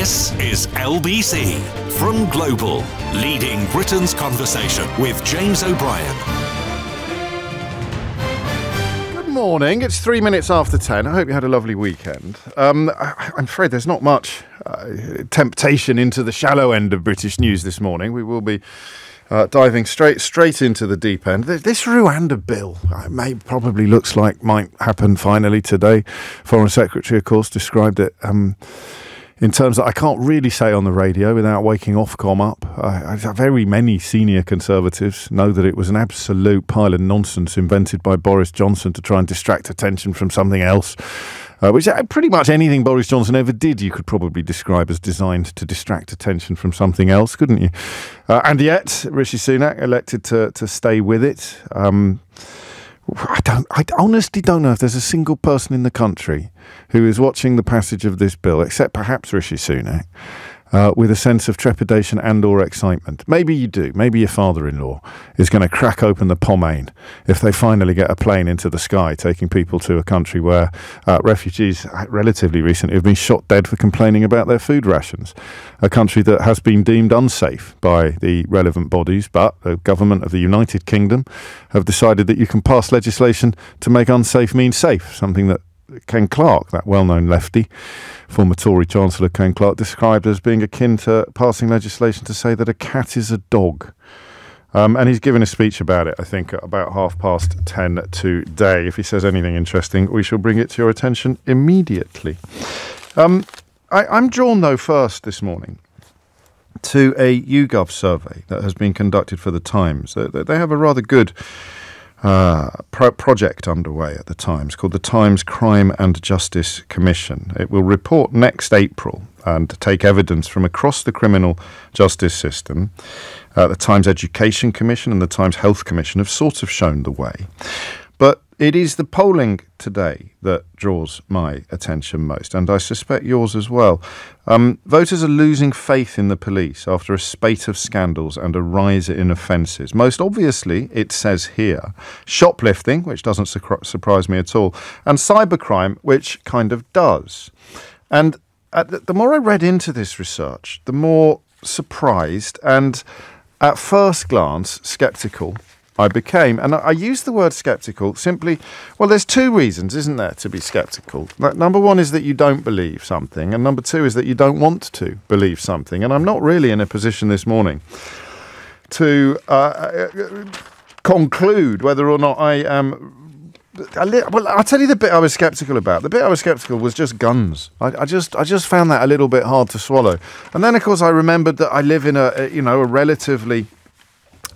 This is LBC from Global, leading Britain's conversation with James O'Brien. Good morning. It's 3 minutes after 10. I hope you had a lovely weekend. I'm afraid there's not much temptation into the shallow end of British news this morning. We will be diving straight into the deep end. This Rwanda bill probably looks like might happen finally today. Foreign Secretary, of course, described it in terms that I can't really say on the radio without waking Ofcom up. Very many senior Conservatives know that it was an absolute pile of nonsense invented by Boris Johnson to try and distract attention from something else. Which pretty much anything Boris Johnson ever did, you could probably describe as designed to distract attention from something else, couldn't you? And yet, Rishi Sunak elected to stay with it. I honestly don't know if there's a single person in the country who is watching the passage of this bill, except perhaps Rishi Sunak, with a sense of trepidation and or excitement. Maybe you do. Maybe your father-in-law is going to crack open the pomade if they finally get a plane into the sky taking people to a country where refugees relatively recently have been shot dead for complaining about their food rations. A country that has been deemed unsafe by the relevant bodies, but the government of the United Kingdom have decided that you can pass legislation to make unsafe mean safe, something that Ken Clarke, that well-known lefty, former Tory Chancellor Ken Clarke, described as being akin to passing legislation to say that a cat is a dog. And he's given a speech about it, I think, at about 10:30 today. If he says anything interesting, we shall bring it to your attention immediately. I'm drawn, though, first this morning to a YouGov survey that has been conducted for The Times. They have a rather good project underway at the Times called the Times Crime and Justice Commission. It will report next April and take evidence from across the criminal justice system. The Times Education Commission and the Times Health Commission have sort of shown the way. But it is the polling today that draws my attention most, and I suspect yours as well. Voters are losing faith in the police after a spate of scandals and a rise in offences. Most obviously, it says here, shoplifting, which doesn't surprise me at all, and cybercrime, which kind of does. And the more I read into this research, the more surprised and, at first glance, sceptical I became. And I use the word sceptical simply, well, there's two reasons, isn't there, to be sceptical. Number one is that you don't believe something, and number two is that you don't want to believe something. And I'm not really in a position this morning to conclude whether or not I am... Well, I'll tell you the bit I was sceptical about. The bit I was sceptical was just guns. I just found that a little bit hard to swallow. And then, of course, I remembered that I live in a relatively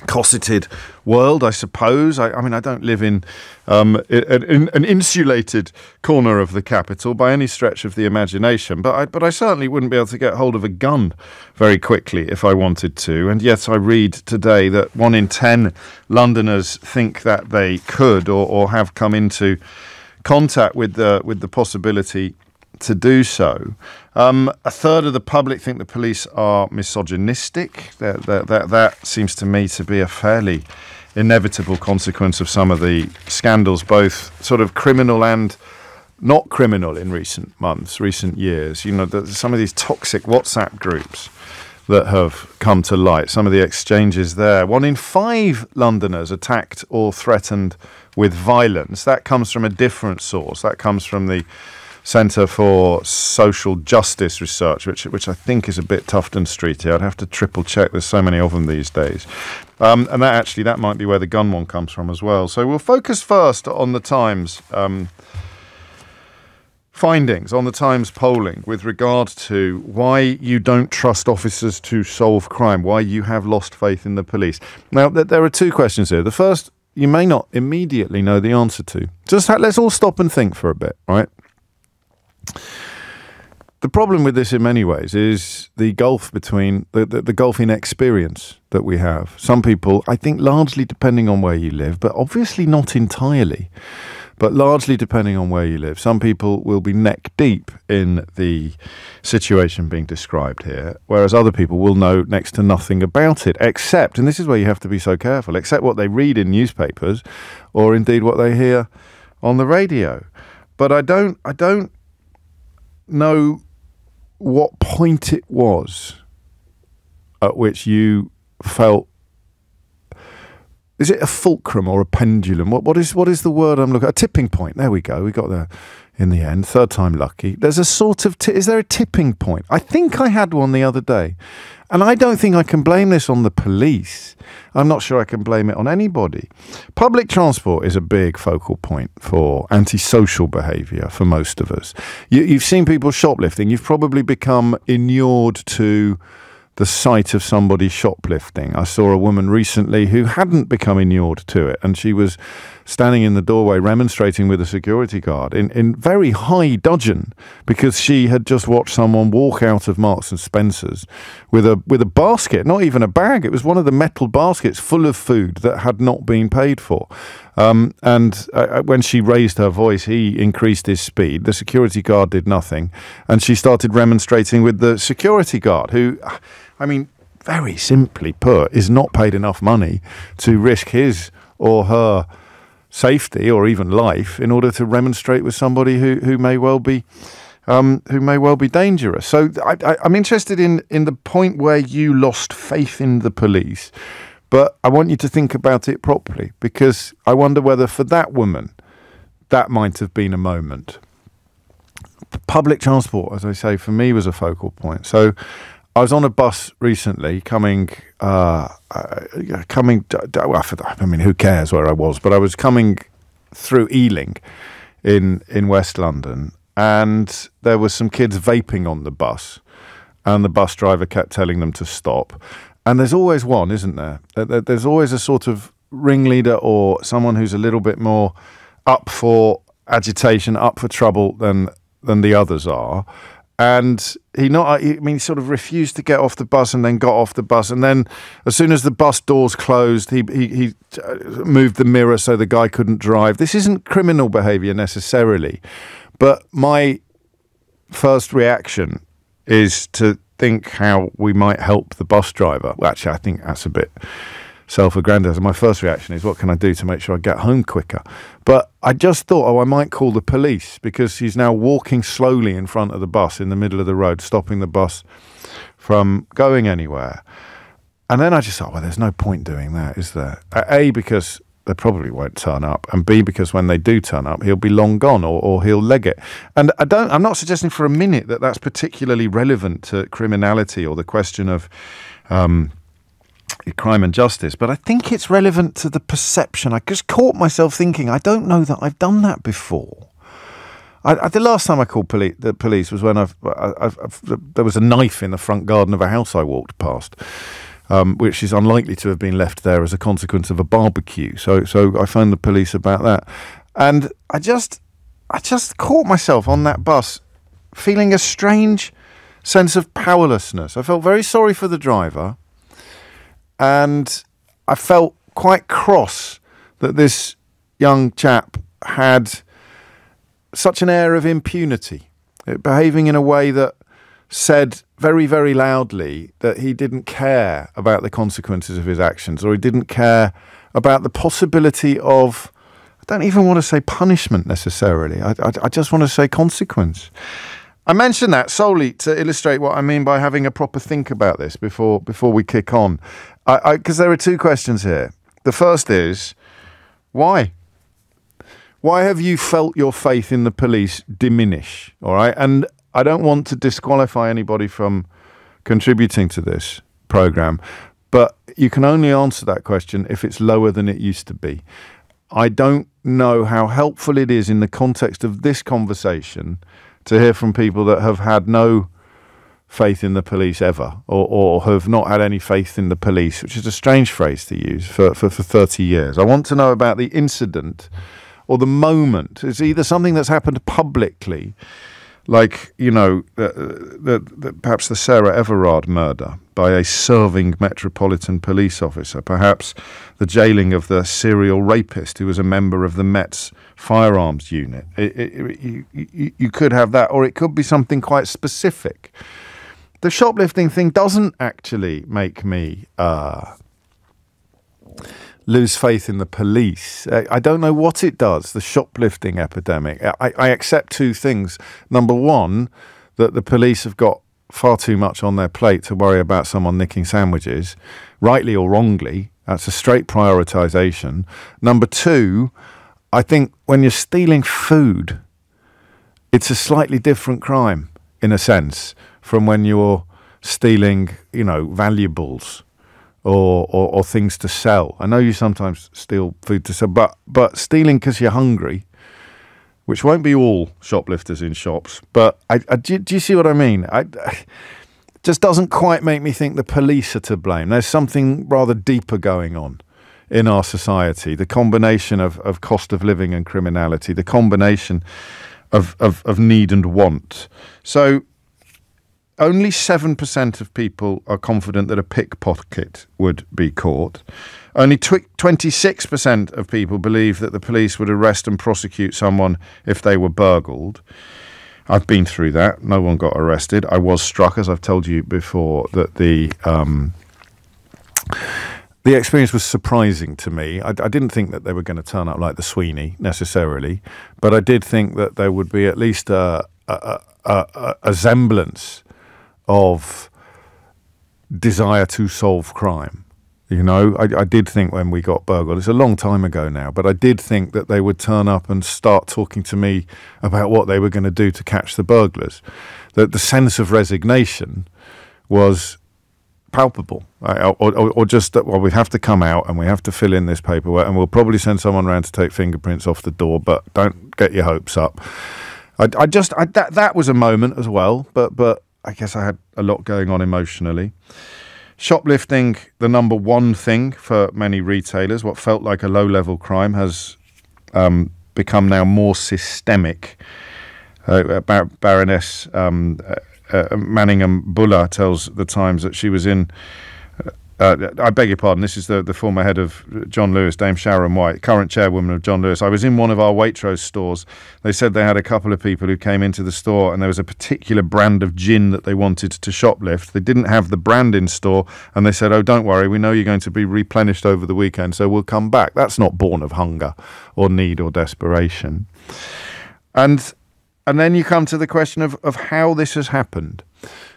cosseted world, I suppose. I mean, I don't live in an insulated corner of the capital by any stretch of the imagination, but I certainly wouldn't be able to get hold of a gun very quickly if I wanted to. And yet I read today that 1 in 10 Londoners think that they could or have come into contact with the possibility to do so. A third of the public think the police are misogynistic. That seems to me to be a fairly inevitable consequence of some of the scandals, both sort of criminal and not criminal in recent months, recent years. You know, some of these toxic WhatsApp groups that have come to light, some of the exchanges there. 1 in 5 Londoners attacked or threatened with violence. That comes from a different source. That comes from the Centre for Social Justice Research, which I think is a bit Tufton Streety. I'd have to triple check. There's so many of them these days. And that might be where the gun one comes from as well. So we'll focus first on the Times findings, on the Times polling with regard to why you don't trust officers to solve crime, why you have lost faith in the police. Now, there are two questions here. The first, you may not immediately know the answer to. Let's all stop and think for a bit, right? The problem with this in many ways is the gulf between the gulf in experience that we have. Some people, I think largely depending on where you live, but obviously not entirely, but largely depending on where you live. Some people will be neck deep in the situation being described here, whereas other people will know next to nothing about it, except, and this is where you have to be so careful, except what they read in newspapers or indeed what they hear on the radio. But I don't know what point it was at which you felt, is it a fulcrum or a pendulum? What is the word I'm looking at? A tipping point. There we go. We got there in the end. Third time lucky. There's a sort of, is there a tipping point? I think I had one the other day. And I don't think I can blame this on the police. I'm not sure I can blame it on anybody. Public transport is a big focal point for antisocial behaviour for most of us. You've seen people shoplifting. You've probably become inured to the sight of somebody shoplifting. I saw a woman recently who hadn't become inured to it, and she was standing in the doorway remonstrating with a security guard in very high dudgeon because she had just watched someone walk out of Marks and Spencer's with a basket, not even a bag. It was one of the metal baskets full of food that had not been paid for. And when she raised her voice, he increased his speed. The security guard did nothing, and she started remonstrating with the security guard, who, I mean, very simply put, is not paid enough money to risk his or her safety or even life in order to remonstrate with somebody who may well be dangerous. So I'm interested in the point where you lost faith in the police, but I want you to think about it properly, because I wonder whether for that woman that might have been a moment. Public transport, as I say, for me was a focal point. So I was on a bus recently coming, well, I mean, who cares where I was, but I was coming through Ealing in West London, and there were some kids vaping on the bus, and the bus driver kept telling them to stop. And there's always one, isn't there? There's always a sort of ringleader or someone who's a little bit more up for agitation, up for trouble than the others are. And he sort of refused to get off the bus, and then got off the bus. And then as soon as the bus doors closed, he moved the mirror so the guy couldn't drive. This isn't criminal behaviour necessarily, but my first reaction is to think how we might help the bus driver. Well, actually, I think that's a bit self-aggrandizing. My first reaction is, what can I do to make sure I get home quicker? But I just thought, I might call the police, because he's now walking slowly in front of the bus in the middle of the road, stopping the bus from going anywhere. And then I just thought, well, there's no point doing that, is there? A, because they probably won't turn up, and B, because when they do turn up, he'll be long gone, or he'll leg it. And I'm not suggesting for a minute that that's particularly relevant to criminality or the question of crime and justice, but I think it's relevant to the perception. I just caught myself thinking, I don't know that I've done that before. The last time I called the police was when there was a knife in the front garden of a house I walked past, which is unlikely to have been left there as a consequence of a barbecue. So I phoned the police about that, and I just caught myself on that bus feeling a strange sense of powerlessness. I felt very sorry for the driver. And I felt quite cross that this young chap had such an air of impunity, behaving in a way that said very, very loudly that he didn't care about the consequences of his actions, or he didn't care about the possibility of, I don't even want to say punishment necessarily, I just want to say consequence. I mention that solely to illustrate what I mean by having a proper think about this before we kick on. Because there are two questions here. The first is, why? Why have you felt your faith in the police diminish? All right? And I don't want to disqualify anybody from contributing to this programme, but you can only answer that question if it's lower than it used to be. I don't know how helpful it is in the context of this conversation to hear from people that have had no faith in the police ever, or have not had any faith in the police, which is a strange phrase to use, for 30 years. I want to know about the incident or the moment. It's either something that's happened publicly, like, you know, perhaps the Sarah Everard murder by a serving Metropolitan Police officer, perhaps the jailing of the serial rapist who was a member of the Met's firearms unit. You could have that, or it could be something quite specific. The shoplifting thing doesn't actually make me lose faith in the police. I don't know what it does, the shoplifting epidemic. I accept two things. Number one, that the police have got far too much on their plate to worry about someone nicking sandwiches, rightly or wrongly. That's a straight prioritisation. Number two, I think when you're stealing food, it's a slightly different crime, in a sense, from when you're stealing, valuables or things to sell. I know you sometimes steal food to sell, but stealing because you're hungry, which won't be all shoplifters in shops, but do you see what I mean? Just doesn't quite make me think the police are to blame. There's something rather deeper going on in our society. The combination of cost of living and criminality, the combination of need and want. So only 7% of people are confident that a pickpocket would be caught. Only 26% of people believe that the police would arrest and prosecute someone if they were burgled. I've been through that. No one got arrested. I was struck, as I've told you before, that the experience was surprising to me. I didn't think that they were going to turn up like the Sweeney necessarily, but I did think that there would be at least a semblance of desire to solve crime. I did think when we got burgled, it's a long time ago now, but I did think that they would turn up and start talking to me about what they were going to do to catch the burglars. That the sense of resignation was palpable, or just that, well, we have to come out and we have to fill in this paperwork and we'll probably send someone around to take fingerprints off the door, but don't get your hopes up. That was a moment as well, but I guess I had a lot going on emotionally. Shoplifting, the number one thing for many retailers, what felt like a low-level crime has become now more systemic. Baroness Manningham Buller tells The Times that she was in... I beg your pardon, this is the former head of John Lewis, Dame Sharon White, current chairwoman of John Lewis. I was in one of our Waitrose stores. They said they had a couple of people who came into the store and there was a particular brand of gin that they wanted to shoplift. They didn't have the brand in store and they said, oh, don't worry, we know you're going to be replenished over the weekend, so we'll come back. That's not born of hunger or need or desperation. And then you come to the question of how this has happened.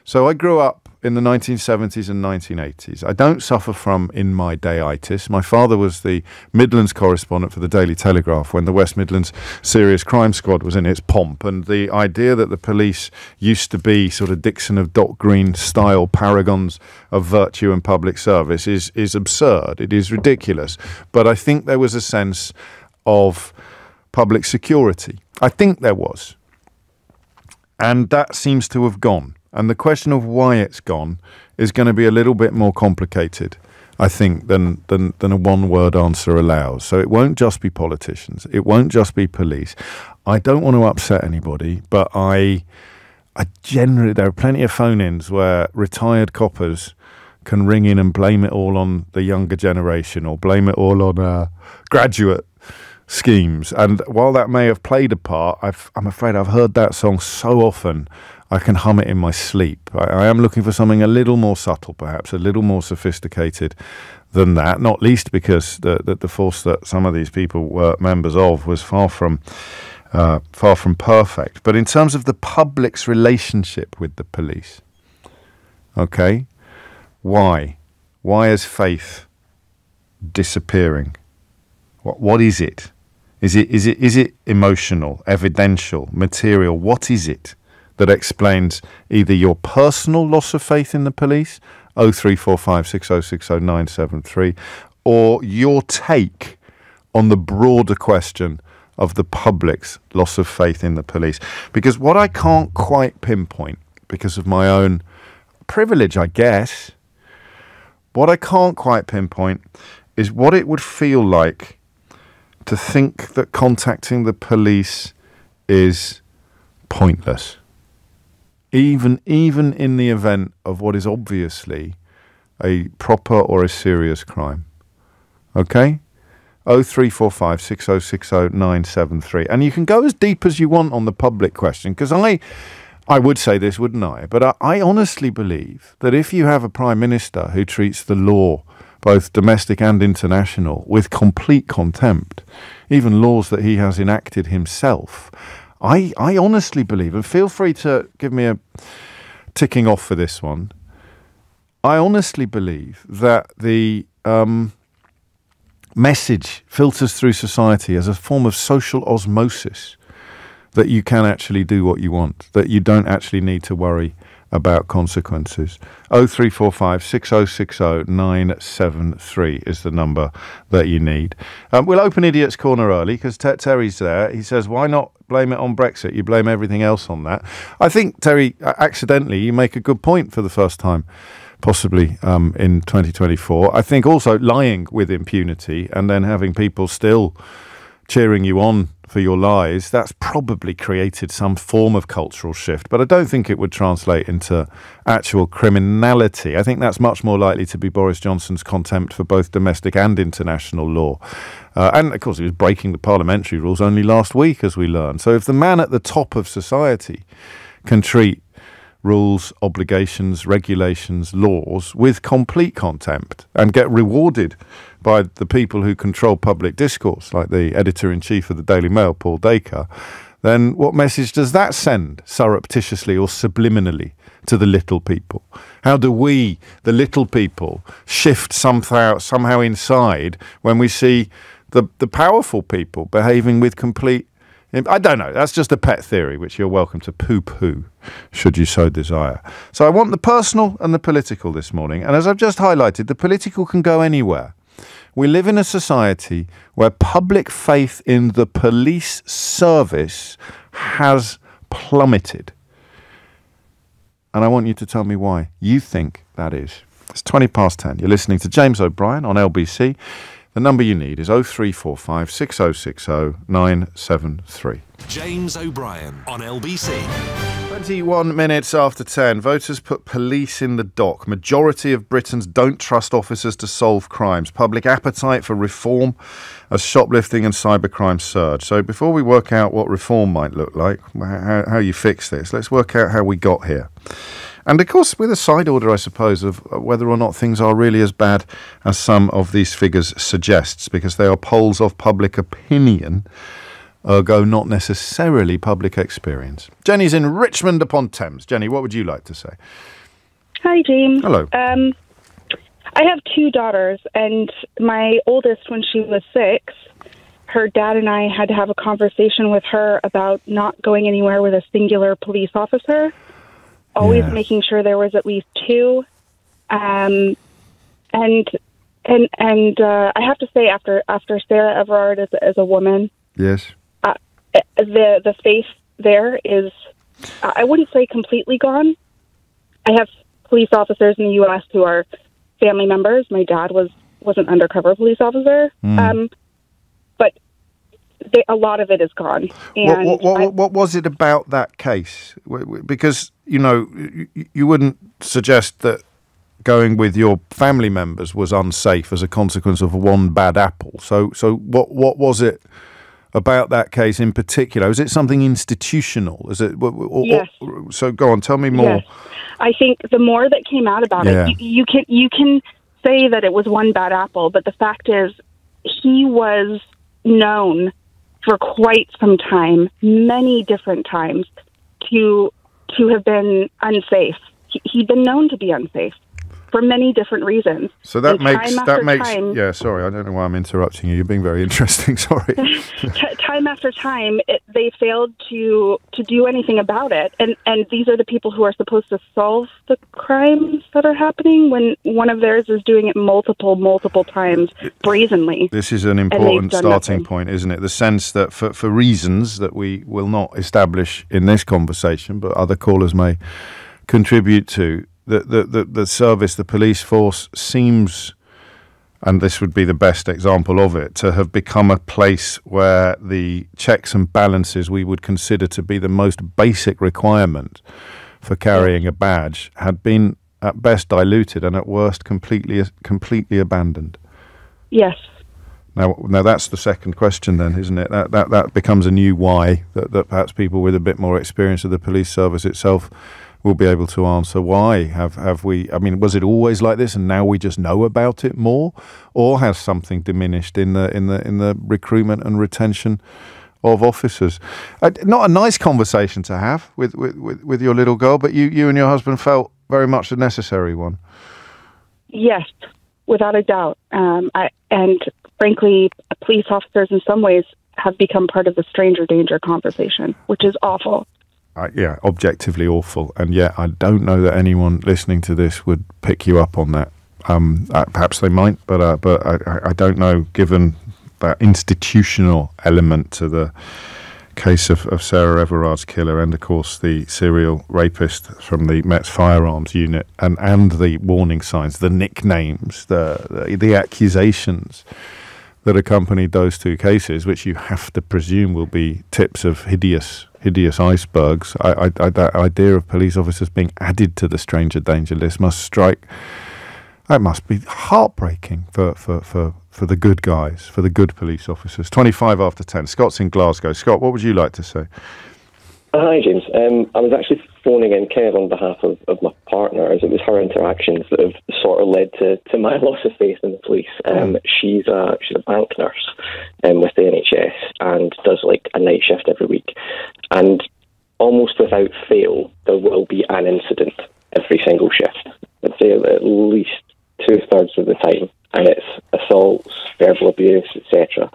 So I grew up in the 1970s and 1980s. I don't suffer from in-my-day-itis. My father was the Midlands correspondent for the Daily Telegraph when the West Midlands Serious Crime Squad was in its pomp, and the idea that the police used to be sort of Dixon of Dock Green style paragons of virtue and public service is absurd. It is ridiculous. But I think there was a sense of public security. I think there was. And that seems to have gone. And the question of why it's gone is going to be a little bit more complicated, I think, than a one-word answer allows. So it won't just be politicians. It won't just be police. I don't want to upset anybody, but I generally, there are plenty of phone-ins where retired coppers can ring in and blame it all on the younger generation or blame it all on graduate schemes. And while that may have played a part, I'm afraid I've heard that song so often I can hum it in my sleep. I am looking for something a little more subtle, perhaps, a little more sophisticated than that, not least because the force that some of these people were members of was far from perfect. But in terms of the public's relationship with the police, okay, why is faith disappearing? What is it? Is it emotional, evidential, material? What is it that explains either your personal loss of faith in the police, 0345 6060 973, or your take on the broader question of the public's loss of faith in the police? Because what I can't quite pinpoint, because of my own privilege, I guess, what I can't quite pinpoint is what it would feel like to think that contacting the police is pointless. Even in the event of what is obviously a proper or a serious crime. Okay? 0345 6060 973. And you can go as deep as you want on the public question, because I would say this, wouldn't I? But I honestly believe that if you have a Prime Minister who treats the law, both domestic and international, with complete contempt, even laws that he has enacted himself, I honestly believe, and feel free to ticking off for this one. I honestly believe that the message filters through society as a form of social osmosis, that you can actually do what you want, that you don't actually need to worry about consequences. 0345 6060 973 is the number that you need. We'll open Idiot's Corner early because Terry's there. He says, why not blame it on Brexit? You blame everything else on that. I think, Terry, accidentally, you make a good point for the first time, possibly in 2024. I think also lying with impunity and then having people still cheering you on for your lies, that's probably created some form of cultural shift. But I don't think it would translate into actual criminality. I think that's much more likely to be Boris Johnson's contempt for both domestic and international law. And, of course, he was breaking the parliamentary rules only last week, as we learned. So if the man at the top of society can treat rules, obligations, regulations, laws with complete contempt and get rewarded by the people who control public discourse, like the editor-in-chief of the Daily Mail, Paul Dacre, then what message does that send surreptitiously or subliminally to the little people? How do we, the little people, shift somehow inside when we see the powerful people behaving with complete... I don't know. That's just a pet theory, which you're welcome to poo-poo, should you so desire. So I want the personal and the political this morning. And as I've just highlighted, the political can go anywhere. We live in a society where public faith in the police service has plummeted. And I want you to tell me why you think that is. It's 10:20. You're listening to James O'Brien on LBC. The number you need is 0345 6060 973. James O'Brien on LBC. 21 minutes after 10. Voters put police in the dock. Majority of Britons don't trust officers to solve crimes. Public appetite for reform as shoplifting and cybercrime surge. So before we work out what reform might look like, how you fix this, let's work out how we got here. And, of course, with a side order, I suppose, of whether or not things are really as bad as some of these figures suggests, because they are polls of public opinion, ergo not necessarily public experience. Jenny's in Richmond upon Thames. Jenny, what would you like to say? Hi, James. Hello. I have two daughters, and my oldest, when she was 6, her dad and I had to have a conversation with her about not going anywhere with a singular police officer. Always making sure there was at least two, and I have to say, after Sarah Everard as a woman, yes, the faith there is, I wouldn't say completely gone. I have police officers in the U.S. who are family members. My dad was an undercover police officer, but a lot of it is gone. And what was it about that case? Because, you know, you wouldn't suggest that going with your family members was unsafe as a consequence of one bad apple. So what was it about that case in particular? Is it something institutional? Is it? Yes. So go on, tell me more. Yes. I think the more that came out about it, you can say that it was one bad apple, but the fact is he was known for quite some time, many different times, to have been unsafe. He'd been known to be unsafe for many different reasons. So that makes yeah, sorry, I don't know why I'm interrupting you. You're being very interesting, sorry. Time after time, they failed to do anything about it. And these are the people who are supposed to solve the crimes that are happening when one of theirs is doing it multiple times brazenly. This is an important starting point, isn't it? The sense that for reasons that we will not establish in this conversation, but other callers may contribute to, the service, the police force seems, and this would be the best example of it, to have become a place where the checks and balances we would consider to be the most basic requirement for carrying a badge had been at best diluted and at worst completely abandoned. Yes. Now that's the second question then, isn't it? That becomes a new why that perhaps people with a bit more experience of the police service itself will be able to answer. Why have we? I mean, was it always like this, and now we just know about it more, or has something diminished in the recruitment and retention officers. Not a nice conversation to have with your little girl, but you and your husband felt very much a necessary one. Yes, without a doubt. And frankly, police officers in some ways have become part of the stranger danger conversation, which is awful. Objectively awful. And yet I don't know that anyone listening to this would pick you up on that. Perhaps they might, but I don't know, given that institutional element to the case of Sarah Everard's killer, and of course the serial rapist from the Met's firearms unit, and the warning signs, the nicknames, the accusations that accompanied those two cases, which you have to presume will be tips of hideous icebergs. That idea of police officers being added to the stranger danger list must be heartbreaking for the good guys, for the good police officers. 25 after 10. Scott's in Glasgow. Scott, what would you like to say? Hi, James. I was actually phoning in kind of on behalf of my partner, as it was her interactions that have sort of led to my loss of faith in the police. She's a bank nurse with the NHS and does like a night shift every week. And almost without fail, there will be an incident every single shift. I'd say at least 2/3 of the time, and it's assaults, verbal abuse, etc.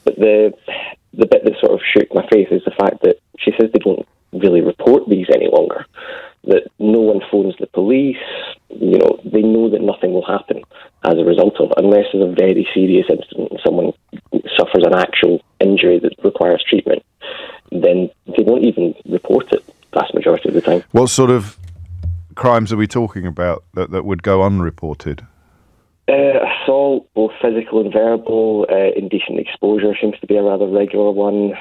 But the bit that sort of shook my faith is the fact that she says they don't really report these any longer, that no one phones the police. They know that nothing will happen as a result of it, unless there's a very serious incident and someone suffers an actual injury that requires treatment, then they won't even report it vast majority of the time. What sort of crimes are we talking about that would go unreported? Assault, both physical and verbal. Indecent exposure seems to be a rather regular one.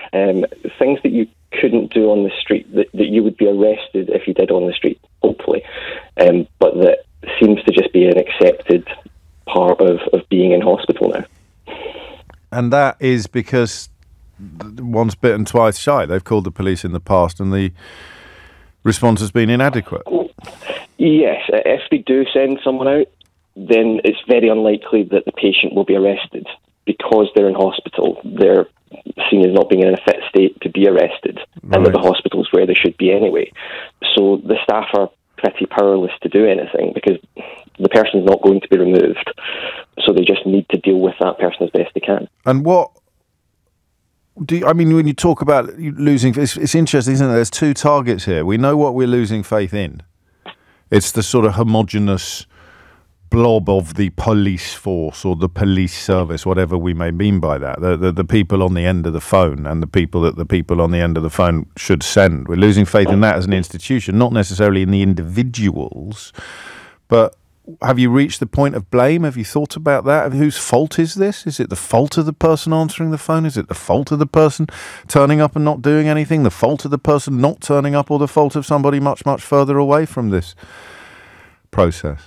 Things that you couldn't do on the street, that you would be arrested if you did on the street, hopefully, but that seems to just be an accepted part of being in hospital now. And that is because once bitten, twice shy. They've called the police in the past and the response has been inadequate. Yes, if they do send someone out, then it's very unlikely that the patient will be arrested because they're in hospital. They're seen as not being in a fit state to be arrested, right, and that the hospital's where they should be anyway. So the staff are pretty powerless to do anything because the person's not going to be removed. So they just need to deal with that person as best they can. And what when you talk about losing, it's interesting, isn't it? There's two targets here. We know what we're losing faith in. It's the sort of homogenous blob of the police force or the police service, whatever we may mean by that. The people on the end of the phone and the people that the people on the end of the phone should send. We're losing faith in that as an institution, not necessarily in the individuals. But have you reached the point of blame? Have you thought about that? Whose fault is this? Is it the fault of the person answering the phone? Is it the fault of the person turning up and not doing anything? The fault of the person not turning up, or the fault of somebody much, much further away from this process?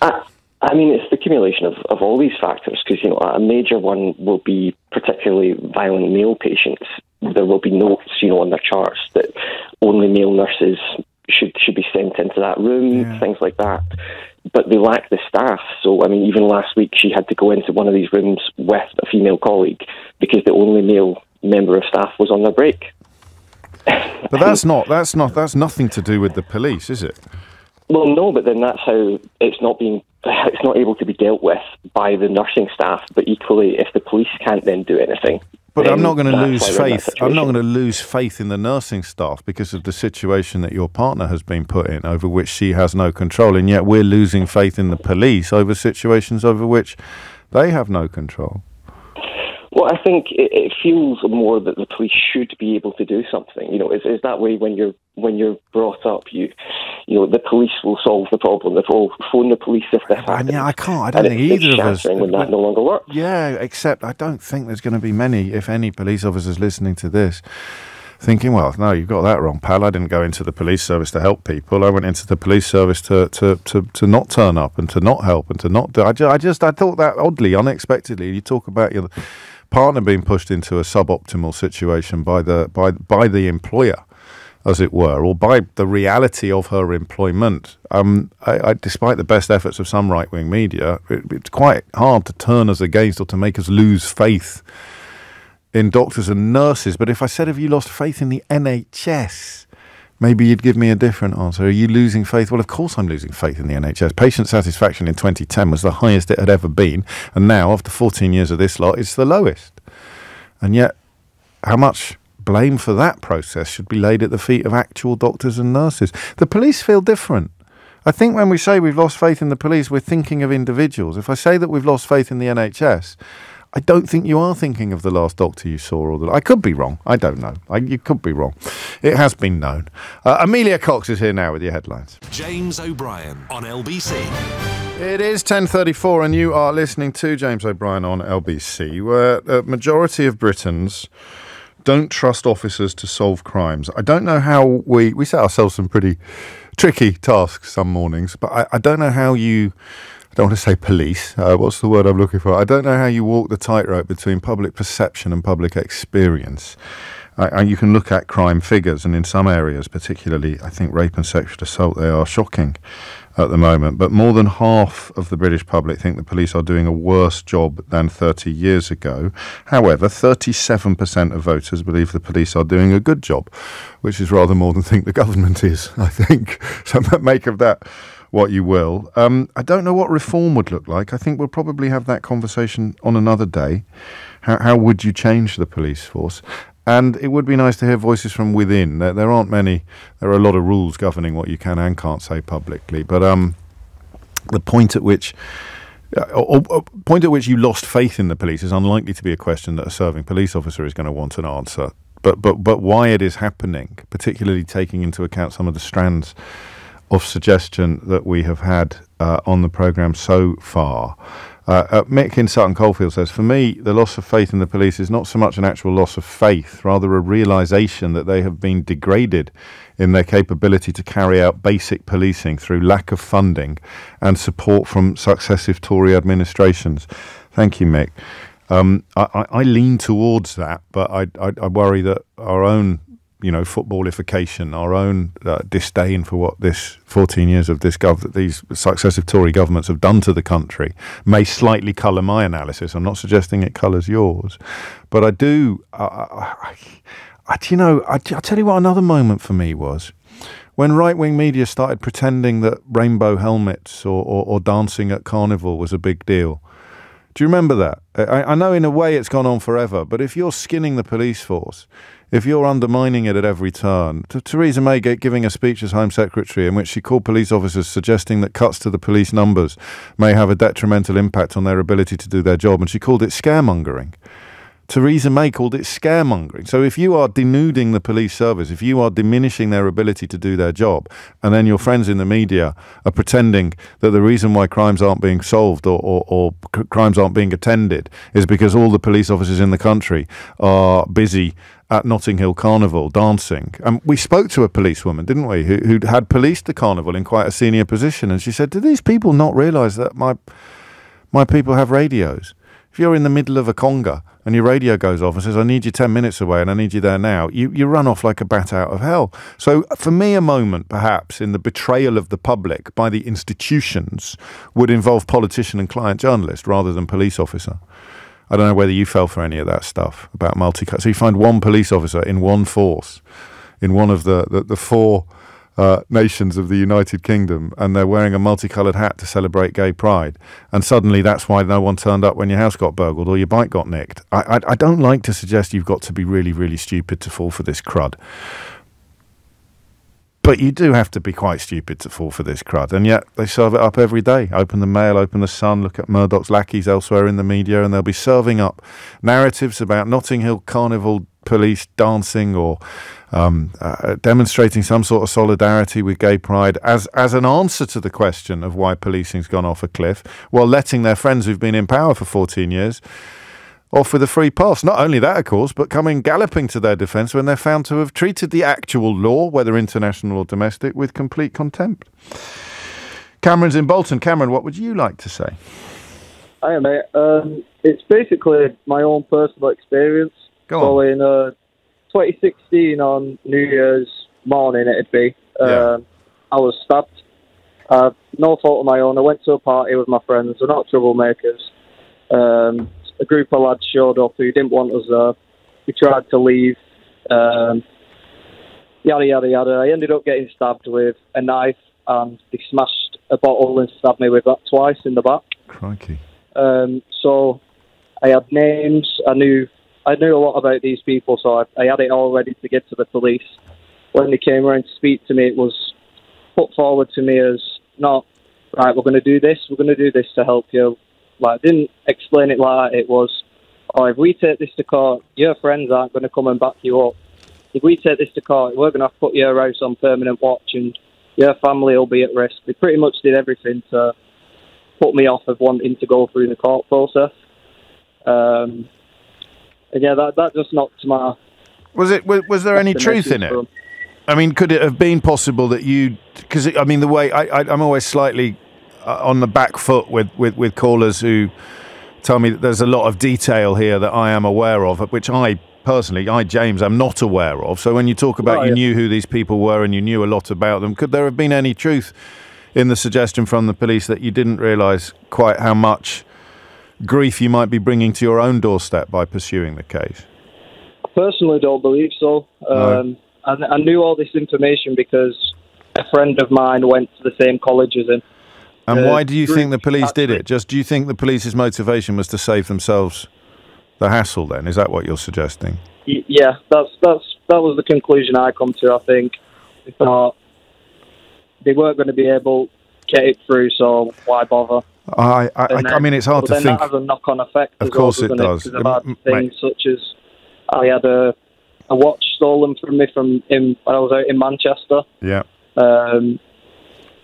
I mean, it's the accumulation of all these factors, because, a major one will be particularly violent male patients. There will be notes, on their charts that only male nurses should be sent into that room, things like that. But they lack the staff. So, even last week she had to go into one of these rooms with a female colleague because the only male member of staff was on their break. But that's nothing to do with the police, is it? Well, no, but then that's how it's not able to be dealt with by the nursing staff. But equally, if the police can't then do anything. But I'm not going to lose faith. I'm not going to lose faith in the nursing staff because of the situation that your partner has been put in, over which she has no control, and yet we're losing faith in the police over situations over which they have no control. Well, I think it feels more that the police should be able to do something. Is that way when you're brought up? The police will solve the problem. They'll phone the police if this happens. Yeah, I can't. I don't think either of us. When that no longer works. Yeah, except I don't think there's going to be many, if any, police officers listening to this thinking, well, no, you've got that wrong, pal. I didn't go into the police service to help people. I went into the police service to not turn up and to not help and to not do. I thought that oddly, unexpectedly. You talk about your partner being pushed into a suboptimal situation by the employer, as it were, or by the reality of her employment. Despite the best efforts of some right-wing media, it's quite hard to turn us against or to make us lose faith in doctors and nurses, but if I said, have you lost faith in the NHS, maybe you'd give me a different answer. Are you losing faith? Well, of course I'm losing faith in the NHS. Patient satisfaction in 2010 was the highest it had ever been, and now, after 14 years of this lot, it's the lowest. And yet, how much blame for that process should be laid at the feet of actual doctors and nurses? The police feel different. I think when we say we've lost faith in the police, we're thinking of individuals. If I say that we've lost faith in the NHS, I don't think you are thinking of the last doctor you saw. Or I could be wrong. I don't know. You could be wrong. It has been known. Amelia Cox is here now with your headlines. James O'Brien on LBC. It is 10:34 and you are listening to James O'Brien on LBC, where a majority of Britons don't trust officers to solve crimes. I don't know how we set ourselves some pretty tricky tasks some mornings, but I don't know how you... I don't want to say police. What's the word I'm looking for? I don't know how you walk the tightrope between public perception and public experience. You can look at crime figures, and in some areas, particularly, I think, rape and sexual assault, they are shocking at the moment. But more than half of the British public think the police are doing a worse job than 30 years ago. However, 37% of voters believe the police are doing a good job, which is rather more than think the government is, I think. So make of that what you will. I don't know what reform would look like. I think we'll probably have that conversation on another day. How would you change the police force? And it would be nice to hear voices from within. There aren't many. There are a lot of rules governing what you can and can't say publicly. But the point at which you lost faith in the police is unlikely to be a question that a serving police officer is going to want an answer. But why it is happening, particularly taking into account some of the strands of suggestion that we have had on the programme so far. Mick in Sutton Coldfield says, for me, the loss of faith in the police is not so much an actual loss of faith, rather a realisation that they have been degraded in their capability to carry out basic policing through lack of funding and support from successive Tory administrations. Thank you, Mick. I lean towards that, but I worry that our own footballification, our own disdain for what this 14 years of these successive Tory governments have done to the country may slightly colour my analysis. I'm not suggesting it colours yours, but I do. I'll tell you what another moment for me was when right-wing media started pretending that rainbow helmets or dancing at carnival was a big deal. Do you remember that? I know in a way it's gone on forever, but if you're skinning the police force, if you're undermining it at every turn, Theresa May giving a speech as Home Secretary in which she called police officers suggesting that cuts to the police numbers may have a detrimental impact on their ability to do their job, and she called it scaremongering. Theresa May called it scaremongering. So if you are denuding the police service, if you are diminishing their ability to do their job, and then your friends in the media are pretending that the reason why crimes aren't being solved or crimes aren't being attended is because all the police officers in the country are busy at Notting Hill Carnival dancing. We spoke to a policewoman, didn't we, who had policed the carnival in quite a senior position, and she said, do these people not realise that my people have radios? If you're in the middle of a conga and your radio goes off and says, I need you 10 minutes away and I need you there now, you run off like a bat out of hell. So for me, a moment perhaps in the betrayal of the public by the institutions would involve politician and client journalist rather than police officer. I don't know whether you fell for any of that stuff about multicut. So you find one police officer in one force, in one of the four nations of the United Kingdom, and they're wearing a multicoloured hat to celebrate gay pride, and suddenly that's why no one turned up when your house got burgled or your bike got nicked. I don't like to suggest you've got to be really, really stupid to fall for this crud. But you do have to be quite stupid to fall for this crud, and yet they serve it up every day. Open the Mail, open the Sun, look at Murdoch's lackeys elsewhere in the media, and they'll be serving up narratives about Notting Hill Carnival police dancing or demonstrating some sort of solidarity with gay pride as an answer to the question of why policing's gone off a cliff, while letting their friends who've been in power for 14 years off with a free pass. Not only that, of course, but coming galloping to their defence when they're found to have treated the actual law, whether international or domestic, with complete contempt. Cameron's in Bolton. Cameron, what would you like to say? Hiya, mate. It's basically my own personal experience. Go so on. In 2016 on New Year's morning, it'd be, I was stabbed. No fault of my own. I went to a party with my friends. We're not troublemakers. A group of lads showed up who didn't want us there. We tried to leave. Yada, yada, yada. I ended up getting stabbed with a knife, and they smashed a bottle and stabbed me with that twice in the back. Crikey. So I had names. I knew a lot about these people, so I had it all ready to give to the police. When they came around to speak to me, it was put forward to me as, not, right, we're going to do this to help you. Like, I didn't explain it like that. It was, oh, if we take this to court, your friends aren't going to come and back you up. If we take this to court, we're going to have to put your house on permanent watch and your family will be at risk. They pretty much did everything to put me off of wanting to go through the court process. And yeah, that just knocked my... Was there any truth in it? I mean, could it have been possible that you... Because, I mean, the way... I'm always slightly on the back foot with callers who tell me that there's a lot of detail here that I am aware of, which personally, James, am not aware of. So when you talk about you knew who these people were and you knew a lot about them, could there have been any truth in the suggestion from the police that you didn't realise quite how much grief you might be bringing to your own doorstep by pursuing the case? I personally don't believe so. No. I knew all this information because a friend of mine went to the same college as him. And why do you think the police did it? Do you think the police's motivation was to save themselves the hassle then? Is that what you're suggesting? Yeah, that was the conclusion I come to, I think. They thought they weren't going to be able to get it through, so why bother? I mean, it's hard to think. That has a knock-on effect. Of course it does. Because I've had things such as I had a watch stolen from me from him when I was out in Manchester. Yeah.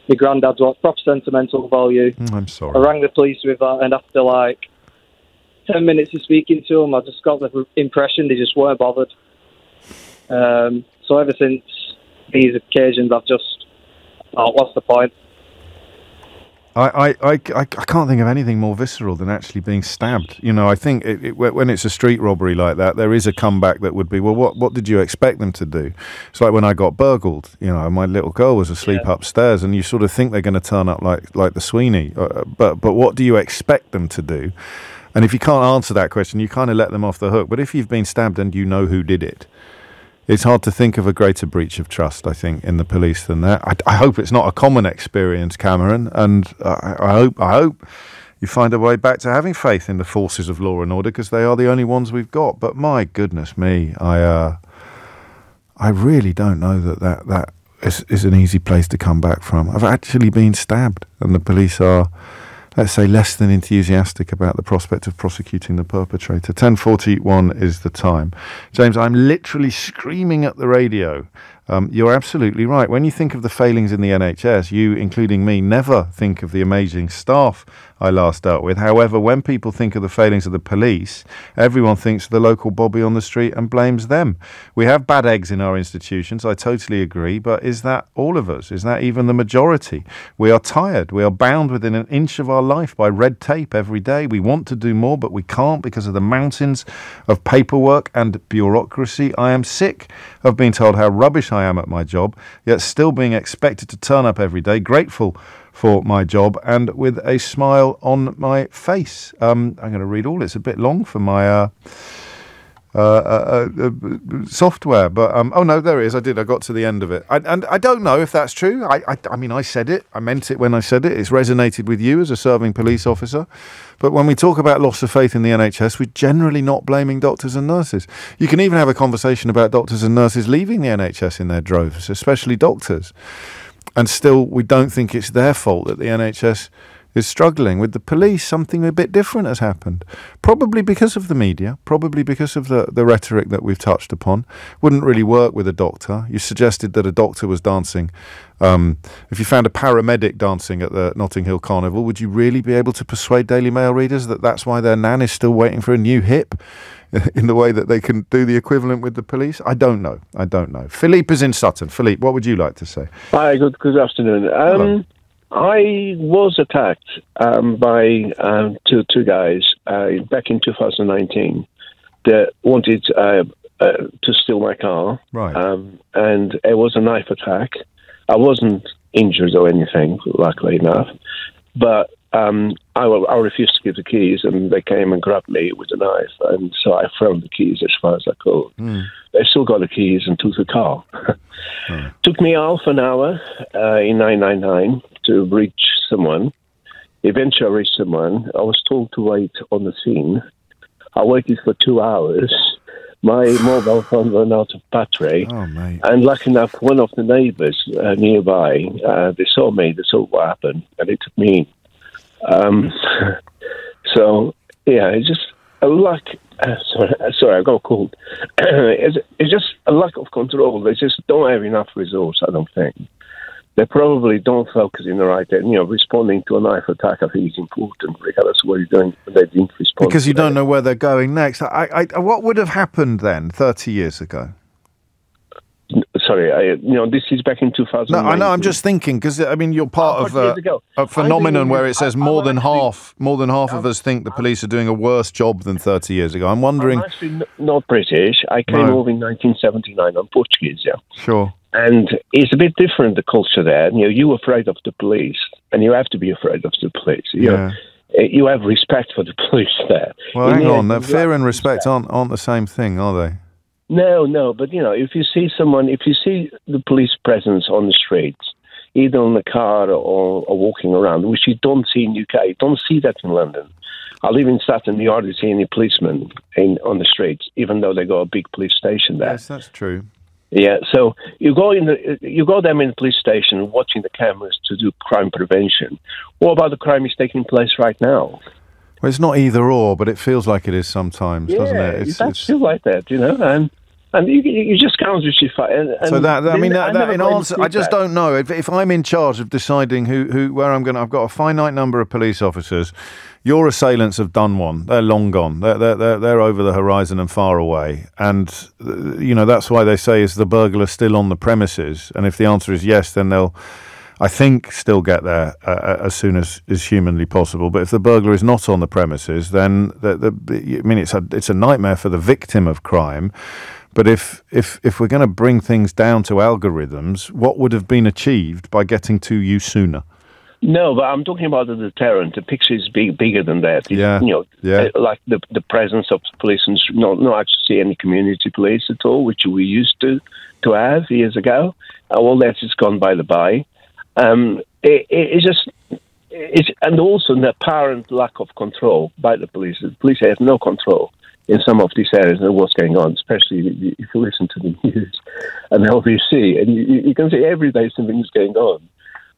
My granddad's watch, proper sentimental value. I'm sorry. I rang the police with that, and after like 10 minutes of speaking to them, I just got the impression they just weren't bothered. So ever since these occasions, I've just thought, what's the point? I can't think of anything more visceral than actually being stabbed. You know, I think when it's a street robbery like that, there is a comeback that would be, well, what did you expect them to do? It's like when I got burgled. You know, my little girl was asleep upstairs, and you sort of think they're going to turn up like the Sweeney. But what do you expect them to do? And if you can't answer that question, you kind of let them off the hook. But if you've been stabbed and you know who did it, it's hard to think of a greater breach of trust, I think, in the police than that. I hope it's not a common experience, Cameron, and I hope you find a way back to having faith in the forces of law and order, because they are the only ones we've got. But my goodness me, I really don't know that is an easy place to come back from. I've actually been stabbed, and the police are, let's say, less than enthusiastic about the prospect of prosecuting the perpetrator. 10:41 is the time. James, I'm literally screaming at the radio. You're absolutely right. When you think of the failings in the NHS, you, including me, never think of the amazing staff I last dealt with. However, when people think of the failings of the police, everyone thinks of the local Bobby on the street and blames them. We have bad eggs in our institutions, I totally agree, but is that all of us? Is that even the majority? We are tired. We are bound within an inch of our life by red tape every day. We want to do more, but we can't because of the mountains of paperwork and bureaucracy. I am sick of being told how rubbish I am at my job, yet still being expected to turn up every day, grateful for my job and with a smile on my face. I'm going to read all. It's a bit long for my software, but oh no, there it is. I got to the end of it, and I don't know if that's true. I mean, I said it. I meant it when I said it. It's resonated with you as a serving police officer. But when we talk about loss of faith in the NHS, we're generally not blaming doctors and nurses. You can even have a conversation about doctors and nurses leaving the NHS in their droves, especially doctors. And still, we don't think it's their fault that the NHS is struggling. With the police, something a bit different has happened. Probably because of the media, probably because of the rhetoric that we've touched upon. Wouldn't really work with a doctor. You suggested that a doctor was dancing. If you found a paramedic dancing at the Notting Hill Carnival, would you really be able to persuade Daily Mail readers that that's why their nan is still waiting for a new hip in the way that they can do the equivalent with the police? I don't know. Philippe is in Sutton. Philippe, what would you like to say? Hi, good afternoon. Hello. I was attacked by two guys back in 2019 that wanted to steal my car. Right. And it was a knife attack. I wasn't injured or anything, luckily enough. But I refused to give the keys, and they came and grabbed me with a knife, and so I threw the keys as far as I could. They still got the keys and took the car. Took me half an hour in 999 to reach someone. Eventually I reached someone. I was told to wait on the scene. I waited for 2 hours. My mobile phone ran out of battery. Oh, mate. And lucky enough, one of the neighbours nearby, they saw me, they saw what happened, and they took me in. So, yeah, it's just a lack... sorry, I got cold. It's just a lack of control. They just don't have enough resource, I don't think. They probably don't focus in the right way. You know, responding to a knife attack, I think, is important, regardless of what you're doing. They didn't respond. Because you don't know where they're going next. What would have happened then, 30 years ago? Sorry, this is back in 2000. No, I know. I'm just thinking because I mean you're part of a phenomenon where it says more than half of us think the police are doing a worse job than 30 years ago. I'm wondering. I'm actually not British. I came over in 1979. I'm Portuguese. Yeah. Sure. And it's a bit different, the culture there. You're afraid of the police, and you have to be afraid of the police. You have respect for the police there. Well, hang on. That fear and respect aren't the same thing, are they? No, but if you see the police presence on the streets, either on the car or walking around, which you don't see in UK, you don't see that in London. I live in Sutton, you hardly see any policemen on the streets, even though they got a big police station there. Yes, that's true. Yeah, so you go them in the police station watching the cameras to do crime prevention. What about the crime is taking place right now? Well, it's not either or, but it feels like it is sometimes, doesn't it? It does feel like that, and you just can't justify. So that in answer, I just don't know if I'm in charge of deciding where I'm going. I've got a finite number of police officers. Your assailants have done one. They're long gone. They're over the horizon and far away. And that's why they say, is the burglar still on the premises? And if the answer is yes, then they'll, I think, still get there as soon as is humanly possible. But if the burglar is not on the premises, then it's a nightmare for the victim of crime. But if we're going to bring things down to algorithms, what would have been achieved by getting to you sooner? No, but I'm talking about the deterrent. The picture is bigger than that. Like the presence of police and not actually any community police at all, which we used to have years ago. All that has gone by the by. It's and also the apparent lack of control by the police. The police have no control in some of these areas of what's going on, especially if you listen to the news and LBC, and you can see every day something's going on.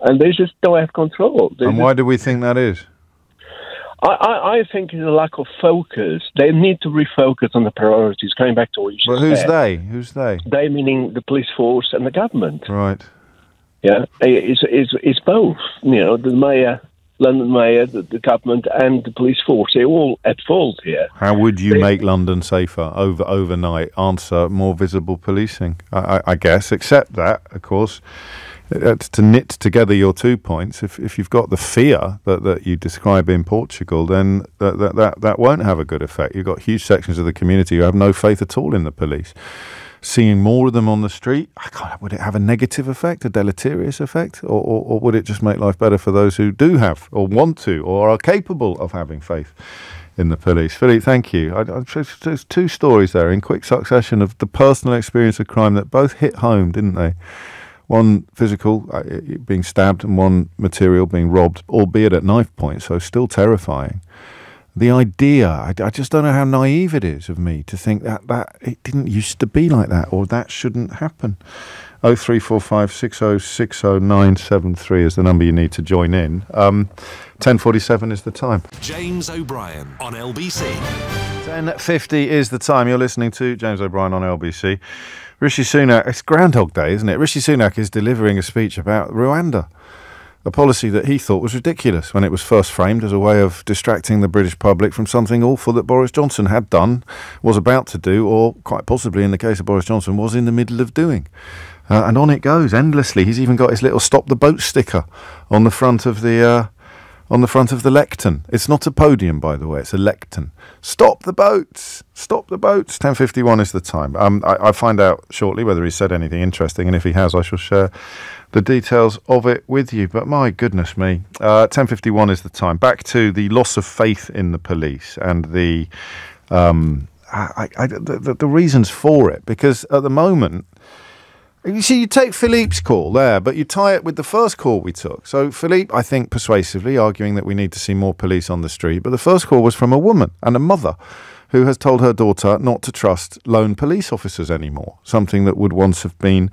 And they just don't have control. Why do we think that is? I think it's a lack of focus. They need to refocus on the priorities, going back to what you just said. Who's they? They meaning the police force and the government. Right. Yeah, it's both. The mayor, London mayor, the government and the police force, they're all at fault here. How would you make London safer overnight? Answer, more visible policing, I guess, except that, of course, to knit together your 2 points, if you've got the fear that you describe in Portugal, then that won't have a good effect. You've got huge sections of the community who have no faith at all in the police. Seeing more of them on the street, would it have a negative effect, a deleterious effect, or would it just make life better for those who do have, or want to, or are capable of having faith in the police? Philippe, thank you. There's 2 stories there in quick succession of the personal experience of crime that both hit home, didn't they? One physical, being stabbed, and one material being robbed, albeit at knife point, so still terrifying. The idea, I just don't know how naive it is of me to think that it didn't used to be like that, or that shouldn't happen. 0345 6060 973 is the number you need to join in. 10:47 is the time. James O'Brien on LBC. 10:50 is the time. You're listening to James O'Brien on LBC. Rishi Sunak, it's Groundhog Day, isn't it? Rishi Sunak is delivering a speech about Rwanda, a policy that he thought was ridiculous when it was first framed as a way of distracting the British public from something awful that Boris Johnson had done, was about to do, or quite possibly in the case of Boris Johnson, was in the middle of doing. And on it goes endlessly. He's even got his little "Stop the Boat" sticker on the front of the lectern. It's not a podium, by the way. It's a lectern. Stop the boats! Stop the boats! 10:51 is the time. I'll find out shortly whether he said anything interesting, and if he has, I shall share the details of it with you. But my goodness me, 10:51 is the time. Back to the loss of faith in the police and the reasons for it. Because at the moment, you see, you take Philippe's call there, but you tie it with the first call we took. So Philippe, I think, persuasively arguing that we need to see more police on the street. But the first call was from a woman and a mother who has told her daughter not to trust lone police officers anymore, something that would once have been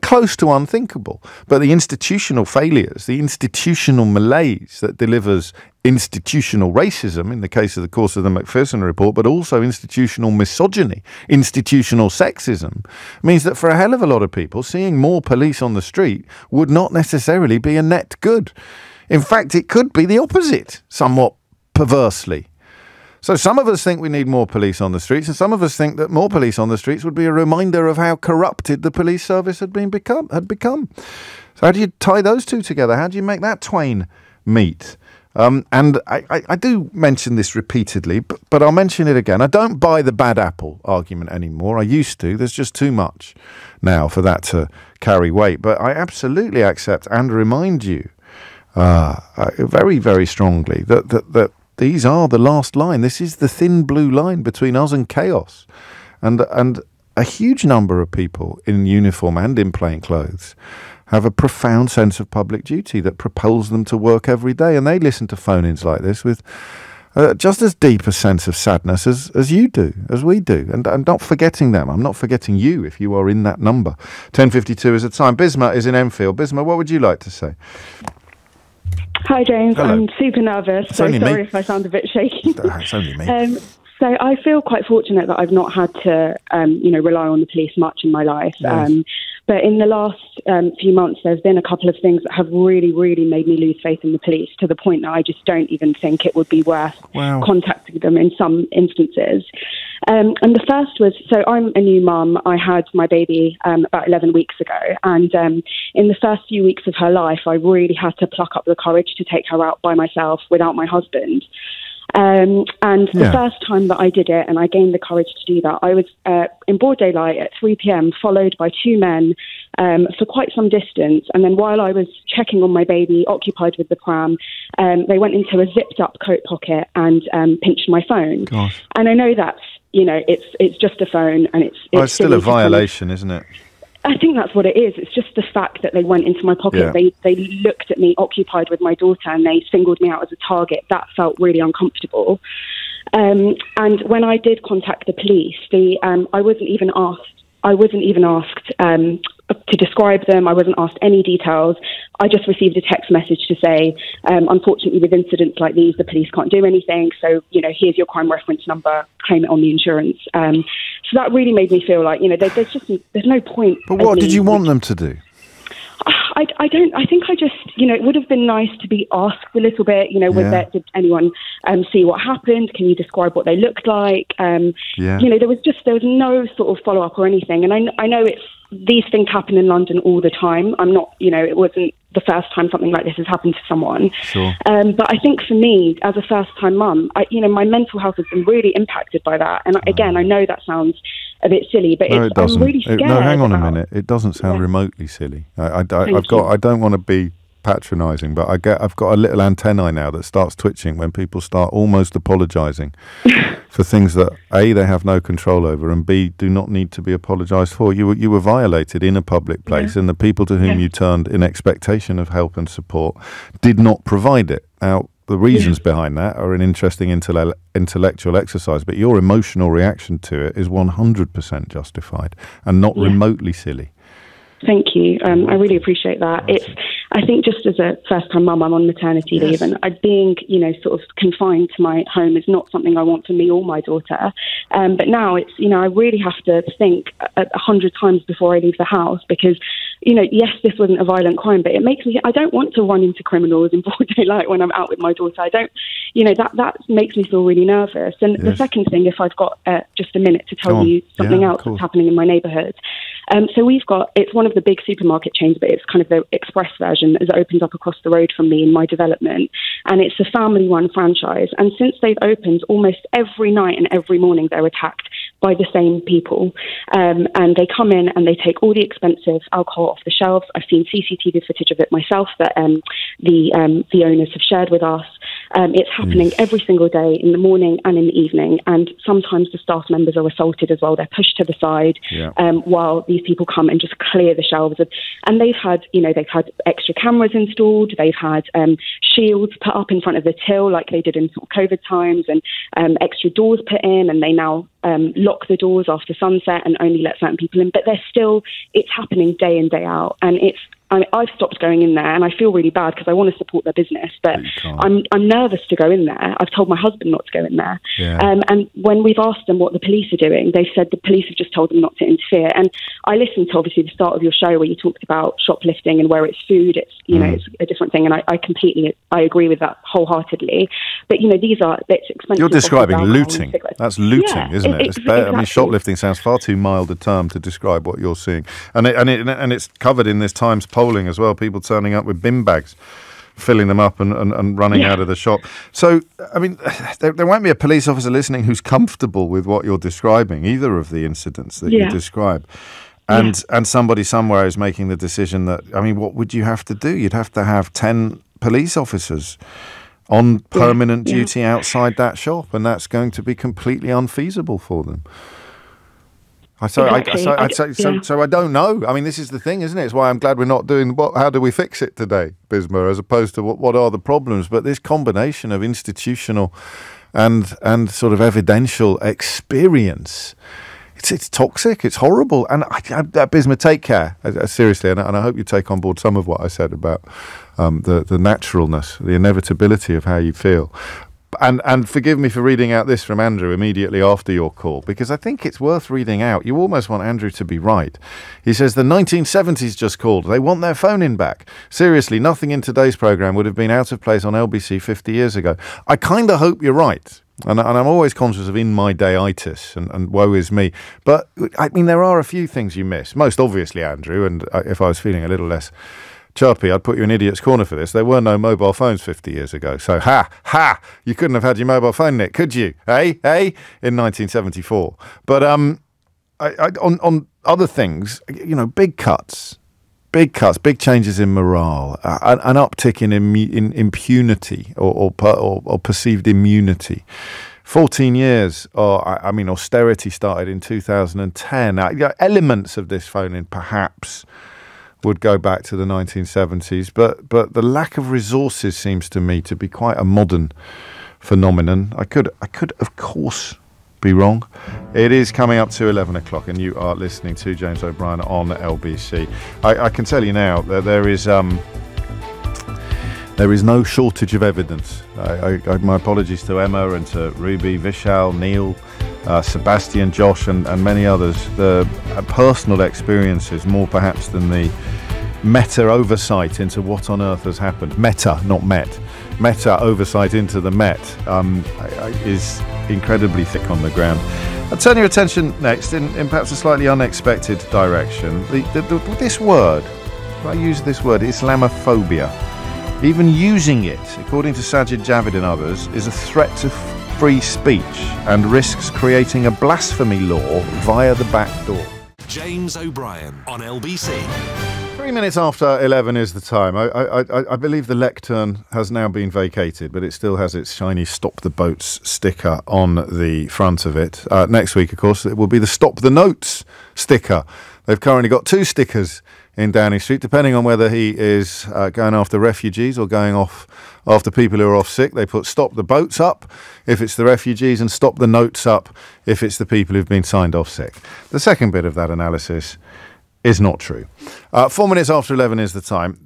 close to unthinkable. But the institutional failures, the institutional malaise that delivers institutional racism, in the case of the course of the Macpherson report, but also institutional misogyny, institutional sexism, means that for a hell of a lot of people, seeing more police on the street would not necessarily be a net good. In fact, it could be the opposite, somewhat perversely. So some of us think we need more police on the streets, and some of us think that more police on the streets would be a reminder of how corrupted the police service had become. So how do you tie those two together? How do you make that twain meet? And I do mention this repeatedly, but I'll mention it again. I don't buy the bad apple argument anymore. I used to. There's just too much now for that to carry weight. But I absolutely accept and remind you very, very strongly that these are the last line. This is the thin blue line between us and chaos. And a huge number of people in uniform and in plain clothes have a profound sense of public duty that propels them to work every day. And they listen to phone-ins like this with just as deep a sense of sadness as you do, as we do. And I'm not forgetting them. I'm not forgetting you if you are in that number. 10:52 is the time. Bisma is in Enfield. Bisma, what would you like to say? Hi, James. Hello. I'm super nervous, so sorry if I sound a bit shaky. It's only me. So I feel quite fortunate that I've not had to, rely on the police much in my life. Yes. But in the last few months, there's been a couple of things that have really, really made me lose faith in the police to the point that I just don't even think it would be worth contacting them in some instances. And the first was, so I'm a new mum. I had my baby about 11 weeks ago. And in the first few weeks of her life, I really had to pluck up the courage to take her out by myself without my husband. And the first time that I did it, and I gained the courage to do that, I was in broad daylight at 3 p.m, followed by two men for quite some distance. And then while I was checking on my baby, occupied with the pram, they went into a zipped up coat pocket and pinched my phone. Gosh. And I know that's, it's just a phone, and it's still a violation, isn't it? I think that's what it is. It's just the fact that they went into my pocket. Yeah. They looked at me occupied with my daughter, and they singled me out as a target. That felt really uncomfortable. And when I did contact the police, I wasn't even asked to describe them. I wasn't asked any details. I just received a text message to say, unfortunately, with incidents like these, the police can't do anything. So, here's your crime reference number. Claim it on the insurance. So that really made me feel like, there's no point. But what did you want them to do? I think it would have been nice to be asked a little bit, did anyone see what happened? Can you describe what they looked like? There was no sort of follow-up or anything. And I know these things happen in London all the time. I'm not, it wasn't the first time something like this has happened to someone. Sure. But I think for me, as a first-time mum, my mental health has been really impacted by that. And again, I know that sounds a bit silly, but it doesn't. I'm really scared. Hang on a minute. It doesn't sound remotely silly. I don't want to be patronising, but I've got a little antennae now that starts twitching when people start almost apologising for things that A, they have no control over, and B, do not need to be apologised for. You were violated in a public place, and the people to whom you turned in expectation of help and support did not provide it. Now, the reasons behind that are an interesting intellectual exercise, but your emotional reaction to it is 100% justified and not remotely silly. Thank you. I really appreciate that. I think just as a first-time mum, I'm on maternity leave, and being, sort of confined to my home is not something I want for me or my daughter. But now it's, I really have to think 100 times before I leave the house because, yes, this wasn't a violent crime, but I don't want to run into criminals in broad daylight when I'm out with my daughter. I don't, that makes me feel really nervous. And the second thing, if I've got just a minute to tell you something else that's happening in my neighbourhood. So it's one of the big supermarket chains, but it's kind of the express version as it opens up across the road from me in my development. And it's a family-run franchise. And since they've opened, almost every night and every morning they're attacked by the same people. And they come in and they take all the expensive alcohol off the shelves. I've seen CCTV footage of it myself that the owners have shared with us. It's happening every single day, in the morning and in the evening. And sometimes the staff members are assaulted as well. They're pushed to the side while these people come and just clear the shelves. And they've had extra cameras installed. They've had shields put up in front of the till like they did in sort of COVID times, and extra doors put in, and they now lock the doors after sunset and only let certain people in. But it's happening day in, day out. And I've stopped going in there, and I feel really bad because I want to support their business, but I'm nervous to go in there. I've told my husband not to go in there. And when we've asked them what the police are doing, they've said the police have just told them not to interfere. And I listened to, obviously, the start of your show where you talked about shoplifting and where it's food. It's, it's a different thing. And I agree with that wholeheartedly. But, it's expensive. You're describing looting. That's looting, isn't it? It's exactly. I mean, shoplifting sounds far too mild a term to describe what you're seeing. And it's covered in this Times polling as well, people turning up with bin bags, filling them up and running out of the shop. So, I mean, there won't be a police officer listening who's comfortable with what you're describing, either of the incidents that you describe. And somebody somewhere is making the decision that, I mean, what would you have to do? You'd have to have 10 police officers on permanent duty outside that shop, and that's going to be completely unfeasible for them. So I don't know. I mean, this is the thing, isn't it? It's why I'm glad we're not doing how do we fix it today, Bisma, as opposed to what are the problems. But this combination of institutional and sort of evidential experience, it's toxic, it's horrible. And Bisma, take care, seriously, and I hope you take on board some of what I said about the naturalness, the inevitability of how you feel. And forgive me for reading out this from Andrew immediately after your call, because I think it's worth reading out. You almost want Andrew to be right. He says, the 1970s just called. They want their phone-in back. Seriously, nothing in today's programme would have been out of place on LBC 50 years ago. I kind of hope you're right. And I'm always conscious of in my day-itis and woe is me. But, I mean, there are a few things you miss. Most obviously, Andrew, and if I was feeling a little less chirpy, I'd put you in idiot's corner for this. There were no mobile phones 50 years ago. So, you couldn't have had your mobile phone, Nick, could you? In 1974. But on other things, big cuts, big changes in morale, an uptick in impunity or perceived immunity. 14 years, austerity started in 2010. Elements of this phone-in, perhaps, would go back to the 1970s, but the lack of resources seems to me to be quite a modern phenomenon. I could of course be wrong. It is coming up to 11 o'clock and you are listening to James O'Brien on LBC. I can tell you now that there is no shortage of evidence. My apologies to Emma and to Ruby, Vishal, Neil, Sebastian, Josh and many others. The personal experiences, more perhaps than the meta oversight into what on earth has happened. Meta, not Met. Meta oversight into the Met is incredibly thick on the ground. I'll turn your attention next in perhaps a slightly unexpected direction. This word, I use this word, Islamophobia. Even using it, according to Sajid Javid and others, is a threat to free speech and risks creating a blasphemy law via the back door. James O'Brien on LBC. 3 minutes after 11 is the time. I believe the lectern has now been vacated, but it still has its shiny Stop the Boats sticker on the front of it. Next week, of course, it will be the Stop the Notes sticker. They've currently got 2 stickers in Downing Street, depending on whether he is going after refugees or going off after people who are off sick. They put Stop the Boats up if it's the refugees and Stop the Notes up if it's the people who've been signed off sick. The second bit of that analysis is not true. 4 minutes after 11 is the time.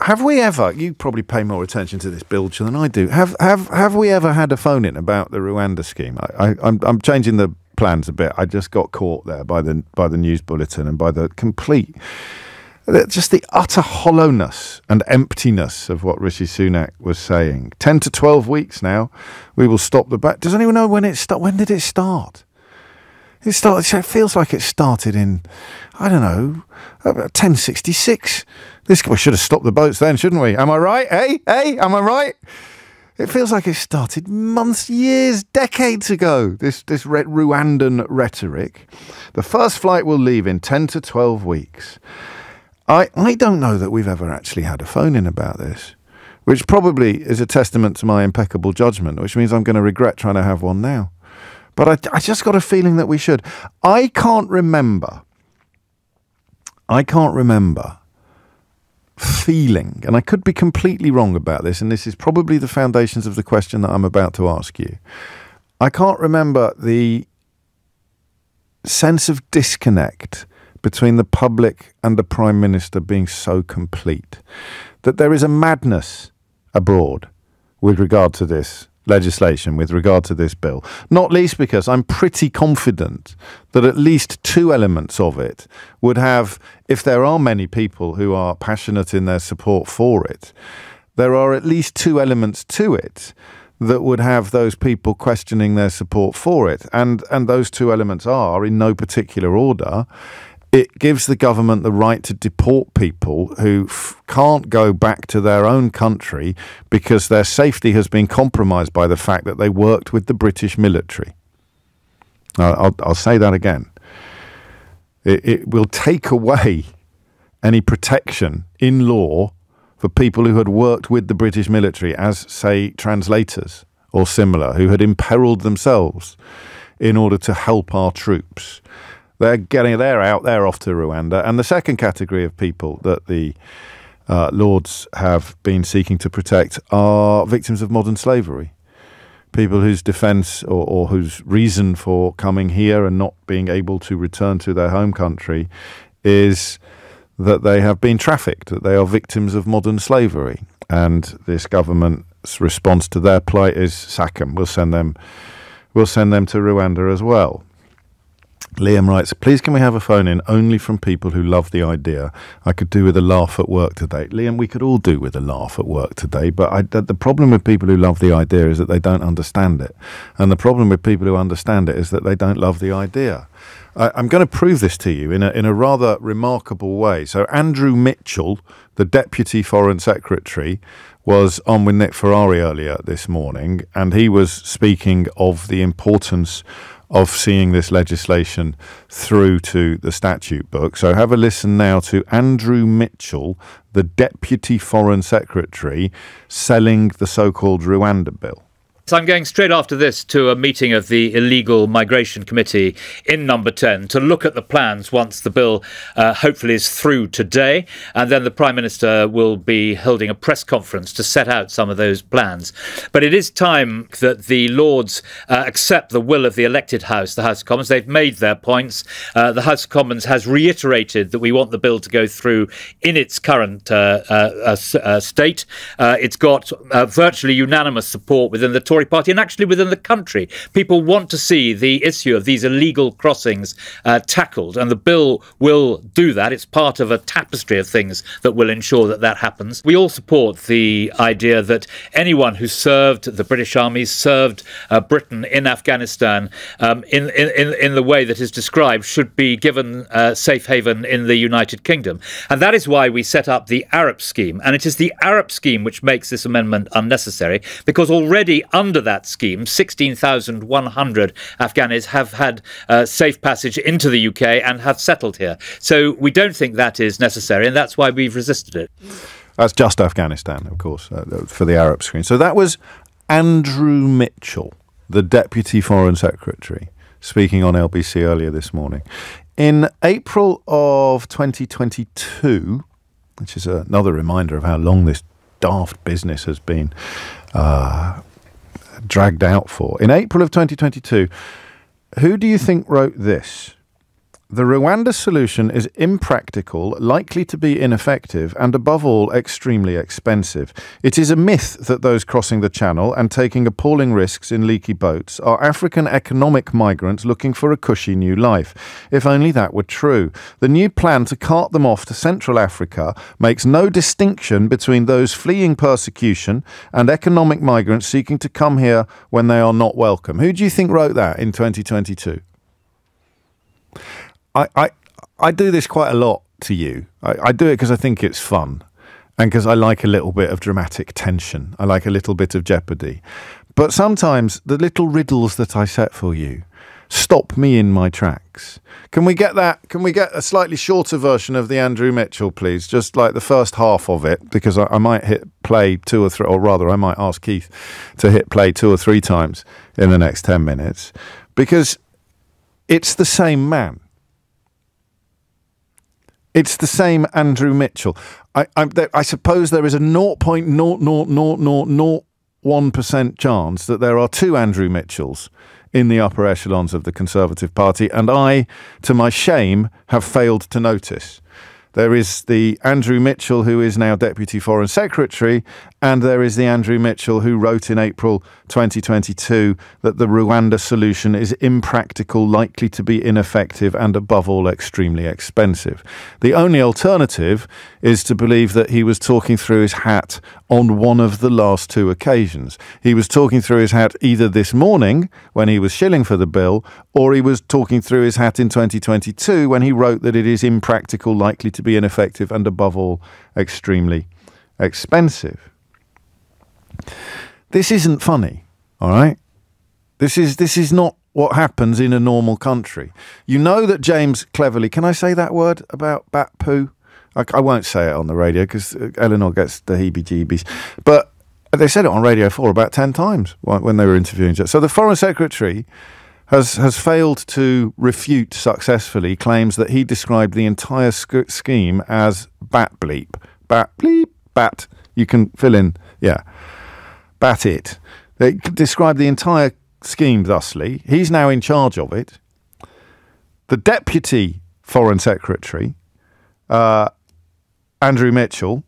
Have we ever, you probably pay more attention to this bilge than I do, have we ever had a phone-in about the Rwanda scheme? I'm changing the plans a bit. I just got caught there by the news bulletin and by the complete, just the utter hollowness and emptiness of what Rishi Sunak was saying. 10 to 12 weeks now, we will stop the back. Does anyone know when did it start? It feels like it started in, I don't know, 1066. We should have stopped the boats then, shouldn't we? Am I right? Hey, am I right? It feels like it started months, years, decades ago, this Rwandan rhetoric. The first flight will leave in 10 to 12 weeks. I don't know that we've ever actually had a phone-in about this, which probably is a testament to my impeccable judgment, which means I'm going to regret trying to have one now. But I just got a feeling that we should. I can't remember feeling, and I could be completely wrong about this, and this is probably the foundations of the question that I'm about to ask you. I can't remember the sense of disconnect between the public and the Prime Minister being so complete, that there is a madness abroad with regard to this legislation, with regard to this bill, not least because I'm pretty confident that at least two elements of it would have, if there are many people who are passionate in their support for it, there are at least two elements to it that would have those people questioning their support for it. And those two elements are, in no particular order, it gives the government the right to deport people who can't go back to their own country because their safety has been compromised by the fact that they worked with the British military. I'll say that again. It will take away any protection in law for people who had worked with the British military as, say, translators or similar, who had imperiled themselves in order to help our troops. They're out there off to Rwanda. And the second category of people that the Lords have been seeking to protect are victims of modern slavery. People whose defence or whose reason for coming here and not being able to return to their home country is that they have been trafficked, that they are victims of modern slavery. And this government's response to their plight is sack them. We'll send them to Rwanda as well. Liam writes, please can we have a phone-in only from people who love the idea? I could do with a laugh at work today. Liam, we could all do with a laugh at work today, but the problem with people who love the idea is that they don't understand it. And the problem with people who understand it is that they don't love the idea. I'm going to prove this to you in a rather remarkable way. So Andrew Mitchell, the Deputy Foreign Secretary, was on with Nick Ferrari earlier this morning, and he was speaking of the importance of seeing this legislation through to the statute book. So have a listen now to Andrew Mitchell, the Deputy Foreign Secretary, selling the so-called Rwanda bill. So I'm going straight after this to a meeting of the Illegal Migration Committee in Number 10 to look at the plans once the bill hopefully is through today. And then the Prime Minister will be holding a press conference to set out some of those plans. But it is time that the Lords accept the will of the elected House, the House of Commons. They've made their points. The House of Commons has reiterated that we want the bill to go through in its current state. It's got virtually unanimous support within the Tory party and actually within the country. People want to see the issue of these illegal crossings tackled, and the bill will do that. It's part of a tapestry of things that will ensure that that happens. We all support the idea that anyone who served the British Army, served Britain in Afghanistan in the way that is described, should be given safe haven in the United Kingdom. And that is why we set up the Arab scheme. And it is the Arab scheme which makes this amendment unnecessary, because already under that scheme, 16,100 Afghanis have had safe passage into the UK and have settled here. So we don't think that is necessary, and that's why we've resisted it. That's just Afghanistan, of course, for the Arab scheme. So that was Andrew Mitchell, the Deputy Foreign Secretary, speaking on LBC earlier this morning. In April of 2022, which is another reminder of how long this daft business has been dragged out for. In April of 2022, who do you think wrote this? The Rwanda solution is impractical, likely to be ineffective, and above all, extremely expensive. It is a myth that those crossing the channel and taking appalling risks in leaky boats are African economic migrants looking for a cushy new life. If only that were true. The new plan to cart them off to Central Africa makes no distinction between those fleeing persecution and economic migrants seeking to come here when they are not welcome. Who do you think wrote that in 2022? I do this quite a lot to you. I do it because I think it's fun. and because I like a little bit of dramatic tension. I like a little bit of jeopardy. But sometimes the little riddles that I set for you stop me in my tracks. Can we get that? Can we get a slightly shorter version of the Andrew Mitchell, please? Just like the first half of it, because I might hit play 2 or 3, or rather I might ask Keith to hit play 2 or 3 times in the next 10 minutes, because it's the same man. It's the same Andrew Mitchell. I suppose there is a 0.00001% chance that there are 2 Andrew Mitchells in the upper echelons of the Conservative Party, and I, to my shame, have failed to notice. There is the Andrew Mitchell who is now Deputy Foreign Secretary, and there is the Andrew Mitchell who wrote in April 2022 that the Rwanda solution is impractical, likely to be ineffective, and above all extremely expensive. The only alternative is to believe that he was talking through his hat on one of the last 2 occasions. He was talking through his hat either this morning when he was shilling for the bill, or he was talking through his hat in 2022 when he wrote that it is impractical, likely to be ineffective, and above all extremely expensive. This isn't funny, all right? This is not what happens in a normal country. You know that James cleverly, can I say that word about bat poo? I won't say it on the radio because Eleanor gets the heebie-jeebies. But they said it on Radio 4 about 10 times when they were interviewing. So the Foreign Secretary has failed to refute successfully claims that he described the entire scheme as bat bleep. Bat bleep, bat. You can fill in, yeah. Bat it. They described the entire scheme thusly. He's now in charge of it. The Deputy Foreign Secretary, Andrew Mitchell,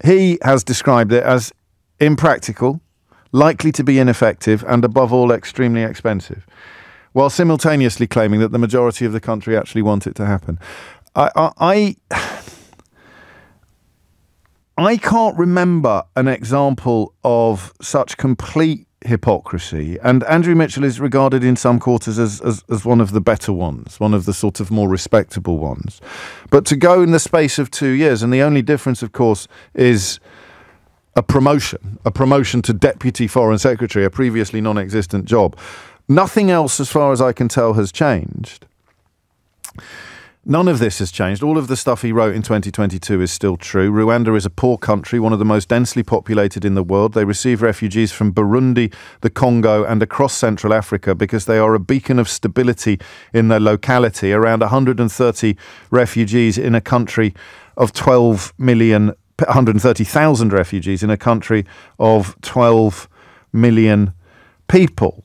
he has described it as impractical, likely to be ineffective, and above all extremely expensive, while simultaneously claiming that the majority of the country actually want it to happen. I can't remember an example of such complete hypocrisy, and Andrew Mitchell is regarded in some quarters as one of the better ones, one of the sort of more respectable ones. But to go in the space of 2 years, and the only difference, of course, is a promotion to Deputy Foreign Secretary, a previously non-existent job. Nothing else, as far as I can tell, has changed. None of this has changed. All of the stuff he wrote in 2022 is still true. Rwanda is a poor country, one of the most densely populated in the world. They receive refugees from Burundi, the Congo, and across Central Africa because they are a beacon of stability in their locality. Around 130 refugees in a country of 130,000 refugees in a country of 12 million people.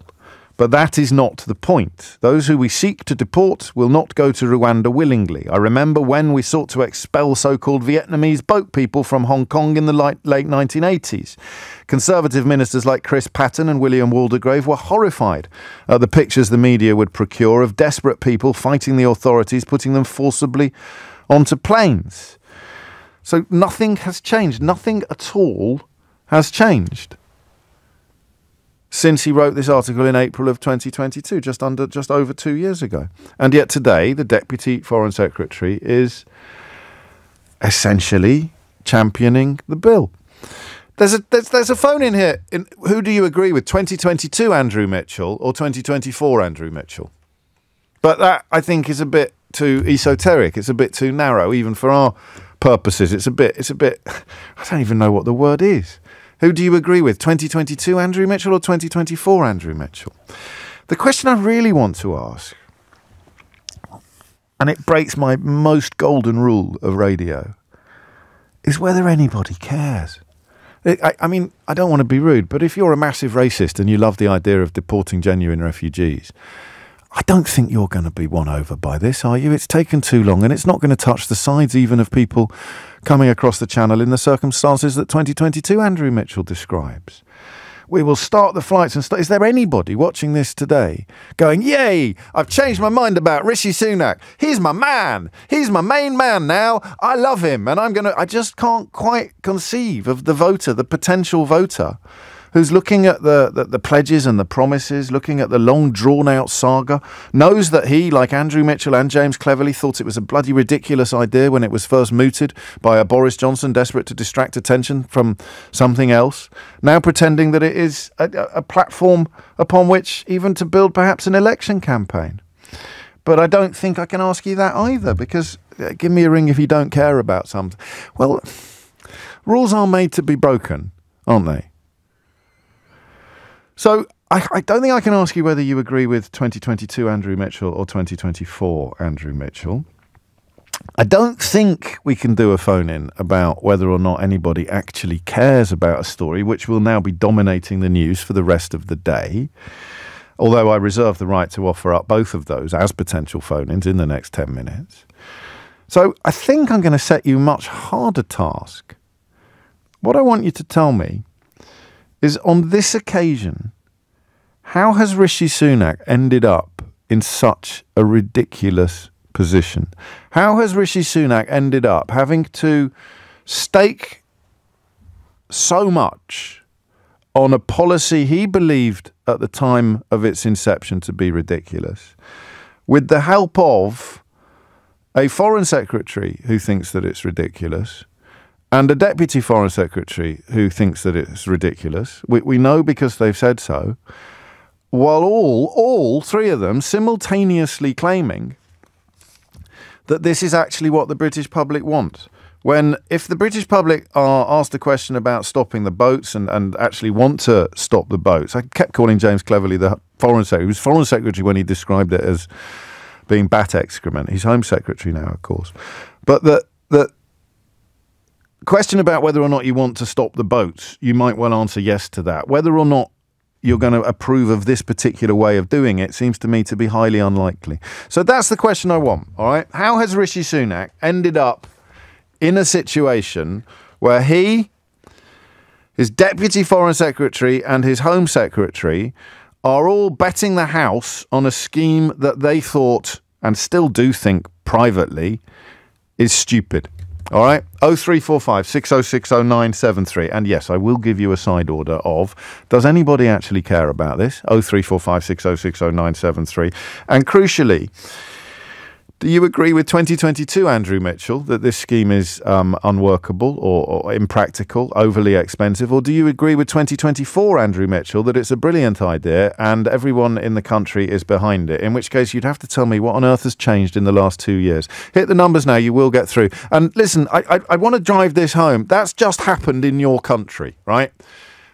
But that is not the point. Those who we seek to deport will not go to Rwanda willingly. I remember when we sought to expel so-called Vietnamese boat people from Hong Kong in the late 1980s. Conservative ministers like Chris Patten and William Waldegrave were horrified at the pictures the media would procure of desperate people fighting the authorities, putting them forcibly onto planes. So nothing has changed. Nothing at all has changed since he wrote this article in April of 2022, just over 2 years ago. And yet today, the Deputy Foreign Secretary is essentially championing the bill. There's a phone in here. Who do you agree with, 2022 Andrew Mitchell or 2024 Andrew Mitchell? But that, I think, is a bit too esoteric. It's a bit too narrow, even for our purposes. It's a bit, I don't even know what the word is. Who do you agree with, 2022 Andrew Mitchell or 2024 Andrew Mitchell? The question I really want to ask, and it breaks my most golden rule of radio, is whether anybody cares. I mean, I don't want to be rude, but if you're a massive racist and you love the idea of deporting genuine refugees, I don't think you're going to be won over by this, are you? It's taken too long, and it's not going to touch the sides even of people coming across the channel in the circumstances that 2022 Andrew Mitchell describes. We will start the flights and is there anybody watching this today going, yay, I've changed my mind about Rishi Sunak. He's my man. He's my main man now. I love him. And I just can't quite conceive of the voter, the potential voter who's looking at the pledges and the promises, looking at the long drawn-out saga, knows that he, like Andrew Mitchell and James Cleverly, thought it was a bloody ridiculous idea when it was first mooted by a Boris Johnson desperate to distract attention from something else, now pretending that it is a platform upon which even to build perhaps an election campaign. But I don't think I can ask you that either, because give me a ring if you don't care about something. Well, rules are made to be broken, aren't they? So I don't think I can ask you whether you agree with 2022 Andrew Mitchell or 2024 Andrew Mitchell. I don't think we can do a phone-in about whether or not anybody actually cares about a story which will now be dominating the news for the rest of the day, although I reserve the right to offer up both of those as potential phone-ins in the next 10 minutes. So I think I'm going to set you a much harder task. What I want you to tell me is, on this occasion, how has Rishi Sunak ended up in such a ridiculous position? How has Rishi Sunak ended up having to stake so much on a policy he believed at the time of its inception to be ridiculous, with the help of a foreign secretary who thinks that it's ridiculous, and a deputy foreign secretary who thinks that it's ridiculous? We know because they've said so. While all three of them simultaneously claiming that this is actually what the British public want. When, if the British public are asked a question about stopping the boats and actually want to stop the boats, I kept calling James Cleverly the foreign secretary. He was foreign secretary when he described it as being bat excrement. He's Home Secretary now, of course. But the question about whether or not you want to stop the boats, you might well answer yes to that. Whether or not you're going to approve of this particular way of doing it seems to me to be highly unlikely. So that's the question I want, all right? How has Rishi Sunak ended up in a situation where he, his Deputy Foreign Secretary and his Home Secretary are all betting the house on a scheme that they thought, and still do think privately, is stupid? All right, 0345 6060 973. And yes, I will give you a side order of, does anybody actually care about this? 0345 6060 973. And crucially, do you agree with 2022 Andrew Mitchell that this scheme is unworkable or impractical, overly expensive? Or do you agree with 2024 Andrew Mitchell that it's a brilliant idea and everyone in the country is behind it? In which case you'd have to tell me what on earth has changed in the last 2 years. Hit the numbers now, you will get through. And listen, I want to drive this home. That's just happened in your country, right?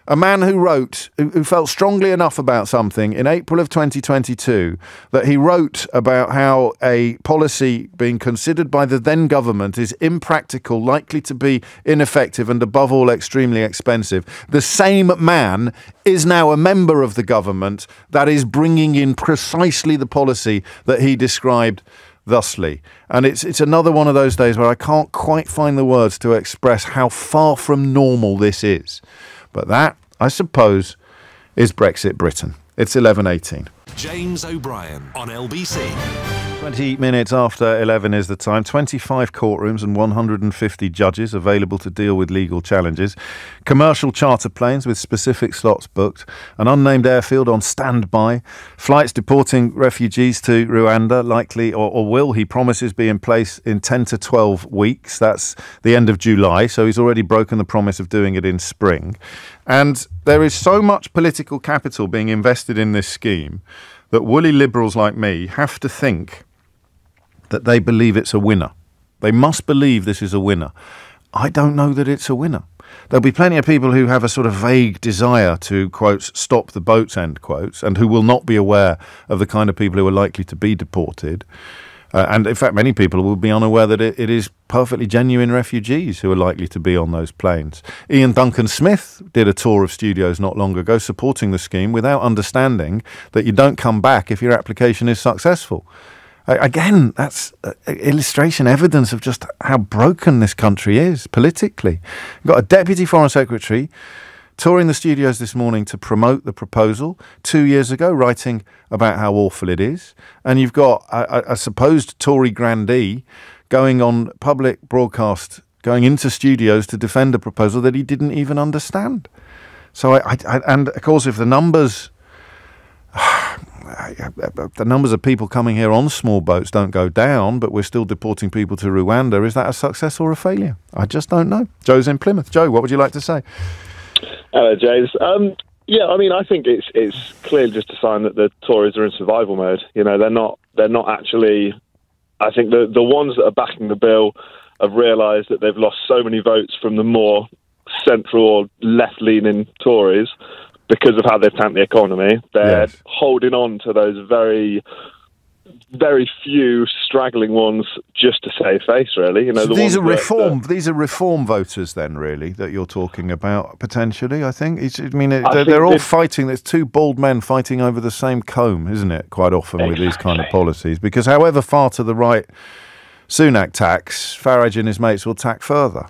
A man who felt strongly enough about something in April of 2022 that he wrote about how a policy being considered by the then government is impractical, likely to be ineffective, and above all extremely expensive. The same man is now a member of the government that is bringing in precisely the policy that he described thusly. And it's another one of those days where I can't quite find the words to express how far from normal this is. But that, I suppose, is Brexit Britain. It's 11:18. James O'Brien on LBC. 20 minutes after 11 is the time. 25 courtrooms and 150 judges available to deal with legal challenges. Commercial charter planes with specific slots booked. An unnamed airfield on standby. Flights deporting refugees to Rwanda likely, or will, he promises, be in place in 10 to 12 weeks. That's the end of July, so he's already broken the promise of doing it in spring. And there is so much political capital being invested in this scheme that woolly liberals like me have to think that they believe it's a winner. They must believe this is a winner. I don't know that it's a winner. There'll be plenty of people who have a sort of vague desire to, quotes, stop the boats, end quotes, and who will not be aware of the kind of people who are likely to be deported. And in fact, many people will be unaware that it is perfectly genuine refugees who are likely to be on those planes. Ian Duncan Smith did a tour of studios not long ago supporting the scheme without understanding that you don't come back if your application is successful. Again, that's illustration, evidence of just how broken this country is politically. You've got a Deputy Foreign Secretary touring the studios this morning to promote the proposal 2 years ago, writing about how awful it is. And you've got a supposed Tory grandee going on public broadcast, going into studios to defend a proposal that he didn't even understand. So and of course, if the numbers of people coming here on small boats don't go down, but we're still deporting people to Rwanda, is that a success or a failure? I just don't know. Joe's in Plymouth. Joe, what would you like to say? Hello, James. Yeah, I mean, I think it's clearly just a sign that the Tories are in survival mode. You know, they're not actually. I think the ones that are backing the bill have realised that they've lost so many votes from the more central or left-leaning Tories because of how they've tanked the economy. They're holding on to those very, very few straggling ones just to save face, really. You know, so these are reform voters, then, really, that you're talking about potentially. I think. They're all fighting. There's two bald men fighting over the same comb, isn't it? Quite often with these kind of policies, because however far to the right Sunak tacks, Farage and his mates will tack further.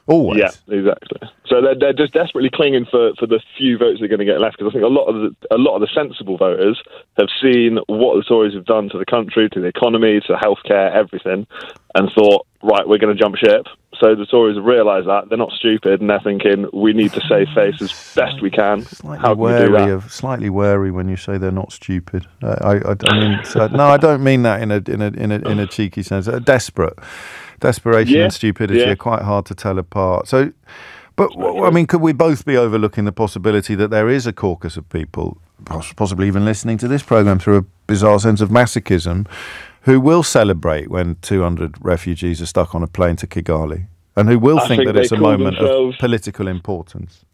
Always. Yeah, exactly. So they're just desperately clinging for the few votes they're going to get left, because I think a lot of the sensible voters have seen what the Tories have done to the country, to the economy, to healthcare, everything, and thought, right, we're going to jump ship. So the Tories have realised that they're not stupid, and they're thinking we need to save face as best we can. How can we do that? Slightly wary when you say they're not stupid. No, I don't mean that in a cheeky sense. Desperation and stupidity are quite hard to tell apart. So, but I mean, could we both be overlooking the possibility that there is a caucus of people, possibly even listening to this programme through a bizarre sense of masochism, who will celebrate when 200 refugees are stuck on a plane to Kigali, and who will think that it's a moment of political importance?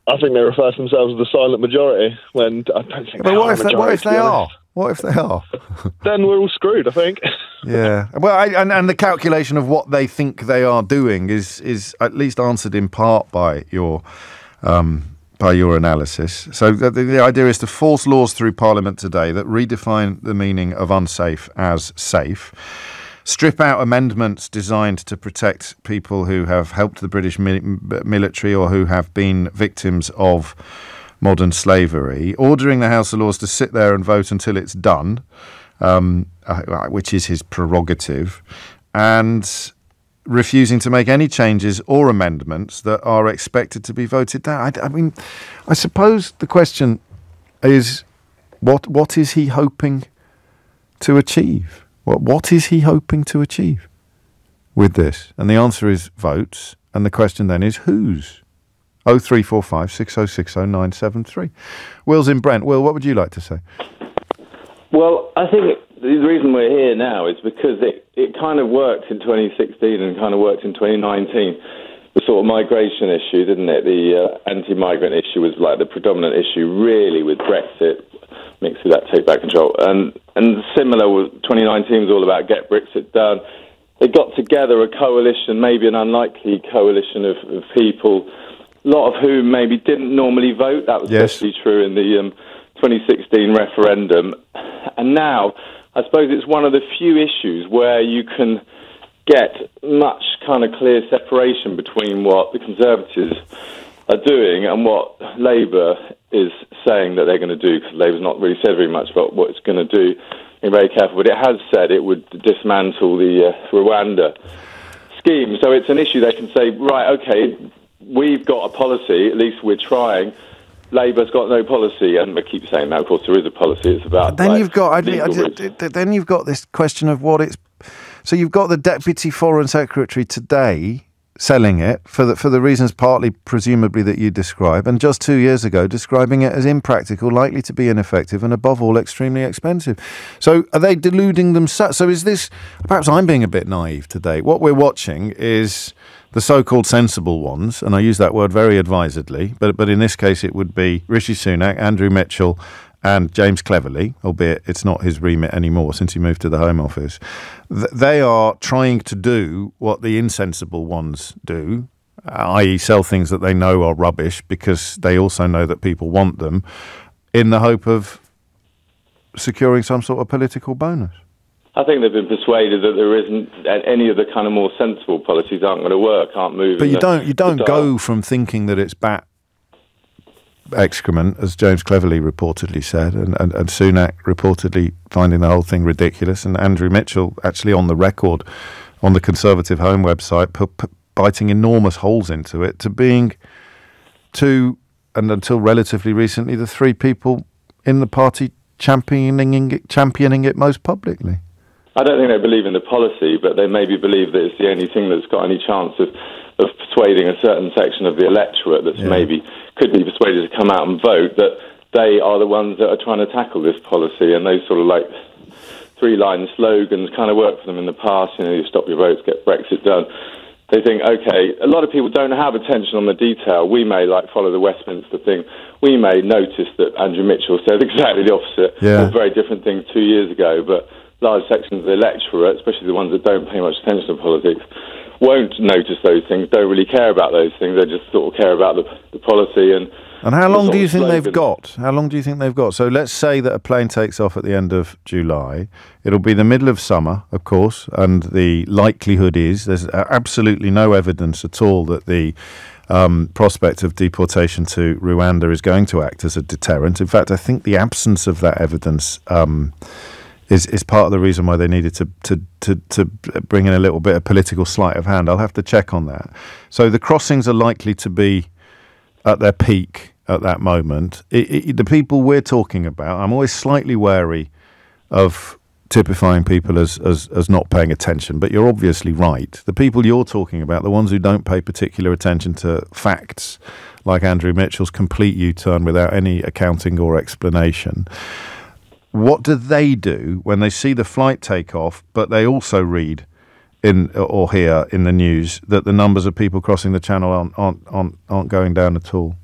I think they refer to themselves as the silent majority, when I don't think but what if they are? What if they are? Then we're all screwed, I think. Yeah. Well, and the calculation of what they think they are doing is at least answered in part by your analysis. So the idea is to force laws through Parliament today that redefine the meaning of unsafe as safe, strip out amendments designed to protect people who have helped the British military or who have been victims of modern slavery, ordering the House of Lords to sit there and vote until it's done, which is his prerogative, and refusing to make any changes or amendments that are expected to be voted down. I mean, I suppose the question is, what is he hoping to achieve? What is he hoping to achieve with this? And the answer is votes, and the question then is whose? 0345 6060 973. Will's in Brent. Will, what would you like to say? Well, I think the reason we're here now is because it kind of worked in 2016 and kind of worked in 2019. The sort of migration issue, didn't it? The anti-migrant issue was like the predominant issue, really, with Brexit mixed with that take back control. And similar, 2019 was all about get Brexit done. They got together a coalition, maybe an unlikely coalition of people, a lot of whom maybe didn't normally vote. That was especially true in the 2016 referendum. And now, I suppose it's one of the few issues where you can get much kind of clear separation between what the Conservatives are doing and what Labour is saying that they're going to do, because Labour's not really said very much about what it's going to do. Being very careful, but it has said it would dismantle the Rwanda scheme. So it's an issue they can say, right, okay, we've got a policy, at least we're trying. Labour's got no policy, and I keep saying that. Of course, there is a policy. It's about. Then you've got. Then you've got this question of what it's. So you've got the Deputy Foreign Secretary today selling it for the reasons partly, presumably, that you describe, and just 2 years ago describing it as impractical, likely to be ineffective, and above all, extremely expensive. So are they deluding themselves? So is this? Perhaps I'm being a bit naive today. What we're watching is the so-called sensible ones, and I use that word very advisedly, but in this case it would be Rishi Sunak, Andrew Mitchell and James Cleverly, albeit it's not his remit anymore since he moved to the Home Office. They are trying to do what the insensible ones do, i.e. sell things that they know are rubbish because they also know that people want them, in the hope of securing some sort of political bonus. I think they've been persuaded that there isn't any of the kind of more sensible policies aren't going to work, aren't move. But you don't go from thinking that it's bat excrement, as James Cleverly reportedly said, and Sunak reportedly finding the whole thing ridiculous, and Andrew Mitchell actually on the record on the Conservative Home website biting enormous holes into it, to and until relatively recently, the three people in the party championing it most publicly. I don't think they believe in the policy, but they maybe believe that it's the only thing that's got any chance of persuading a certain section of the electorate that's maybe could be persuaded to come out and vote, that they are the ones that are trying to tackle this policy, and those sort of like three-line slogans kind of worked for them in the past. You stop your votes, get Brexit done. They think, okay, a lot of people don't have attention on the detail. We may follow the Westminster thing. We may notice that Andrew Mitchell said exactly the opposite, a very different thing 2 years ago, but large sections of the electorate, especially the ones that don't pay much attention to politics, won't notice those things, don't really care about those things. They just sort of care about the policy. And how long do you think they've got? How long do you think they've got? So let's say that a plane takes off at the end of July. It'll be the middle of summer, of course, and the likelihood is there's absolutely no evidence at all that the prospect of deportation to Rwanda is going to act as a deterrent. In fact, I think the absence of that evidence is part of the reason why they needed to bring in a little bit of political sleight of hand. I'll have to check on that. So the crossings are likely to be at their peak at that moment. The people we're talking about, I'm always slightly wary of typifying people as not paying attention, but you're obviously right. The people you're talking about, the ones who don't pay particular attention to facts, like Andrew Mitchell's complete U-turn without any accounting or explanation, what do they do when they see the flight take off, but they also read or hear in the news that the numbers of people crossing the channel aren't going down at all?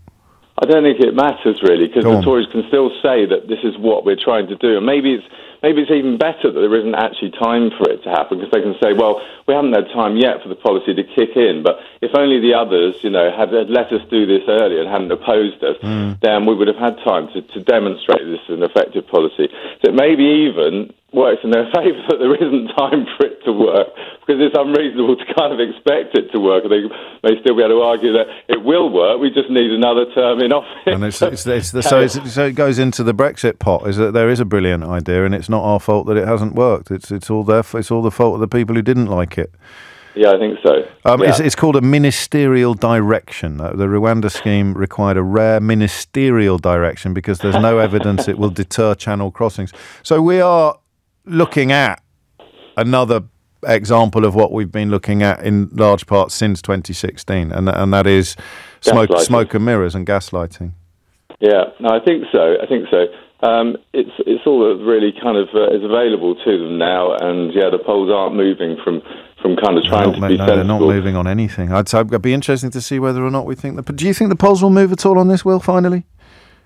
I don't think it matters really, because the Tories can still say that this is what we're trying to do, and maybe it's even better that there isn't actually time for it to happen, because they can say, well, we haven't had time yet for the policy to kick in, but if only the others, had let us do this earlier and hadn't opposed us, then we would have had time to demonstrate this is an effective policy. So it maybe even works in their favour that there isn't time for it to work, because it's unreasonable to kind of expect it to work. They may still be able to argue that it will work, we just need another term in office. And so it goes into the Brexit pot, is that there is a brilliant idea and it's not our fault that it hasn't worked. It's all the fault of the people who didn't like it. Yeah, I think so. It's called a ministerial direction. The Rwanda scheme required a rare ministerial direction because there's no evidence it will deter channel crossings. So we are looking at another example of what we've been looking at in large part since 2016, and that is smoke and mirrors and gaslighting. Yeah, no, I think so. It's all that really kind of is available to them now, and the polls aren't moving from kind of trying to be sensible. They're not moving on anything. It'd be interesting to see whether or not we think that. Do you think the polls will move at all on this, Will, finally?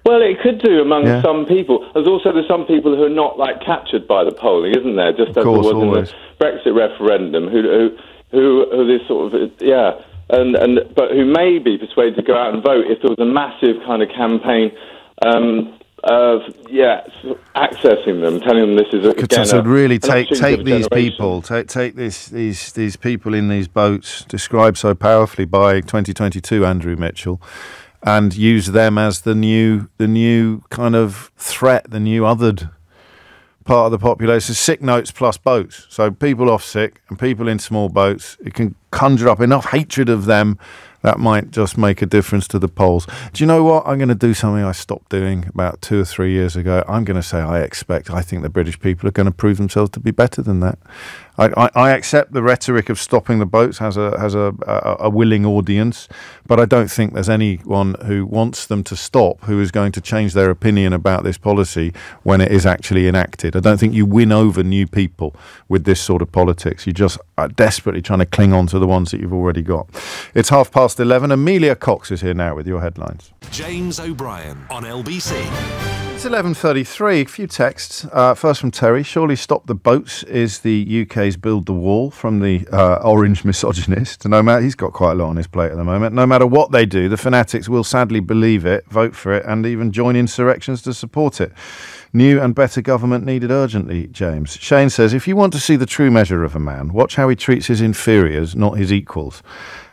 Well, it could do among some people. There's some people who are not captured by the polling, isn't there? Just as there was always in the Brexit referendum, who this sort of but who may be persuaded to go out and vote if there was a massive kind of campaign of accessing them, telling them this is take these people, take these people in these boats described so powerfully by 2022 Andrew Mitchell, and use them as the new kind of threat, the new othered part of the population. Sick notes plus boats. So people off sick and people in small boats, it can conjure up enough hatred of them that might just make a difference to the polls. Do you know what? I'm going to do something I stopped doing about 2 or 3 years ago. I'm going to say I think the British people are going to prove themselves to be better than that. I accept the rhetoric of stopping the boats has a willing audience, but I don't think there's anyone who wants them to stop who is going to change their opinion about this policy when it is actually enacted. I don't think you win over new people with this sort of politics. You just are desperately trying to cling on to the ones that you've already got. It's 11:30. Amelia Cox is here now with your headlines. James O'Brien on LBC. It's 11:33. A few texts. First from Terry. Surely Stop the Boats is the UK's Build the Wall, from the orange misogynist. He's got quite a lot on his plate at the moment. No matter what they do, the fanatics will sadly believe it, vote for it, and even join insurrections to support it. New and better government needed urgently, James. Shane says, if you want to see the true measure of a man, watch how he treats his inferiors, not his equals.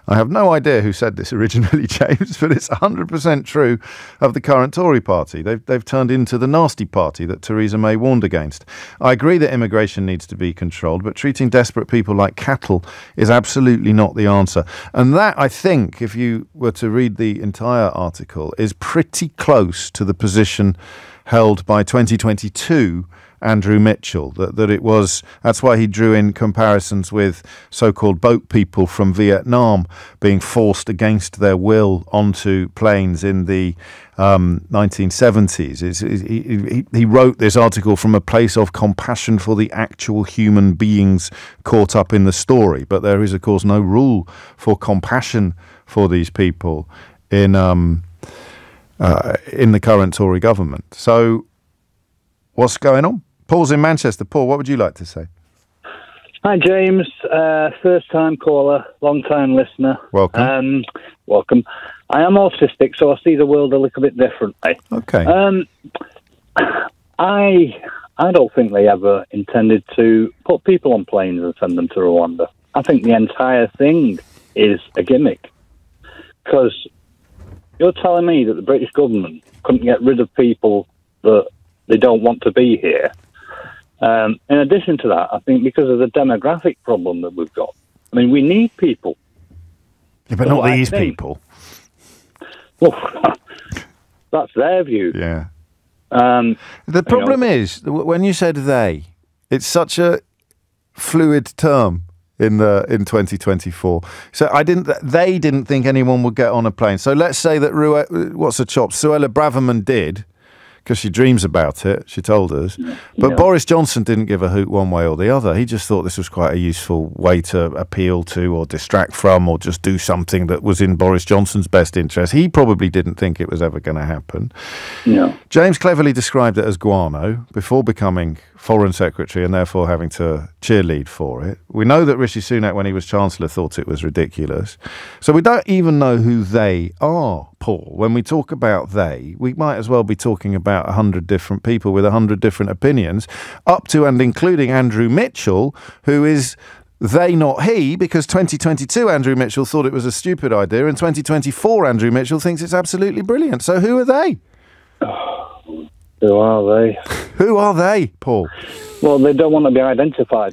I have no idea who said this originally, James, but it's 100% true of the current Tory party. They've turned into the nasty party that Theresa May warned against. I agree that immigration needs to be controlled, but treating desperate people like cattle is absolutely not the answer. And that, I think, if you were to read the entire article, is pretty close to the position held by 2022 Andrew Mitchell, that's why he drew in comparisons with so-called boat people from Vietnam being forced against their will onto planes in the 1970s. He wrote this article from a place of compassion for the actual human beings caught up in the story, but there is, of course, no rule for compassion for these people in the current Tory government. So what's going on? Paul's in Manchester. Paul, what would you like to say? Hi, James. First-time caller, long-time listener. Welcome. Welcome. I am autistic, so I see the world a little bit differently. Okay. I don't think they ever intended to put people on planes and send them to Rwanda. I think the entire thing is a gimmick. Because you're telling me that the British government couldn't get rid of people that they don't want to be here. In addition to that, I think because of the demographic problem that we've got, I mean, we need people. Yeah, but not these people. Well, that's their view. Yeah. The problem is, when you said they, it's such a fluid term in 2024. So they didn't think anyone would get on a plane. So let's say that Suella Braverman did, because she dreams about it, she told us. But Boris Johnson didn't give a hoot one way or the other. He just thought this was quite a useful way to appeal to or distract from or just do something that was in Boris Johnson's best interest. He probably didn't think it was ever going to happen. Yeah. James cleverly described it as guano before becoming Foreign Secretary and therefore having to cheerlead for it. We know that Rishi Sunak, when he was Chancellor, thought it was ridiculous. So we don't even know who they are, Paul. When we talk about they, we might as well be talking about 100 different people with 100 different opinions, up to and including Andrew Mitchell, who is they, not he, because 2022 Andrew Mitchell thought it was a stupid idea, and 2024 Andrew Mitchell thinks it's absolutely brilliant. So who are they? Who are they? Who are they, Paul? Well, they don't want to be identified.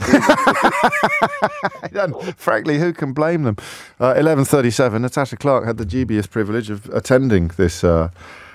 Frankly, who can blame them? 11:37. Natasha Clark had the dubious privilege of attending this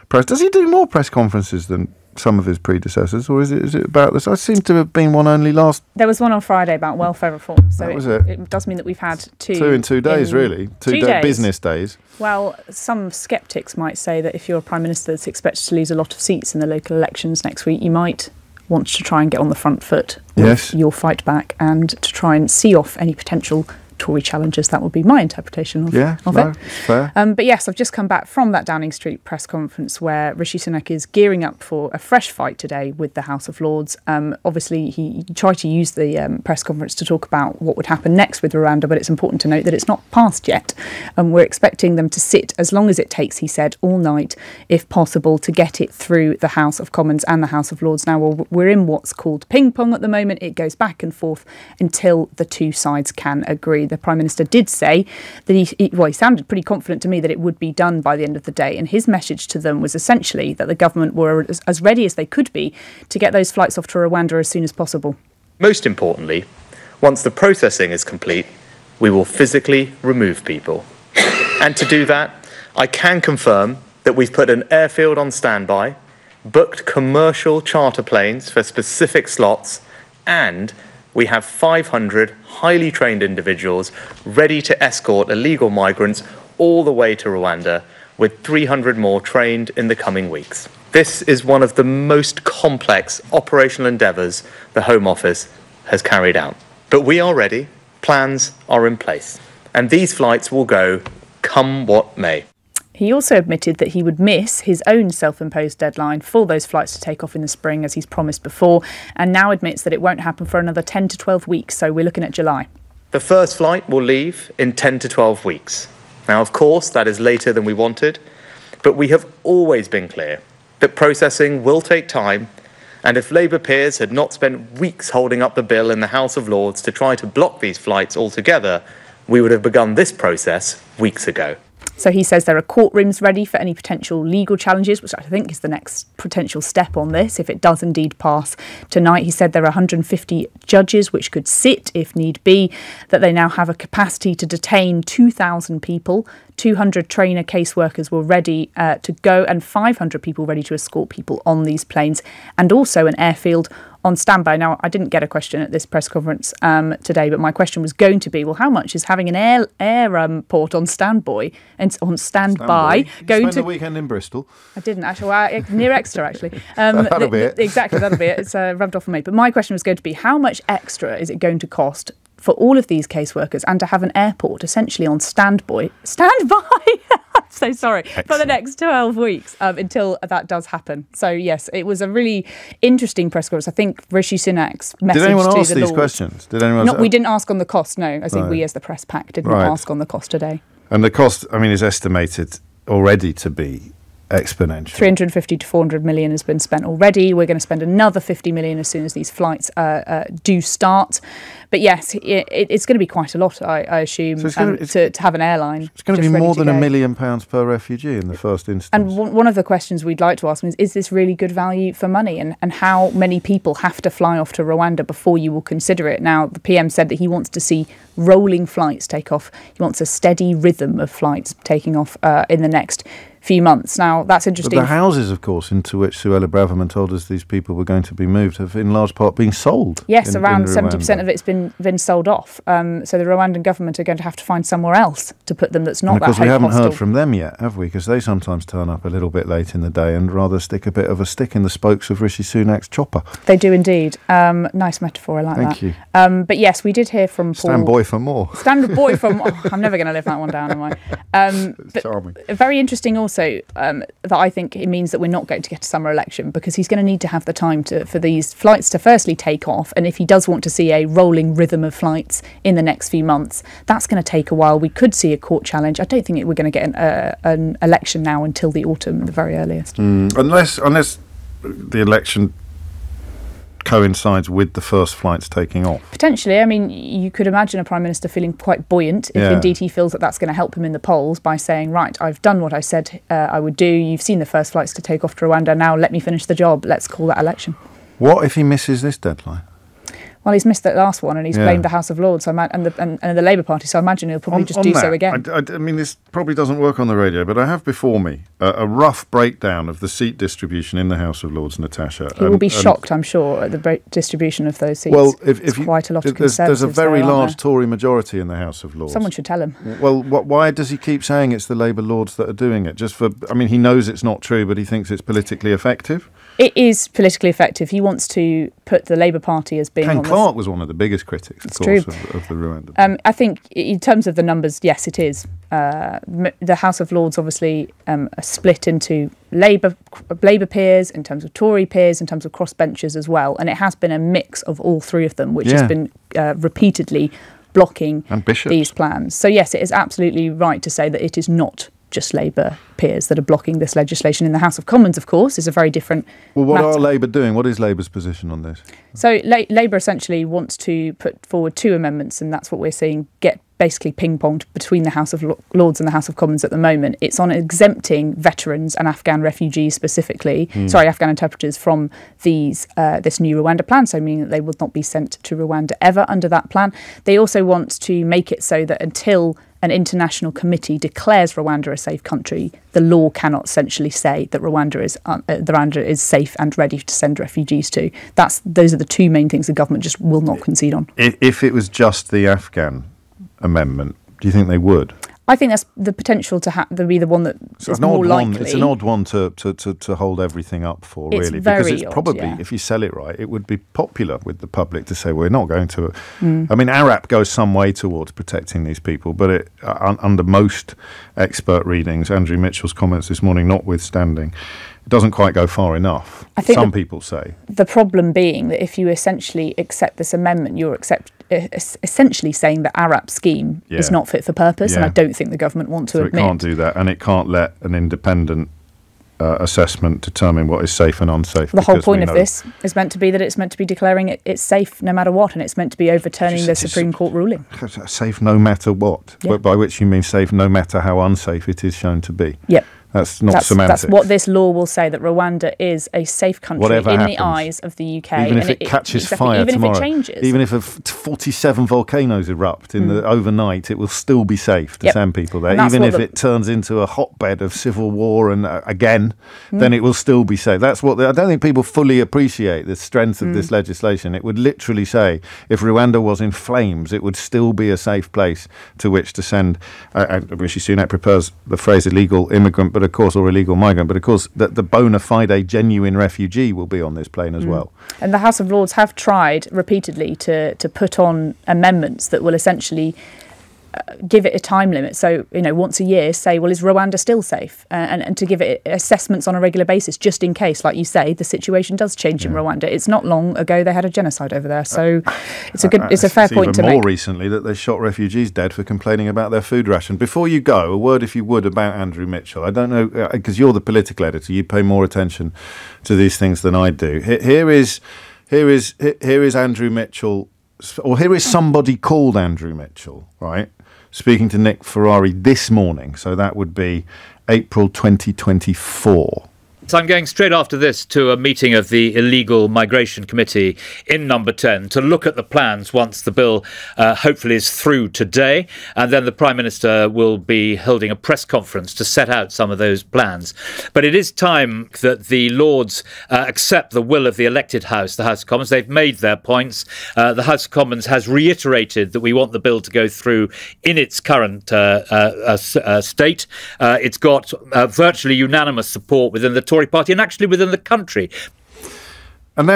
press. Does he do more press conferences than some of his predecessors, or is it about this? I seem to have been one only last. There was one on Friday about welfare reform. So that was it. It does mean that we've had two. Two in 2 days, really. Two days. Business days. Well, some sceptics might say that if you're a Prime Minister that's expected to lose a lot of seats in the local elections next week, you might want to try and get on the front foot with your fight back and to try and see off any potential Tory challenges. That would be my interpretation of it. It's fair. But yes, I've just come back from that Downing Street press conference where Rishi Sunak is gearing up for a fresh fight today with the House of Lords. Obviously, he tried to use the press conference to talk about what would happen next with Rwanda, but it's important to note that it's not passed yet. We're expecting them to sit as long as it takes, he said, all night, if possible, to get it through the House of Commons and the House of Lords. Now, we're in what's called ping pong at the moment. It goes back and forth until the two sides can agree. The Prime Minister did say that he sounded pretty confident to me that it would be done by the end of the day. And his message to them was essentially that the government were as ready as they could be to get those flights off to Rwanda as soon as possible. Most importantly, once the processing is complete, we will physically remove people. And to do that, I can confirm that we've put an airfield on standby, booked commercial charter planes for specific slots, and we have 500 highly trained individuals ready to escort illegal migrants all the way to Rwanda, with 300 more trained in the coming weeks. This is one of the most complex operational endeavours the Home Office has carried out. But we are ready, plans are in place, and these flights will go come what may. He also admitted that he would miss his own self-imposed deadline for those flights to take off in the spring, as he's promised before, and now admits that it won't happen for another 10 to 12 weeks, so we're looking at July. The first flight will leave in 10 to 12 weeks. Now, of course, that is later than we wanted, but we have always been clear that processing will take time, and if Labour peers had not spent weeks holding up the bill in the House of Lords to try to block these flights altogether, we would have begun this process weeks ago. So he says there are courtrooms ready for any potential legal challenges, which I think is the next potential step on this, if it does indeed pass tonight. He said there are 150 judges which could sit if need be, that they now have a capacity to detain 2,000 people. 200 trainer caseworkers were ready to go, and 500 people ready to escort people on these planes, and also an airfield on standby. Now, I didn't get a question at this press conference today, but my question was going to be, well, how much is having an airport on standby going spend to the weekend in Bristol? I didn't actually. Well, near Exeter, actually. That'll be it. Exactly, that'll be it. It's rubbed off on me. But my question was going to be, how much extra is it going to cost for all of these caseworkers and to have an airport essentially on standby? So sorry. Excellent. For the next 12 weeks until that does happen. So yes, it was a really interesting press conference. I think Rishi Sunak's message to the Lords. Did anyone ask these questions? Did anyone? We didn't ask on the cost. No, as in we as the press pack didn't ask on the cost today. And the cost, I mean, is estimated already to be exponential. 350 to 400 million has been spent already. We're going to spend another 50 million as soon as these flights do start. But yes, it's going to be quite a lot, I assume, to have an airline. It's going to be more than £1 million per refugee in the first instance. And one of the questions we'd like to ask is this really good value for money? And how many people have to fly off to Rwanda before you will consider it? Now, the PM said that he wants to see rolling flights take off. He wants a steady rhythm of flights taking off in the next few months. Now, that's interesting. But the houses, of course, into which Suella Braverman told us these people were going to be moved have in large part been sold. Yes, around 70% of it's been sold off. So the Rwandan government are going to have to find somewhere else to put them that's not that hostel. Of course, we haven't heard from them yet, have we? Because they sometimes turn up a little bit late in the day and rather stick a bit of a stick in the spokes of Rishi Sunak's chopper. They do indeed. Nice metaphor, I like that. Thank you. But yes, we did hear from Paul. Stand boy for more. Stand boy for more. I'm never going to live that one down, am I? But charming. Very interesting also that I think it means that we're not going to get a summer election, because he's going to need to have the time for these flights to firstly take off, and if he does want to see a rolling rhythm of flights in the next few months, that's going to take a while. We could see a court challenge. I don't think we're going to get an election now until the autumn, the very earliest. Unless the election coincides with the first flights taking off. Potentially. I mean, you could imagine a Prime Minister feeling quite buoyant if indeed he feels that that's going to help him in the polls by saying, right, I've done what I said I would do. You've seen the first flights to take off to Rwanda. Now let me finish the job. Let's call that election. What if he misses this deadline? Well, he's missed that last one, and he's blamed the House of Lords and the Labour Party, so I imagine he'll probably just do so again. I mean, this probably doesn't work on the radio, but I have before me a rough breakdown of the seat distribution in the House of Lords, Natasha. He will be shocked, I'm sure, at the distribution of those seats. Well, if quite a lot of Conservatives. There's a very large Tory majority in the House of Lords. Someone should tell him. Well, why does he keep saying it's the Labour Lords that are doing it? I mean, he knows it's not true, but he thinks it's politically effective. It is politically effective. He wants to put the Labour Party as being... Ken Clarke was one of the biggest critics, of course, of the Rwanda. I think in terms of the numbers, yes, it is. The House of Lords obviously are split into Labour peers, in terms of Tory peers, in terms of crossbenchers as well. And it has been a mix of all three of them, which has been repeatedly blocking these plans. So yes, it is absolutely right to say that it is not just Labour peers that are blocking this legislation. In the House of Commons, of course, is a very different matter. Are Labour doing? What is Labour's position on this? So Labour essentially wants to put forward two amendments, and that's what we're seeing get basically ping-ponged between the House of Lords and the House of Commons at the moment. It's on exempting veterans and Afghan refugees specifically, Afghan interpreters from this new Rwanda plan, so meaning that they will not be sent to Rwanda ever under that plan. They also want to make it so that until an international committee declares Rwanda a safe country, the law cannot essentially say that Rwanda is safe and ready to send refugees to. Those are the two main things the government just will not concede on. If it was just the Afghan amendment, do you think they would? I think that's the potential to be the one that is more likely. It's an odd one to hold everything up for, really. Because it's probably, if you sell it right, it would be popular with the public to say, we're not going to... I mean, ARAP goes some way towards protecting these people, but under most expert readings, Andrew Mitchell's comments this morning notwithstanding, it doesn't quite go far enough, some people say. The problem being that if you essentially accept this amendment, you're essentially saying that ARAP's scheme is not fit for purpose, and I don't think the government want to admit. So it can't do that, and it can't let an independent assessment determine what is safe and unsafe. The whole point of this is meant to be that it's meant to be declaring it's safe no matter what, and it's meant to be overturning the Supreme Court ruling. Safe no matter what, Yep. by which you mean safe no matter how unsafe it is shown to be. Yep. That's not semantics. That's what this law will say, that Rwanda is a safe country the eyes of the UK. Even if it catches fire tomorrow, if it changes. Even if 47 volcanoes erupt in the overnight, it will still be safe to send people there. Even if it turns into a hotbed of civil war and then it will still be safe. That's what I don't think people fully appreciate the strength of this legislation. It would literally say if Rwanda was in flames, it would still be a safe place to which to send. Rishi Sunak prefers the phrase illegal immigrant, but of course, or illegal migrant, but of course the bona fide genuine refugee will be on this plane as well. And the House of Lords have tried repeatedly to put on amendments that will essentially give it a time limit. So, once a year, say, well, is Rwanda still safe? And to give it assessments on a regular basis, just in case, like you say, the situation does change in Rwanda. It's not long ago they had a genocide over there. So it's a fair point to make. More recently that they shot refugees dead for complaining about their food ration. Before you go, a word, if you would, about Andrew Mitchell. I don't know, because you're the political editor, you pay more attention to these things than I do. Here is Andrew Mitchell, or here is somebody called Andrew Mitchell, right? Speaking to Nick Ferrari this morning, so that would be April 2024. So I'm going straight after this to a meeting of the Illegal Migration Committee in Number 10 to look at the plans once the bill hopefully is through today. And then the Prime Minister will be holding a press conference to set out some of those plans. But it is time that the Lords accept the will of the elected House, the House of Commons. They've made their points. The House of Commons has reiterated that we want the bill to go through in its current state. It's got virtually unanimous support within the Tory party and actually within the country. And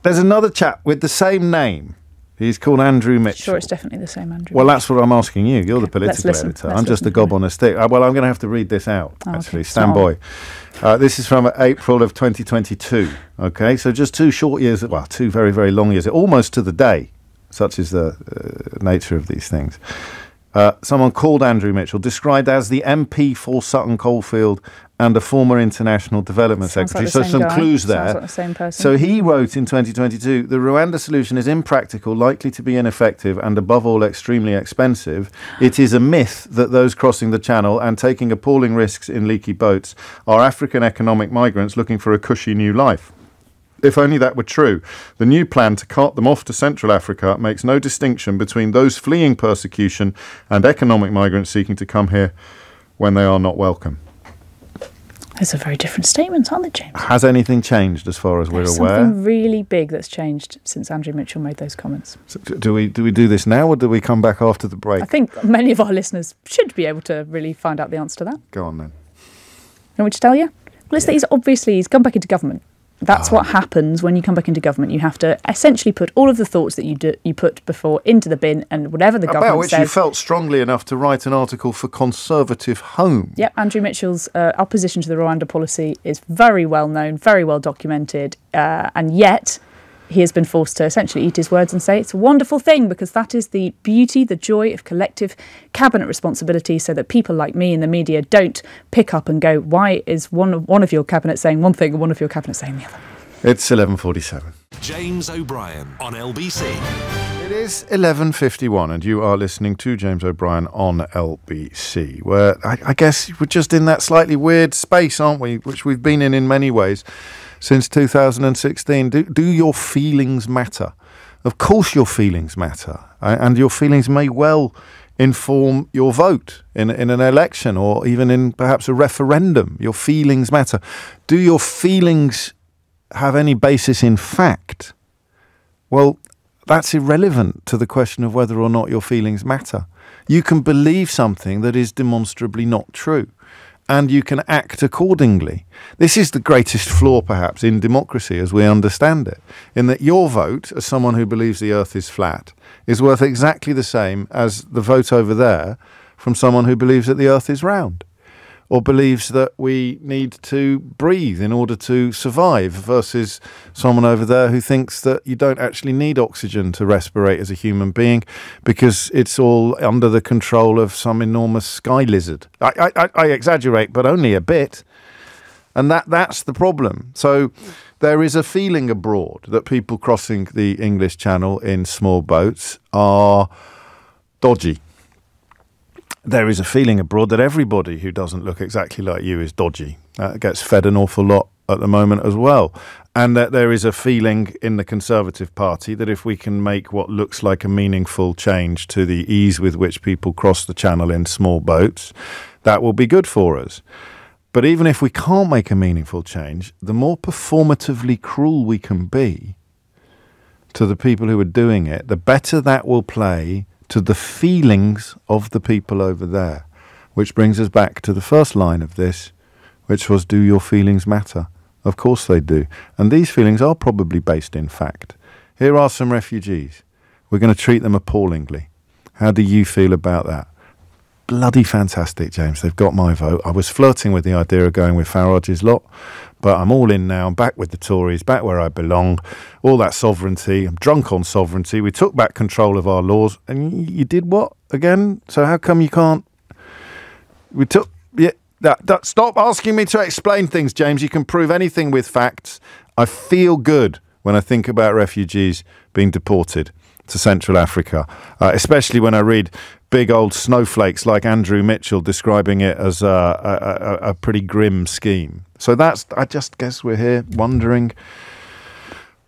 there's another chap with the same name. He's called Andrew Mitchell. Sure, it's definitely the same Andrew. Well, that's what I'm asking you. You're the political editor. I'm just a gob on a stick. Well, I'm going to have to read this out, actually. Okay. Stand by. This is from April of 2022. Okay, so just 2 short years, 2 very, very long years, almost to the day. Such is the nature of these things. Someone called Andrew Mitchell, described as the MP for Sutton Coldfield and a former international development secretary. So some clues there. Like the same person. So he wrote in 2022, the Rwanda solution is impractical, likely to be ineffective, and above all extremely expensive. It is a myth that those crossing the channel and taking appalling risks in leaky boats are African economic migrants looking for a cushy new life. If only that were true. The new plan to cart them off to Central Africa makes no distinction between those fleeing persecution and economic migrants seeking to come here when they are not welcome. Those are very different statements, aren't they, James? Has anything changed as far as we're aware? Something really big that's changed since Andrew Mitchell made those comments. So do we do this now, or do we come back after the break? I think many of our listeners should be able to really find out the answer to that. Go on then. You want me to tell you? Well, it's that he's gone back into government. That's what happens when you come back into government. You have to essentially put all of the thoughts that you put before into the bin, and whatever the government says. About which you felt strongly enough to write an article for Conservative Home. Yep, Andrew Mitchell's opposition to the Rwanda policy is very well known, very well documented, and yet he has been forced to essentially eat his words and say it's a wonderful thing, because that is the beauty, the joy of collective cabinet responsibility, so that people like me in the media don't pick up and go, why is one of your cabinet saying one thing and one of your cabinet saying the other? It's 11:47. James O'Brien on LBC. It is 11:51 and you are listening to James O'Brien on LBC, where I guess we're just in that slightly weird space, aren't we, which we've been in many ways since 2016. Do your feelings matter? Of course your feelings matter, and your feelings may well inform your vote in an election, or even in perhaps a referendum. Your feelings matter. Do your feelings have any basis in fact? Well, that's irrelevant to the question of whether or not your feelings matter. You can believe something that is demonstrably not true, and you can act accordingly. This is the greatest flaw, perhaps, in democracy as we understand it, in that your vote, as someone who believes the earth is flat, is worth exactly the same as the vote over there from someone who believes that the earth is round, or believes that we need to breathe in order to survive, versus someone over there who thinks that you don't actually need oxygen to respirate as a human being because it's all under the control of some enormous sky lizard. I exaggerate, but only a bit. And that's the problem. So there is a feeling abroad that people crossing the English Channel in small boats are dodgy. There is a feeling abroad that everybody who doesn't look exactly like you is dodgy. Gets fed an awful lot at the moment as well. And that there is a feeling in the Conservative Party that if we can make what looks like a meaningful change to the ease with which people cross the Channel in small boats, that will be good for us. But even if we can't make a meaningful change, the more performatively cruel we can be to the people who are doing it, the better that will play to the feelings of the people over there. Which brings us back to the first line of this, which was, do your feelings matter? Of course they do. And these feelings are probably based in fact. Here are some refugees. We're going to treat them appallingly. How do you feel about that? Bloody fantastic, James. They've got my vote. I was flirting with the idea of going with Farage's lot, but I'm all in now. I'm back with the Tories, back where I belong. All that sovereignty. I'm drunk on sovereignty. We took back control of our laws. And you did what again? So how come you can't? We took... Yeah, stop asking me to explain things, James. You can prove anything with facts. I feel good when I think about refugees being deported to Central Africa, especially when I read big old snowflakes like Andrew Mitchell describing it as a pretty grim scheme. So I just guess we're here wondering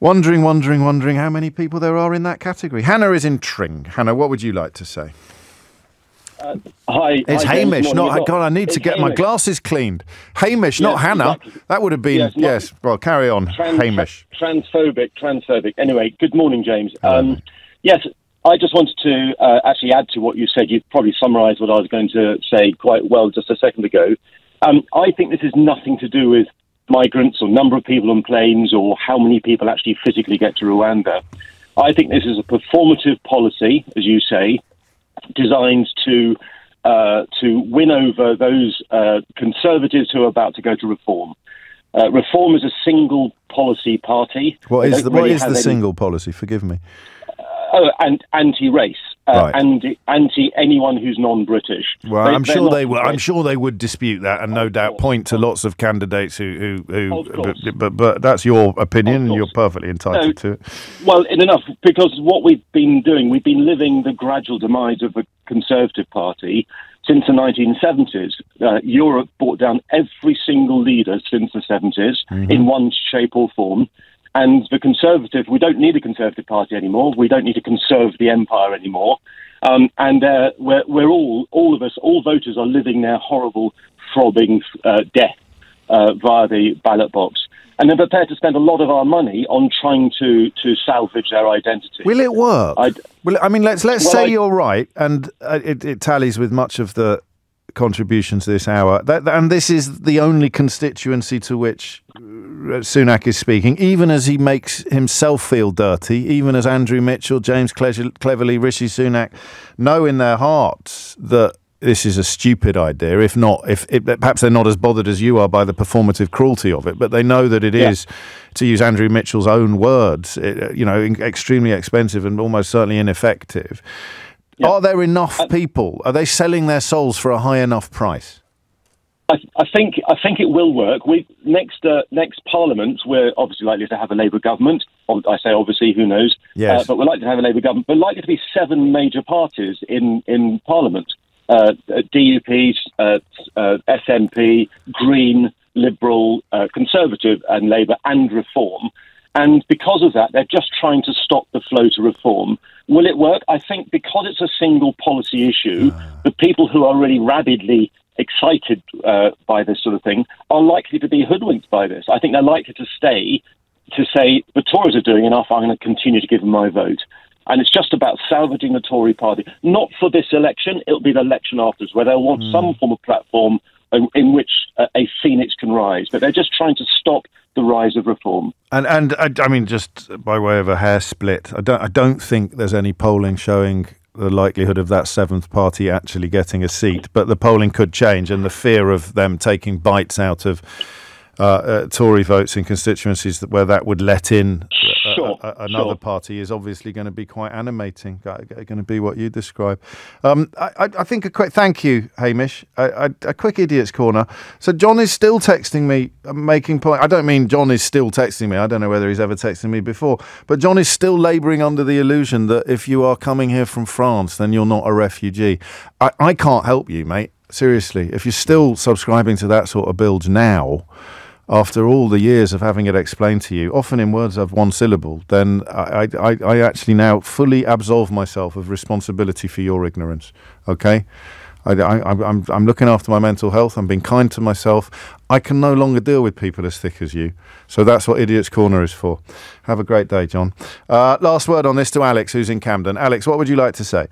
how many people there are in that category. Hannah is in Tring. Hannah, what would you like to say? Hi. It's Hamish, not... God, I need to get my glasses cleaned. Hamish, not Hannah. Exactly. That would have been... Yes, well, carry on. Hamish. Transphobic. Anyway, good morning, James. Yes, I just wanted to actually add to what you said. You've probably summarised what I was going to say quite well just a second ago. I think this is nothing to do with migrants or number of people on planes or how many people actually physically get to Rwanda. I think this is a performative policy, as you say, designed to win over those Conservatives who are about to go to Reform. Reform is a single policy party. What is the single policy? Forgive me. And anti-race, right. anti anyone who's non-British. Well, I'm sure they will. I'm sure they would dispute that, and no doubt point to lots of candidates who. But that's your opinion, and you're perfectly entitled to it. Well, enough, because what we've been doing, we've been living the gradual demise of the Conservative Party since the 1970s. Europe brought down every single leader since the 70s in one shape or form. And the Conservative, we don't need a Conservative Party anymore. We don't need to conserve the empire anymore. We're all of us, all voters are living their horrible, throbbing death via the ballot box. And they're prepared to spend a lot of our money on trying to salvage their identity. Will it work? Let's say you're right, and it tallies with much of the contributions this hour. And this is the only constituency to which Sunak is speaking, even as he makes himself feel dirty, even as Andrew Mitchell, James Cleverly, Rishi Sunak know in their hearts that this is a stupid idea. If perhaps they're not as bothered as you are by the performative cruelty of it, but they know that it is, to use Andrew Mitchell's own words, extremely expensive and almost certainly ineffective. Yeah. Are there enough people? Are they selling their souls for a high enough price? I think it will work. Next Parliament, we're obviously likely to have a Labour government. I say obviously, who knows? Yes. But we're likely to have a Labour government. But likely to be 7 major parties in Parliament: DUP, SNP, Green, Liberal, Conservative, and Labour, and Reform. And because of that, they're just trying to stop the flow to Reform. Will it work? I think because it's a single policy issue, the people who are really rabidly excited by this sort of thing are likely to be hoodwinked by this. I think they're likely to stay to say, the Tories are doing enough, I'm going to continue to give them my vote. And it's just about salvaging the Tory party. Not for this election, it'll be the election afterwards, where they'll want some form of platform in which a phoenix can rise. But they're just trying to stop the rise of Reform. And I mean, just by way of a hair split, I don't think there's any polling showing the likelihood of that 7th party actually getting a seat, but the polling could change, and the fear of them taking bites out of Tory votes in constituencies where that would let in another party is obviously going to be quite animating, going to be what you describe. I think a quick thank you, Hamish. A quick idiot's corner. So John is still texting me, making point. I don't mean John is still texting me. I don't know whether he's ever texted me before, but John is still labouring under the illusion that if you are coming here from France, then you're not a refugee. I can't help you, mate. Seriously, if you're still subscribing to that sort of bilge now, after all the years of having it explained to you, often in words of one syllable, then I actually now fully absolve myself of responsibility for your ignorance. Okay? I'm looking after my mental health. I'm being kind to myself. I can no longer deal with people as thick as you. So that's what Idiot's Corner is for. Have a great day, John. Last word on this to Alex, who's in Camden. Alex, what would you like to say?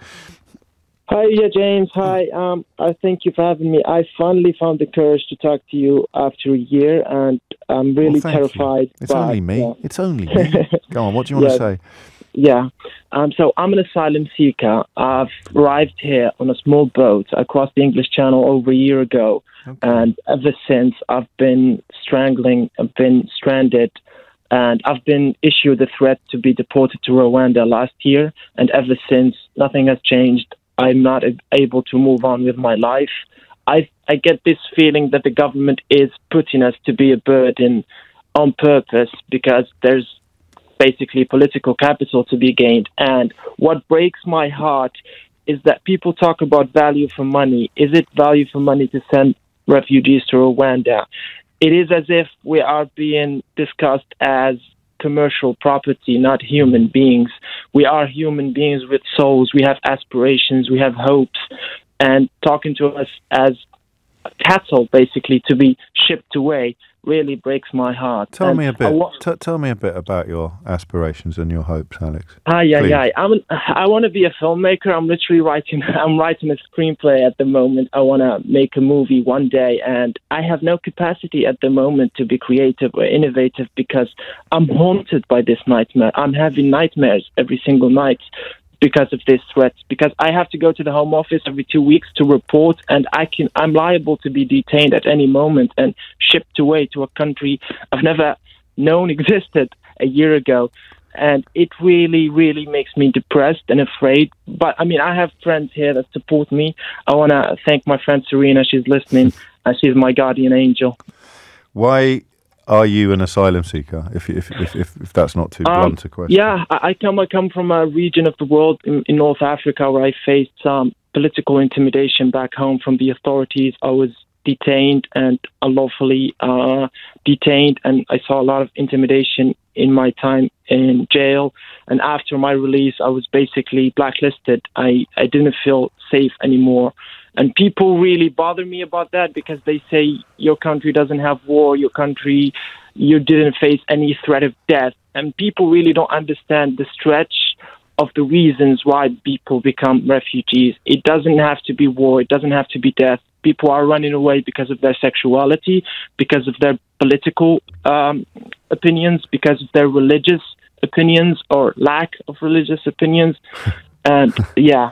Hi, James. Hi. I thank you for having me. I finally found the courage to talk to you after a year, and I'm really terrified. It's only me. It's only me. Go on. What do you want to say? Yeah. So I'm an asylum seeker. I've arrived here on a small boat across the English Channel over a year ago, and ever since I've been I've been stranded. And I've been issued the threat to be deported to Rwanda last year, and ever since, nothing has changed. I'm not able to move on with my life. I get this feeling that the government is putting us to be a burden on purpose because there's basically political capital to be gained. And what breaks my heart is that people talk about value for money. Is it value for money to send refugees to Rwanda? It is as if we are being discussed as commercial property, not human beings. We are human beings with souls. We have aspirations. We have hopes. And talking to us as cattle, basically, to be shipped away, really breaks my heart. Tell me a bit about your aspirations and your hopes, Alex. I want to be a filmmaker. I'm literally writing a screenplay at the moment. I want to make a movie one day, and I have no capacity at the moment to be creative or innovative because I'm haunted by this nightmare. I'm having nightmares every single night because of these threats, because I have to go to the Home Office every 2 weeks to report, and I'm liable to be detained at any moment and shipped away to a country I've never known existed a year ago. And it really, really makes me depressed and afraid. But, I have friends here that support me. I want to thank my friend Serena. She's listening, and she's my guardian angel. Why are you an asylum seeker, if that's not too blunt a question? Yeah, I come from a region of the world in North Africa where I faced some political intimidation back home from the authorities. I was detained and unlawfully detained, and I saw a lot of intimidation in my time in jail. And after my release, I was basically blacklisted. I didn't feel safe anymore. And people really bother me about that because they say your country doesn't have war, you didn't face any threat of death. And people really don't understand the stretch of the reasons why people become refugees. It doesn't have to be war, it doesn't have to be death. People are running away because of their sexuality, because of their political opinions, because of their religious opinions or lack of religious opinions. And yeah.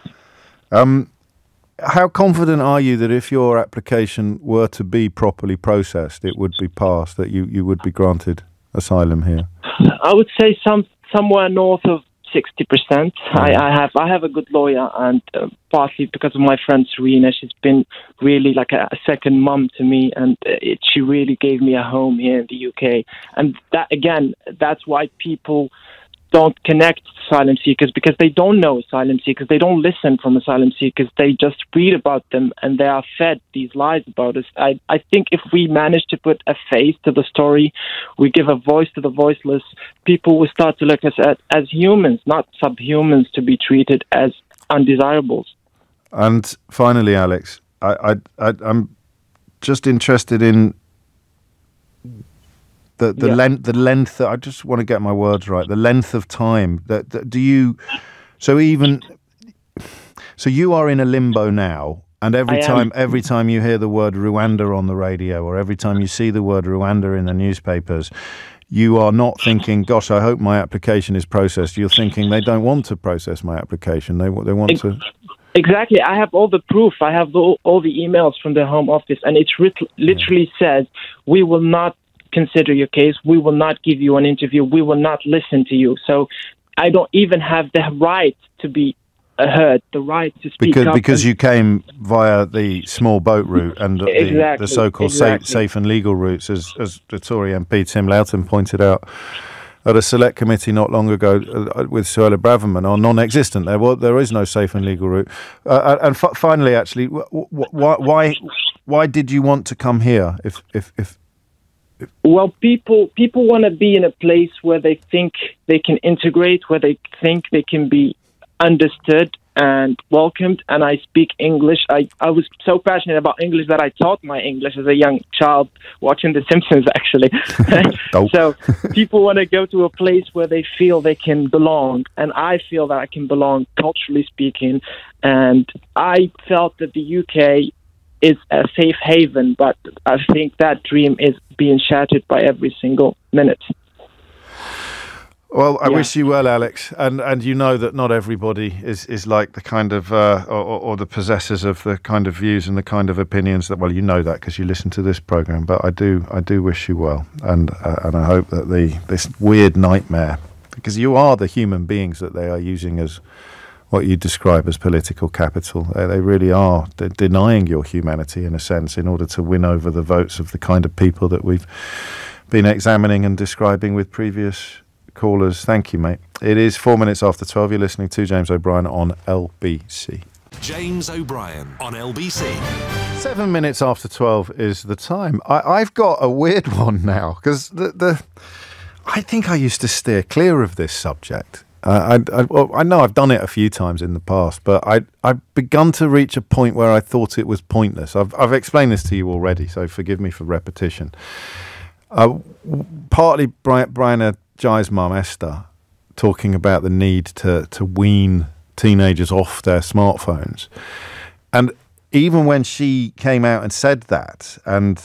How confident are you that if your application were to be properly processed, it would be passed, that you would be granted asylum here? I would say somewhere north of 60%. I have a good lawyer, and partly because of my friend Serena, she's been really like a second mum to me, and she really gave me a home here in the UK. And that's why people don't connect asylum seekers, because they don't know asylum seekers. They don't listen from asylum seekers. They just read about them, and they are fed these lies about us. I think if we manage to put a face to the story, we give a voice to the voiceless, people will start to look at us as humans, not subhumans to be treated as undesirables. And finally, Alex, I'm just interested in the length. I just want to get my words right. The length of time so you are in a limbo now, and every time you hear the word Rwanda on the radio, or every time you see the word Rwanda in the newspapers, you are not thinking, gosh, I hope my application is processed. You're thinking they don't want to process my application. They want to. Exactly. I have all the proof. I have all the emails from the Home Office, and it literally says we will not consider your case. We will not give you an interview. We will not listen to you. So I don't even have the right to be heard, the right to speak up. Because you came via the small boat route and the so-called safe and legal routes, as the Tory MP Tim Loughton pointed out at a select committee not long ago with Suella Braverman, are non-existent. There is no safe and legal route. And finally, actually, why did you want to come here? Well, people want to be in a place where they think they can integrate, where they think they can be understood and welcomed. And I speak English. I was so passionate about English that I taught my English as a young child watching The Simpsons, actually. So people want to go to a place where they feel they can belong. And I feel that I can belong, culturally speaking. And I felt that the UK is a safe haven, but I think that dream is being shattered by every single minute. Well, I wish you well, Alex, and you know that not everybody is like the kind of or the possessors of the kind of views and the kind of opinions that. Well, you know that because you listen to this program. But I do wish you well, and I hope that this weird nightmare, because you are the human beings that they are using as what you describe as political capital. They really are. They're denying your humanity in a sense in order to win over the votes of the kind of people that we've been examining and describing with previous callers. Thank you, mate. It is 4 minutes after 12. You're listening to James O'Brien on LBC. James O'Brien on LBC. 7 minutes after 12 is the time. I've got a weird one now because I think I used to steer clear of this subject. I know I've done it a few times in the past, but I've begun to reach a point where I thought it was pointless. I've explained this to you already, so forgive me for repetition. Partly Brianna Jai's mum, Esther, talking about the need to wean teenagers off their smartphones. And even when she came out and said that, and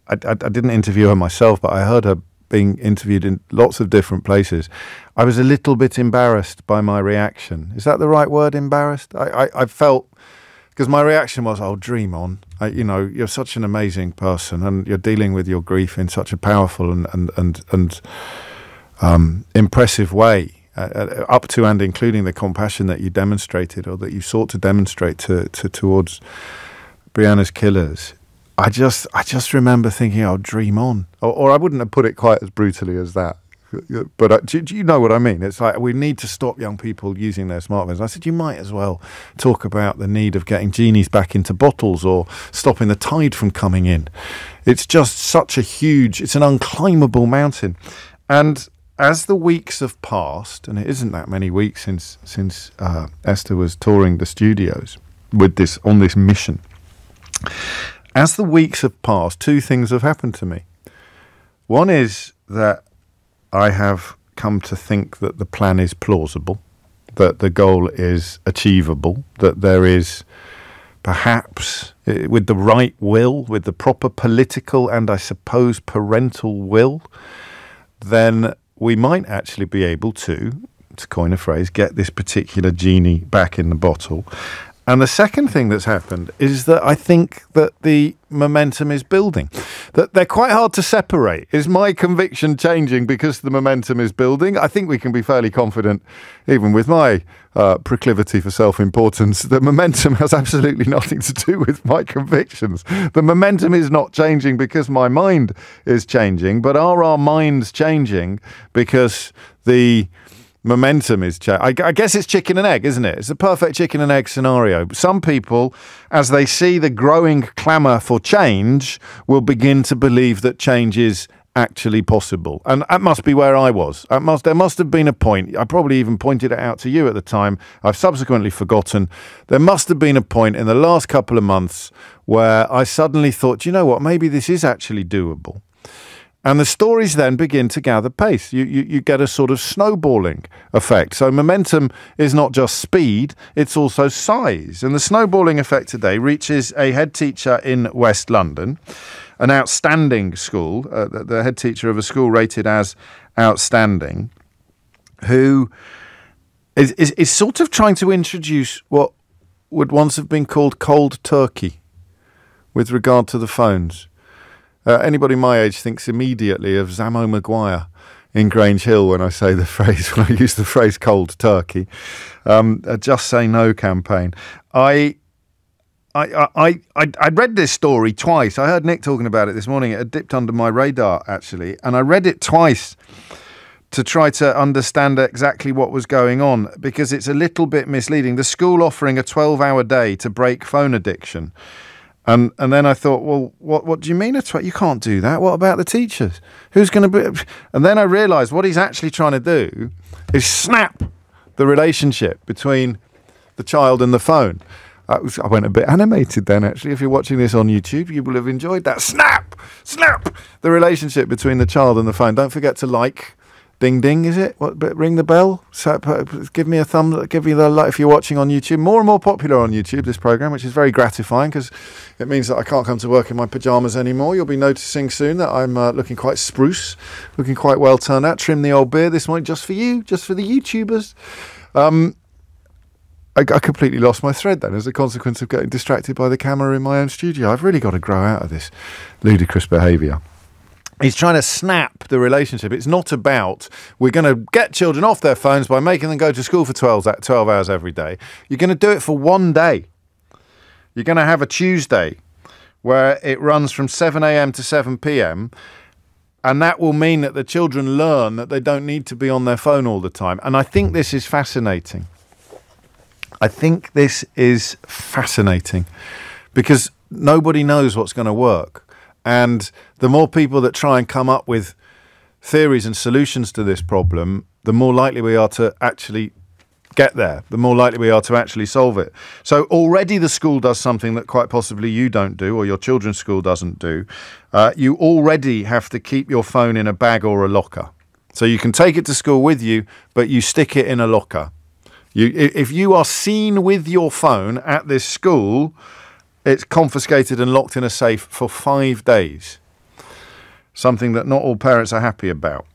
I didn't interview her myself, but I heard her being interviewed in lots of different places, I was a little bit embarrassed by my reaction. Is that the right word, embarrassed? I felt, because my reaction was, oh, dream on. You're such an amazing person and you're dealing with your grief in such a powerful and impressive way, up to and including the compassion that you demonstrated or that you sought to demonstrate towards Brianna's killers. I just remember thinking, oh, dream on. Or I wouldn't have put it quite as brutally as that. But do you know what I mean? It's like, we need to stop young people using their smartphones. I said, you might as well talk about the need of getting genies back into bottles or stopping the tide from coming in. It's just such it's an unclimbable mountain. And as the weeks have passed, and it isn't that many weeks since Esther was touring the studios on this mission, as the weeks have passed, two things have happened to me. One is that I have come to think that the plan is plausible, that the goal is achievable, that there is perhaps, with the right will, with the proper political and I suppose parental will, then we might actually be able to coin a phrase, get this particular genie back in the bottle. And the second thing that's happened is that I think that the momentum is building, that they're quite hard to separate. Is my conviction changing because the momentum is building? I think we can be fairly confident, even with my proclivity for self-importance, that momentum has absolutely nothing to do with my convictions. The momentum is not changing because my mind is changing, but are our minds changing because the momentum is I guess it's chicken and egg, isn't it? It's a perfect chicken and egg scenario. Some people, as they see the growing clamour for change, will begin to believe that change is actually possible. And that must be where I was. There must have been a point. I probably even pointed it out to you at the time. I've subsequently forgotten. There must have been a point in the last couple of months where I suddenly thought, you know what, maybe this is actually doable. And the stories then begin to gather pace. You get a sort of snowballing effect. So momentum is not just speed, it's also size. And the snowballing effect today reaches a head teacher in West London, an outstanding school, the head teacher of a school rated as outstanding, who is sort of trying to introduce what would once have been called cold turkey with regard to the phones. Anybody my age thinks immediately of Zamo Maguire in Grange Hill when I use the phrase cold turkey. A Just Say No campaign. I read this story twice. I heard Nick talking about it this morning. It had dipped under my radar, actually, and I read it twice to try to understand exactly what was going on, because it's a little bit misleading. The school offering a 12-hour day to break phone addiction. And then I thought, well, what do you mean? You can't do that. What about the teachers? Who's going to be? And then I realised what he's actually trying to do is snap the relationship between the child and the phone. I went a bit animated then, actually. If you're watching this on YouTube, you will have enjoyed that. Snap the relationship between the child and the phone. Don't forget to like. Ding ding, is it? Ring the bell. So, give me a thumb. Give me the like if you're watching on YouTube. More and more popular on YouTube, this program, which is very gratifying because it means that I can't come to work in my pajamas anymore. You'll be noticing soon that I'm looking quite spruce, looking quite well turned out. Trimmed the old beard this morning just for you, just for the YouTubers. I completely lost my thread then as a consequence of getting distracted by the camera in my own studio. I've really got to grow out of this ludicrous behaviour. He's trying to snap the relationship. It's not about we're going to get children off their phones by making them go to school for 12 hours every day. You're going to do it for one day. You're going to have a Tuesday where it runs from 7 a.m. to 7 p.m. And that will mean that the children learn that they don't need to be on their phone all the time. And I think this is fascinating. Because nobody knows what's going to work. And the more people that try and come up with theories and solutions to this problem, the more likely we are to actually get there, the more likely we are to actually solve it. So already the school does something that quite possibly you don't do, or your children's school doesn't do. You already have to keep your phone in a bag or a locker. So you can take it to school with you, but you stick it in a locker. If you are seen with your phone at this school, it's confiscated and locked in a safe for 5 days. Something that not all parents are happy about.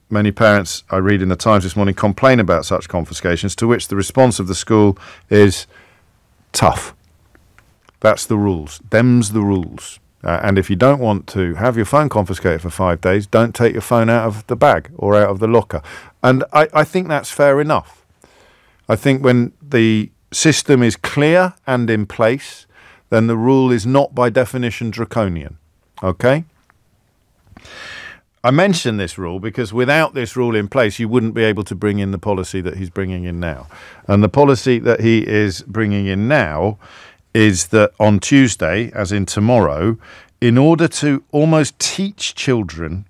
Many parents, I read in the Times this morning, complain about such confiscations, to which the response of the school is tough. That's the rules. Them's the rules. And if you don't want to have your phone confiscated for 5 days, don't take your phone out of the bag or out of the locker. And I think that's fair enough. I think when the system is clear and in place, then the rule is not by definition draconian. Okay? I mention this rule because without this rule in place, you wouldn't be able to bring in the policy that he's bringing in now. And the policy that he is bringing in now is that on Tuesday, as in tomorrow, in order to almost teach children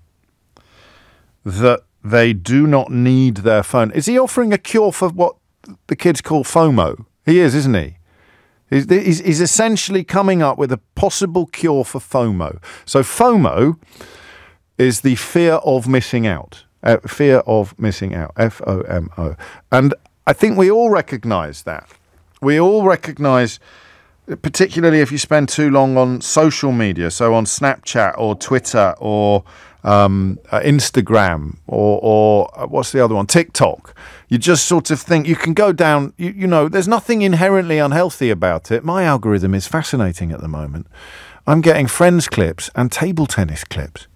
that they do not need their phone. Is he offering a cure for what the kids call FOMO? He is, isn't he? He's essentially coming up with a possible cure for FOMO. So FOMO is the fear of missing out. Fear of missing out. FOMO. And I think we all recognise that. We all recognise, particularly if you spend too long on social media, so on Snapchat or Twitter or Instagram or what's the other one? TikTok. You just sort of think you can go down, you know, there's nothing inherently unhealthy about it. My algorithm is fascinating at the moment. I'm getting Friends clips and table tennis clips.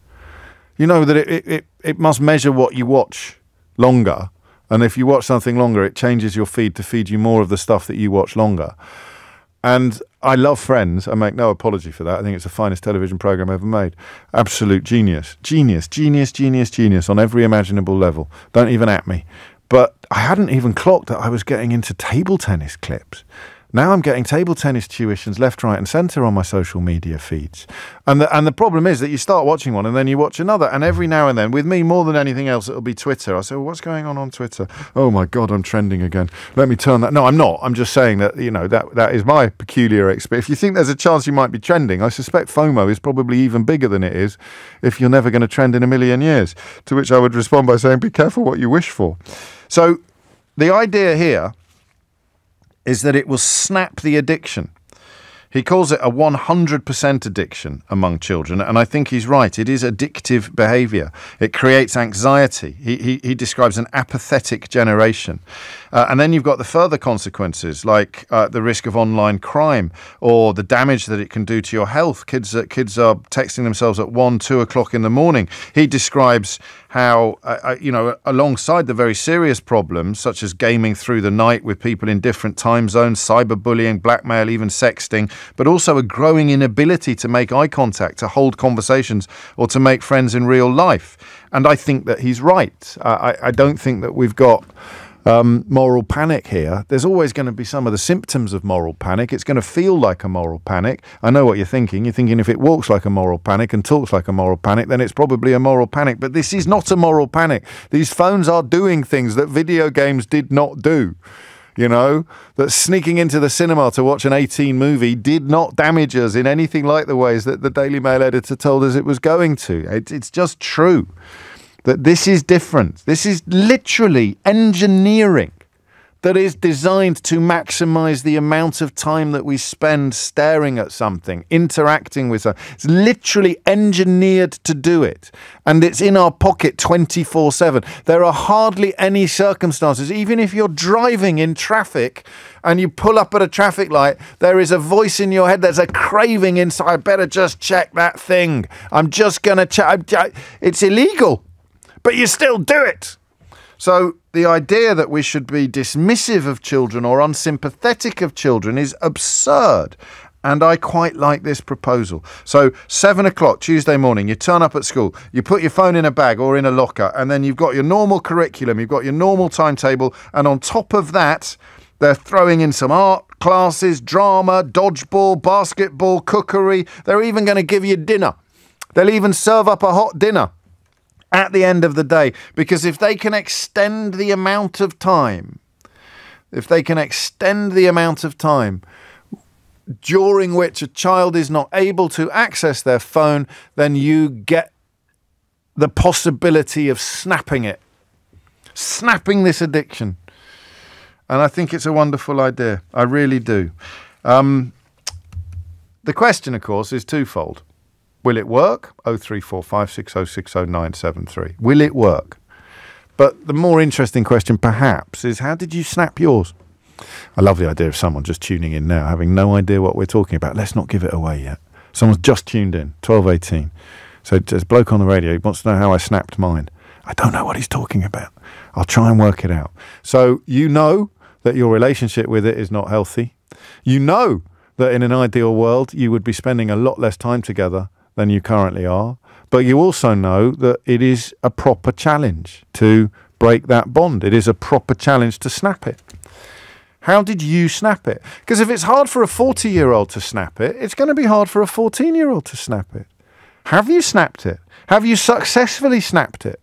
You know that it must measure what you watch longer. And if you watch something longer, it changes your feed to feed you more of the stuff that you watch longer. And I love Friends. I make no apology for that. I think it's the finest television programme ever made. Absolute genius. Genius on every imaginable level. Don't even at me. But I hadn't even clocked that I was getting into table tennis clips. Now I'm getting table tennis tuitions left, right and centre on my social media feeds. And the problem is that you start watching one and then you watch another. And every now and then, with me more than anything else, it'll be Twitter. I say, well, what's going on Twitter? Oh, my God, I'm trending again. Let me turn that. No, I'm not. I'm just saying that, you know, that is my peculiar experience. If you think there's a chance you might be trending, I suspect FOMO is probably even bigger than it is if you're never going to trend in a million years. To which I would respond by saying, be careful what you wish for. So the idea here is that it will snap the addiction. He calls it a 100% addiction among children, and I think he's right. It is addictive behaviour. It creates anxiety. He describes an apathetic generation. And then you've got the further consequences, like the risk of online crime or the damage that it can do to your health. Kids are texting themselves at 1, 2 o'clock in the morning. He describes how, alongside the very serious problems, such as gaming through the night with people in different time zones, cyberbullying, blackmail, even sexting, but also a growing inability to make eye contact, to hold conversations, or to make friends in real life. And I think that he's right. I don't think that we've got moral panic here. There's always going to be some of the symptoms of moral panic. It's going to feel like a moral panic. I know what you're thinking. You're thinking if it walks like a moral panic and talks like a moral panic, then it's probably a moral panic. But this is not a moral panic. These phones are doing things that video games did not do. You know, that sneaking into the cinema to watch an 18 movie did not damage us in anything like the ways that the Daily Mail editor told us it was going to. It's just true that this is different. This is literally engineering that is designed to maximize the amount of time that we spend staring at something, interacting with something. It's literally engineered to do it. And it's in our pocket 24/7. There are hardly any circumstances, even if you're driving in traffic and you pull up at a traffic light, there is a voice in your head, there's a craving inside, I better just check that thing. I'm just going to check. It's illegal, but you still do it. So the idea that we should be dismissive of children or unsympathetic of children is absurd. And I quite like this proposal. So 7 o'clock Tuesday morning, you turn up at school, you put your phone in a bag or in a locker, and then you've got your normal curriculum, you've got your normal timetable, and on top of that, they're throwing in some art classes, drama, dodgeball, basketball, cookery. They're even going to give you dinner. They'll even serve up a hot dinner at the end of the day, because if they can extend the amount of time, during which a child is not able to access their phone, then you get the possibility of snapping this addiction. And I think it's a wonderful idea. I really do. The question, of course, is twofold. Will it work? 03456060973. Will it work? But the more interesting question, perhaps, is how did you snap yours? I love the idea of someone just tuning in now, having no idea what we're talking about. Let's not give it away yet. Someone's just tuned in, 12:18. So there's a bloke on the radio. He wants to know how I snapped mine. I don't know what he's talking about. I'll try and work it out. So you know that your relationship with it is not healthy. You know that in an ideal world, you would be spending a lot less time together than you currently are, but you also know that it is a proper challenge to break that bond. It is a proper challenge to snap it. How did you snap it? Because if it's hard for a 40-year-old to snap it, it's going to be hard for a 14-year-old to snap it. Have you snapped it? Have you successfully snapped it?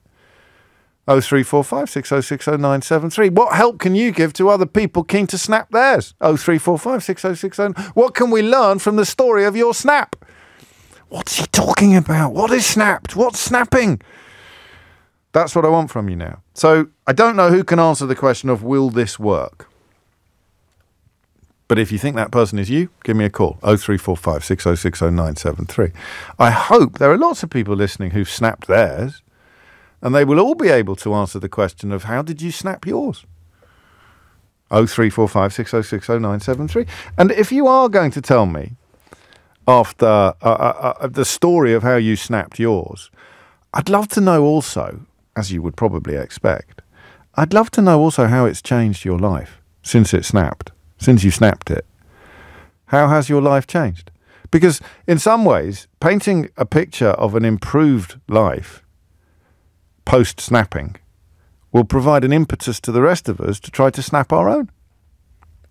03456060973. What help can you give to other people keen to snap theirs? 034560609. What can we learn from the story of your snap? What's he talking about? What is snapped? What's snapping? That's what I want from you now. So I don't know who can answer the question of will this work? But if you think that person is you, give me a call. 03456060973. I hope there are lots of people listening who've snapped theirs, and they will all be able to answer the question of how did you snap yours? 03456060973. And if you are going to tell me after the story of how you snapped yours, I'd love to know also, as you would probably expect, I'd love to know also how it's changed your life since it snapped, since you snapped it. How has your life changed? Because in some ways, painting a picture of an improved life post-snapping will provide an impetus to the rest of us to try to snap our own.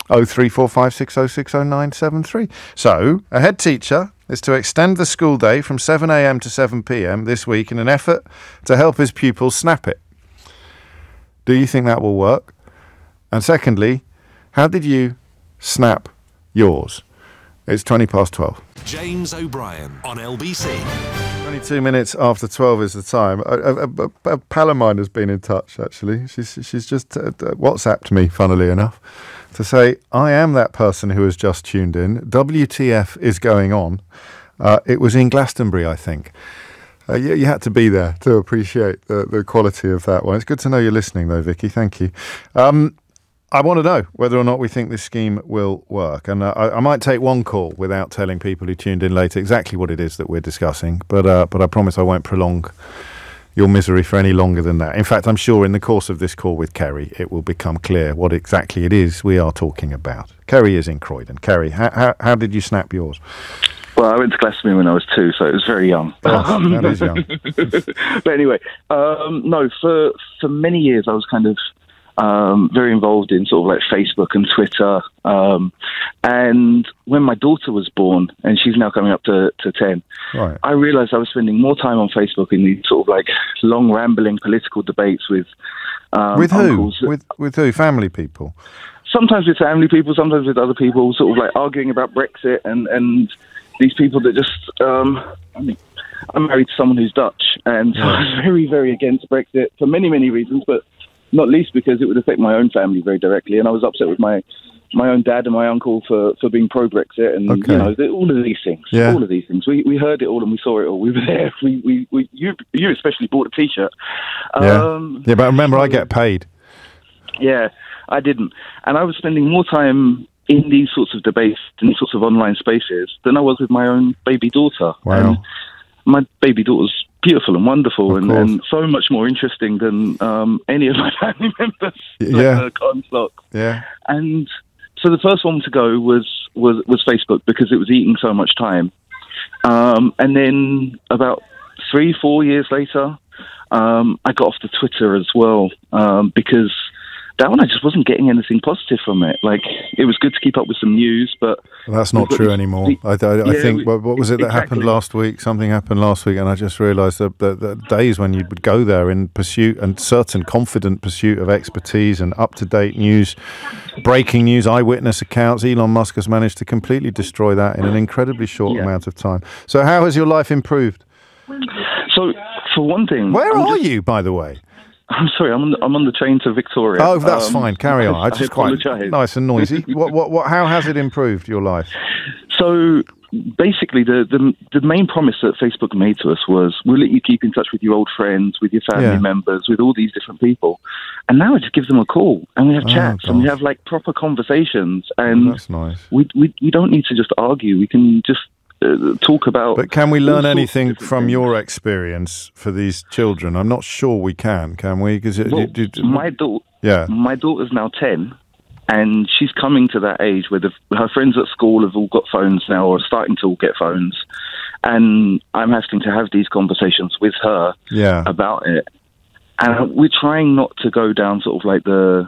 03456060973. So, a head teacher is to extend the school day from 7 a.m. to 7 p.m. this week in an effort to help his pupils snap it. Do you think that will work? And secondly, how did you snap yours? It's 12:20. James O'Brien on LBC. 22 minutes after 12 is the time. A pal of mine has been in touch, actually. She's just WhatsApped me, funnily enough, to say, I am that person who has just tuned in. WTF is going on. It was in Glastonbury, I think. You had to be there to appreciate the quality of that one. It's good to know you're listening, though, Vicky. Thank you. I want to know whether or not we think this scheme will work. And I might take one call without telling people who tuned in later exactly what it is that we're discussing. But I promise I won't prolong your misery for any longer than that. In fact, I'm sure in the course of this call with Kerry, it will become clear what exactly it is we are talking about. Kerry is in Croydon. Kerry, how did you snap yours? Well, I went to Glastonbury when I was 2, so it was very young. That is young. But anyway, no, for many years I was kind of very involved in sort of like Facebook and Twitter. And when my daughter was born, and she's now coming up to 10, right, I realised I was spending more time on Facebook in these sort of like long, rambling political debates with who? With who? Family people? Sometimes with family people, sometimes with other people, sort of like arguing about Brexit and these people that just... I'm married to someone who's Dutch, and so I was very, very against Brexit for many, many reasons, but not least because it would affect my own family very directly, and I was upset with my own dad and my uncle for being pro-Brexit, and you know, all of these things. Yeah. All of these things. We heard it all and we saw it all. We were there. You especially bought a T-shirt. Yeah, but remember, I get paid. Yeah, I didn't, and I was spending more time in these sorts of debates, in these sorts of online spaces, than I was with my own baby daughter. Wow. And my baby daughter's beautiful and wonderful and so much more interesting than any of my family members. Yeah. And so the first one to go was Facebook, because it was eating so much time. And then about 3-4 years later, I got off the Twitter as well, because that one I just wasn't getting anything positive from it. Like, it was good to keep up with some news, but... Well, that's not true anymore. I think, what was it that happened last week? Something happened last week, and I just realised that the days when you would go there in pursuit and certain confident pursuit of expertise and up-to-date news, breaking news, eyewitness accounts, Elon Musk has managed to completely destroy that in an incredibly short amount of time. So how has your life improved? So, for one thing... Where are you, by the way? I'm sorry, I'm on the train to Victoria. Oh, that's fine. Carry on. I just quite apologise. Nice and noisy. How has it improved your life? So basically, the main promise that Facebook made to us was, we'll let you keep in touch with your old friends, with your family members, with all these different people. And now I just give them a call, and we have chats, and we have like proper conversations. And that's nice. We don't need to just argue. We can just talk about... But can we learn anything from your experience for these children? I'm not sure we can we? Because my daughter's now 10, and she's coming to that age where her friends at school have all got phones now, or are starting to all get phones, and I'm having to have these conversations with her about it. And we're trying not to go down sort of like the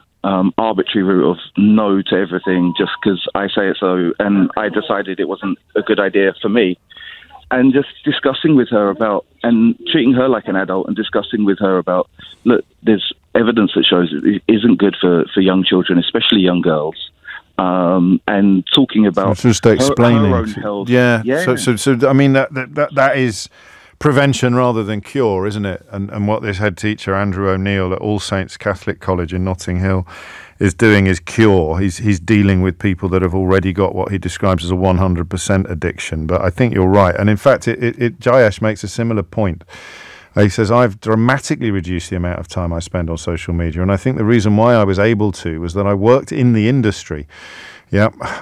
arbitrary route of no to everything just because I say it so, and I decided it wasn't a good idea for me. And just discussing with her about, and treating her like an adult, and discussing with her about, look, there's evidence that shows it isn't good for young children, especially young girls. And talking about just explaining her own health. So I mean that is prevention rather than cure, isn't it? And what this head teacher, Andrew O'Neill at All Saints Catholic College in Notting Hill, is doing is cure. He's dealing with people that have already got what he describes as a 100% addiction. But I think you're right. And in fact, Jayesh makes a similar point. He says, I've dramatically reduced the amount of time I spend on social media. And I think the reason why I was able to was that I worked in the industry,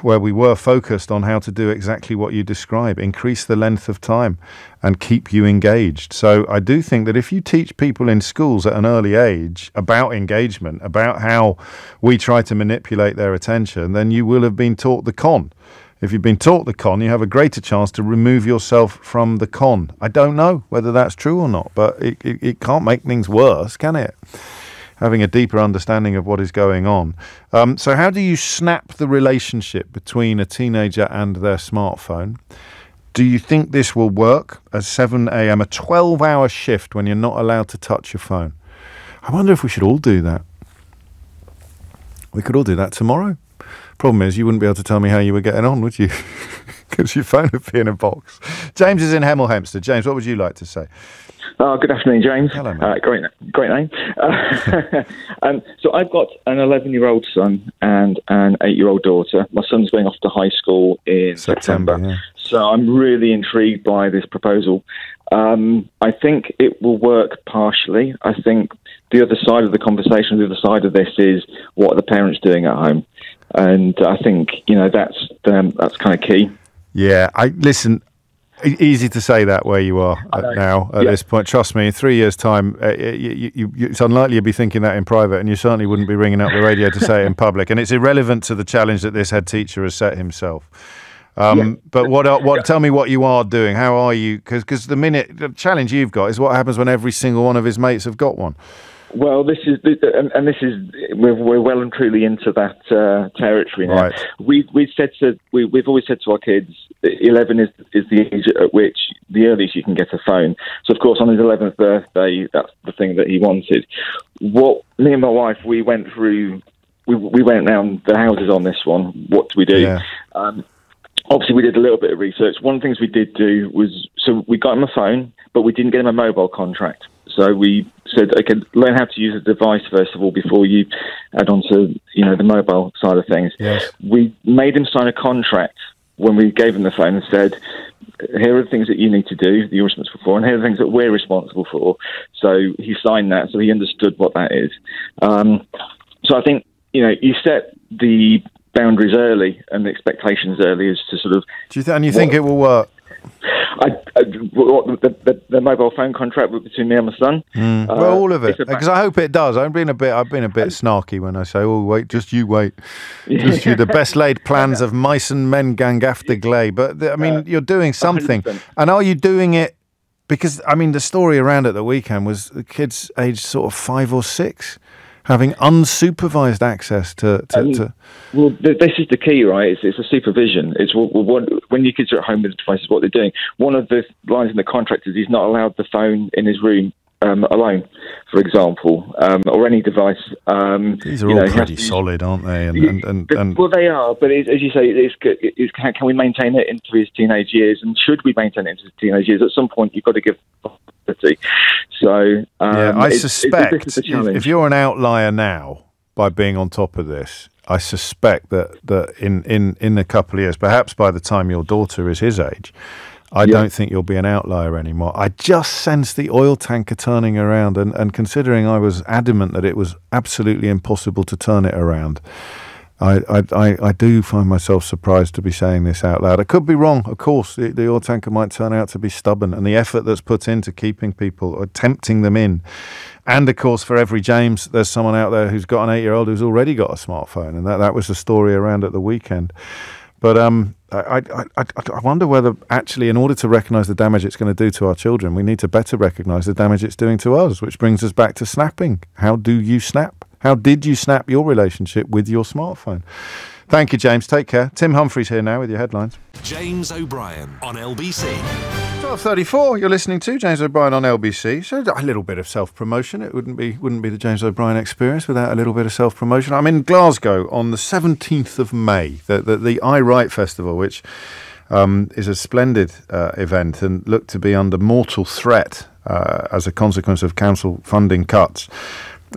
where we were focused on how to do exactly what you describe, increase the length of time and keep you engaged. So I do think that if you teach people in schools at an early age about engagement, about how we try to manipulate their attention, then you will have been taught the con. If you've been taught the con, you have a greater chance to remove yourself from the con. I don't know whether that's true or not, but it can't make things worse, can it? Having a deeper understanding of what is going on. So how do you snap the relationship between a teenager and their smartphone? Do you think this will work at 7 a.m., a 12-hour shift when you're not allowed to touch your phone? I wonder if we should all do that. We could all do that tomorrow. Problem is, you wouldn't be able to tell me how you were getting on, would you? because your phone would be in a box. James is in Hemel Hempstead. James, what would you like to say? Good afternoon, James. Hello, mate. Great name. So I've got an 11-year-old son and an 8-year-old daughter. My son's going off to high school in September. Yeah. So I'm really intrigued by this proposal. I think it will work partially. I think the other side of the conversation, the other side of this is what are the parents doing at home? And I think, that's kind of key. Yeah, listen, easy to say that where you are now at this point. Trust me, in 3 years' time, it's unlikely you'll be thinking that in private, and you certainly wouldn't be ringing up the radio to say it in public. And it's irrelevant to the challenge that this head teacher has set himself. But tell me what you are doing. How are you? Because the challenge you've got is what happens when every single one of his mates have got one. Well, we're well and truly into that territory now. Right. We've always said to our kids, 11 is the age at which the earliest you can get a phone. So, of course, on his 11th birthday, that's the thing that he wanted. What me and my wife, we went through. We went round the houses on this one. What do we do? Yeah. Obviously, we did a little bit of research. One of the things we did do was, so we got him a phone, but we didn't get him a mobile contract. So we said, okay, learn how to use a device first of all before you add on to, the mobile side of things. Yes. We made him sign a contract when we gave him the phone and said, here are the things that you need to do, that you're responsible for, and here are the things that we're responsible for. So he signed that, so he understood what that is. So I think, you set the boundaries early and the expectations early as to sort of... Do you think it will work? The mobile phone contract between me and my son. Well, all of it, because I hope it does. I've been a bit snarky when I say, "Oh, wait, just you wait." Just you, the best laid plans of mice and men gang after glay. But you're doing something, 100%. And are you doing it? Because the story around at the weekend was the kids aged sort of 5 or 6. Having unsupervised access to... Well, this is the key, right? It's a supervision. It's when your kids are at home with the devices, what they're doing. One of the lines in the contract is he's not allowed the phone in his room alone, for example, or any device. These are all pretty solid, aren't they? Well, they are, but as you say, can we maintain it into his teenage years? And should we maintain it into his teenage years? At some point, you've got to give... So I suspect if you're an outlier now by being on top of this, I suspect that in a couple of years, perhaps by the time your daughter is his age, I don't think you'll be an outlier anymore. I just sense the oil tanker turning around, and considering I was adamant that it was absolutely impossible to turn it around, I do find myself surprised to be saying this out loud. I could be wrong, of course. The oil tanker might turn out to be stubborn, and the effort that's put into keeping people or tempting them in. And, of course, for every James, there's someone out there who's got an 8-year-old who's already got a smartphone, and that was the story around at the weekend. But I wonder whether, actually, in order to recognise the damage it's going to do to our children, we need to better recognise the damage it's doing to us, which brings us back to snapping. How do you snap? How did you snap your relationship with your smartphone? Thank you, James. Take care. Tim Humphries here now with your headlines. James O'Brien on LBC. 12:34. You're listening to James O'Brien on LBC. So a little bit of self-promotion. It wouldn't be the James O'Brien experience without a little bit of self-promotion. I'm in Glasgow on the 17th of May, the I Write Festival, which is a splendid event and looked to be under mortal threat as a consequence of council funding cuts.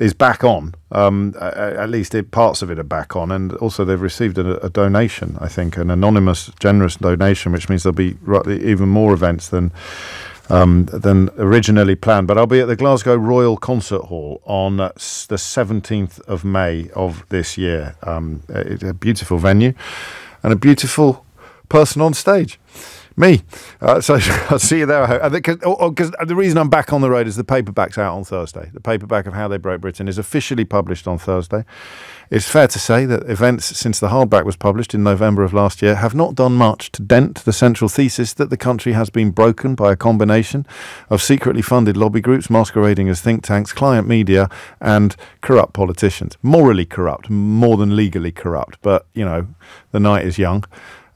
Is back on, at least parts of it are back on, and also they've received a donation, I think, an anonymous, generous donation, which means there'll be even more events than originally planned. But I'll be at the Glasgow Royal Concert Hall on the 17th of May of this year. It's a beautiful venue and a beautiful person on stage. Me. So I'll see you there. Because the reason I'm back on the road is the paperback's out on Thursday. The paperback of How They Broke Britain is officially published on Thursday. It's fair to say that events since the hardback was published in November of last year have not done much to dent the central thesis that the country has been broken by a combination of secretly funded lobby groups masquerading as think tanks, client media, and corrupt politicians. Morally corrupt, more than legally corrupt. But, the night is young.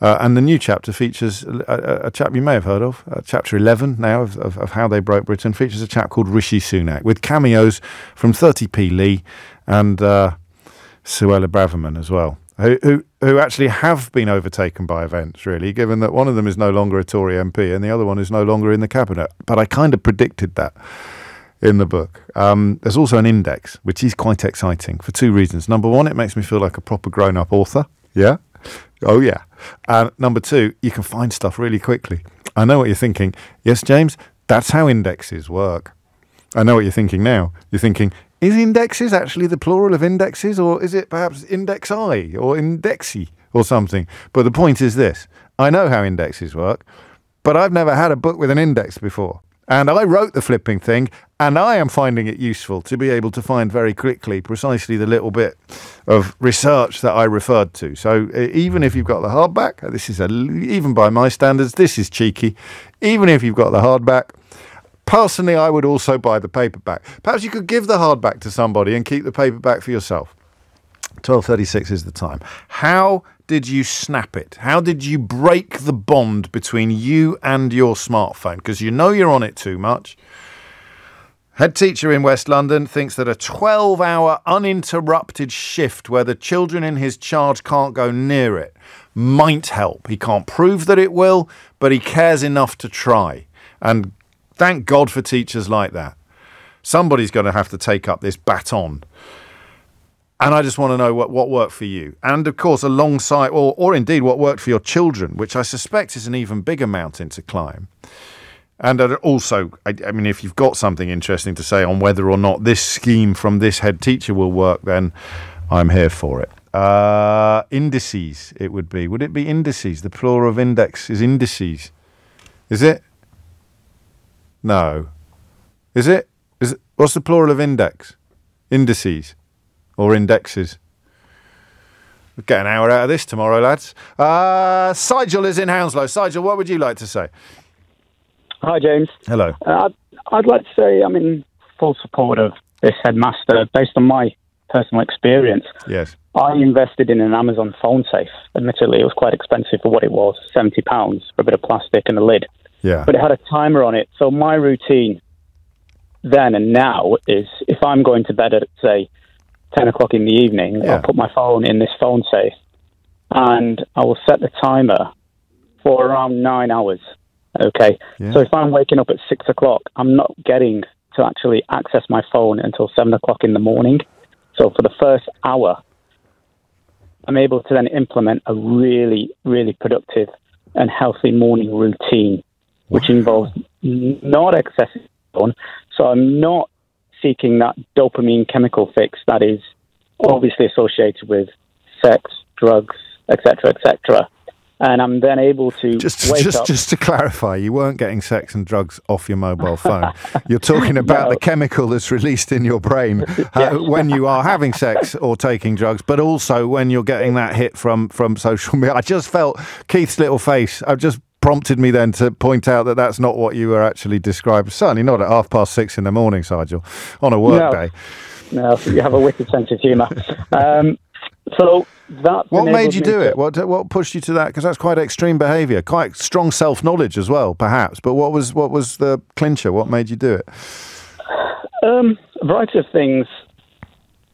And the new chapter features a chap you may have heard of. Chapter 11 now of How They Broke Britain features a chap called Rishi Sunak, with cameos from 30p Lee and Suella Braverman as well. who actually have been overtaken by events, really, given that one of them is no longer a Tory MP and the other one is no longer in the cabinet. But I kind of predicted that in the book. There's also an index, which is quite exciting for two reasons. Number one, it makes me feel like a proper grown-up author. Yeah? Oh, yeah. Number two, you can find stuff really quickly. I know what you're thinking. Yes, James, that's how indexes work. I know what you're thinking now. You're thinking, is indexes actually the plural of indexes, or is it perhaps indexi or indexy or something? But the point is this. I know how indexes work, but I've never had a book with an index before. And I wrote the flipping thing, and I am finding it useful to be able to find very quickly precisely the little bit of research that I referred to. So even if you've got the hardback, this is even by my standards, this is cheeky. Even if you've got the hardback, personally, I would also buy the paperback. Perhaps you could give the hardback to somebody and keep the paperback for yourself. 12:36 is the time. How did you snap it? How did you break the bond between you and your smartphone? Because you know you're on it too much. Head teacher in West London thinks that a 12-hour uninterrupted shift where the children in his charge can't go near it might help. He can't prove that it will, but he cares enough to try. And thank God for teachers like that. Somebody's going to have to take up this baton. And I just want to know what worked for you. And, of course, alongside, or indeed what worked for your children, which I suspect is an even bigger mountain to climb. And also, I mean, if you've got something interesting to say on whether or not this scheme from this head teacher will work, then I'm here for it. Indices, it would be. Would it be indices? The plural of index is indices. Is it? No. Is it? What's the plural of index? Indices. Or indexes. We'll get an hour out of this tomorrow, lads. Sigel is in Hounslow. Sigel, what would you like to say? Hi, James. Hello. I'd like to say I'm in full support of this headmaster based on my personal experience. Yes. I invested in an Amazon phone safe. Admittedly, it was quite expensive for what it was, £70 for a bit of plastic and a lid. Yeah. But it had a timer on it. So my routine then and now is if I'm going to bed at, say, 10 o'clock in the evening, I'll put my phone in this phone safe and I will set the timer for around 9 hours. Okay. Yeah. So if I'm waking up at 6 o'clock, I'm not getting to actually access my phone until 7 o'clock in the morning. So for the first hour, I'm able to then implement a really, really productive and healthy morning routine, which involves not excessive phone. So I'm not seeking that dopamine chemical fix that is obviously associated with sex, drugs, etc., etc. And I'm then able to wake up. Just to clarify, you weren't getting sex and drugs off your mobile phone. You're talking about the chemical that's released in your brain when you are having sex or taking drugs, but also when you're getting that hit from social media. I just felt Keith's little face. I just prompted me then to point out that that's not what you were actually describing. Certainly not at 6:30 in the morning, Sigel, on a work day. No, you have a wicked sense of humour. So that. What made you do it? What pushed you to that? Because that's quite extreme behaviour, quite strong self-knowledge as well, perhaps. But what was the clincher? What made you do it? A variety of things.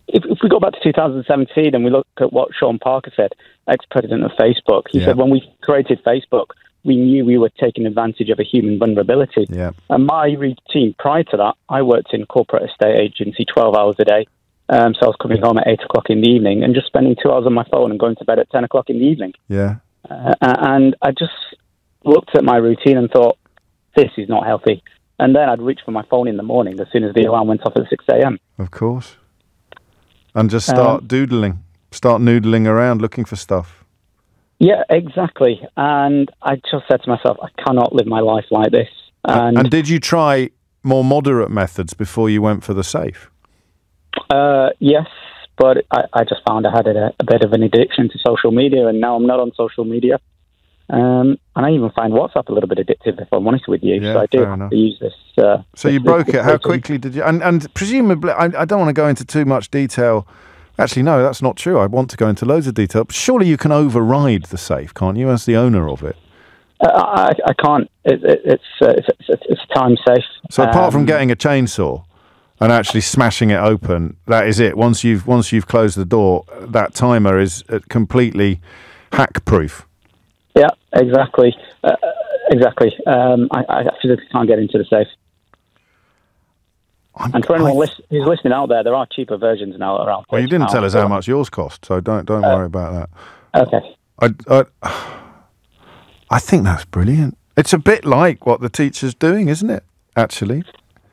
If we go back to 2017 and we look at what Sean Parker said, ex-president of Facebook, he said when we created Facebook, we knew we were taking advantage of a human vulnerability. Yeah. And my routine prior to that, I worked in corporate estate agency 12 hours a day. So I was coming home at 8 o'clock in the evening and just spending 2 hours on my phone and going to bed at 10 o'clock in the evening. Yeah. And I just looked at my routine and thought, this is not healthy. And then I'd reach for my phone in the morning as soon as the alarm went off at 6 a.m. Of course. And just start noodling around looking for stuff. Yeah, exactly. And I just said to myself, I cannot live my life like this. And did you try more moderate methods before you went for the safe? Yes, but I just found I had a bit of an addiction to social media, and now I'm not on social media. And I even find WhatsApp a little bit addictive, if I'm honest with you. Yeah, so I do have to use this. So you broke it. How quickly did you? And presumably, I don't want to go into too much detail. Actually, no, that's not true. I want to go into loads of detail. But surely you can override the safe, can't you, as the owner of it? I can't. It's time safe. So apart from getting a chainsaw, and actually smashing it open, that is it. Once you've closed the door, that timer is completely hack-proof. Yeah, exactly. Exactly. I physically can't get into the safe. And for anyone who's listening out there are cheaper versions now around. Well, you didn't tell us how much yours cost, so don't worry about that. Okay. I think that's brilliant. It's a bit like what the teacher's doing, isn't it, actually?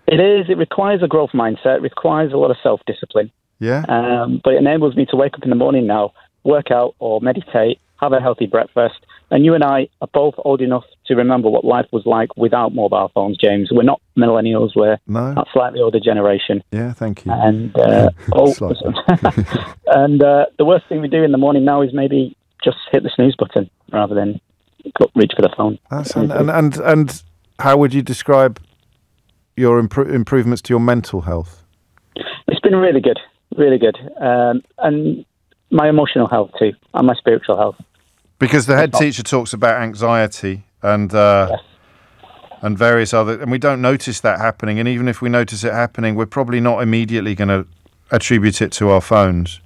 It is. It requires a growth mindset. It requires a lot of self-discipline. Yeah. But it enables me to wake up in the morning now, work out or meditate, have a healthy breakfast. And you and I are both old enough to remember what life was like without mobile phones, James. We're not millennials. We're a slightly older generation. Yeah, thank you. And and the worst thing we do in the morning now is maybe just hit the snooze button rather than reach for the phone. And how would you describe your improvements to your mental health? It's been really good, really good. And my emotional health too, and my spiritual health. Because the head teacher talks about anxiety and various other, and we don't notice that happening. And even if we notice it happening, we're probably not immediately going to attribute it to our phones.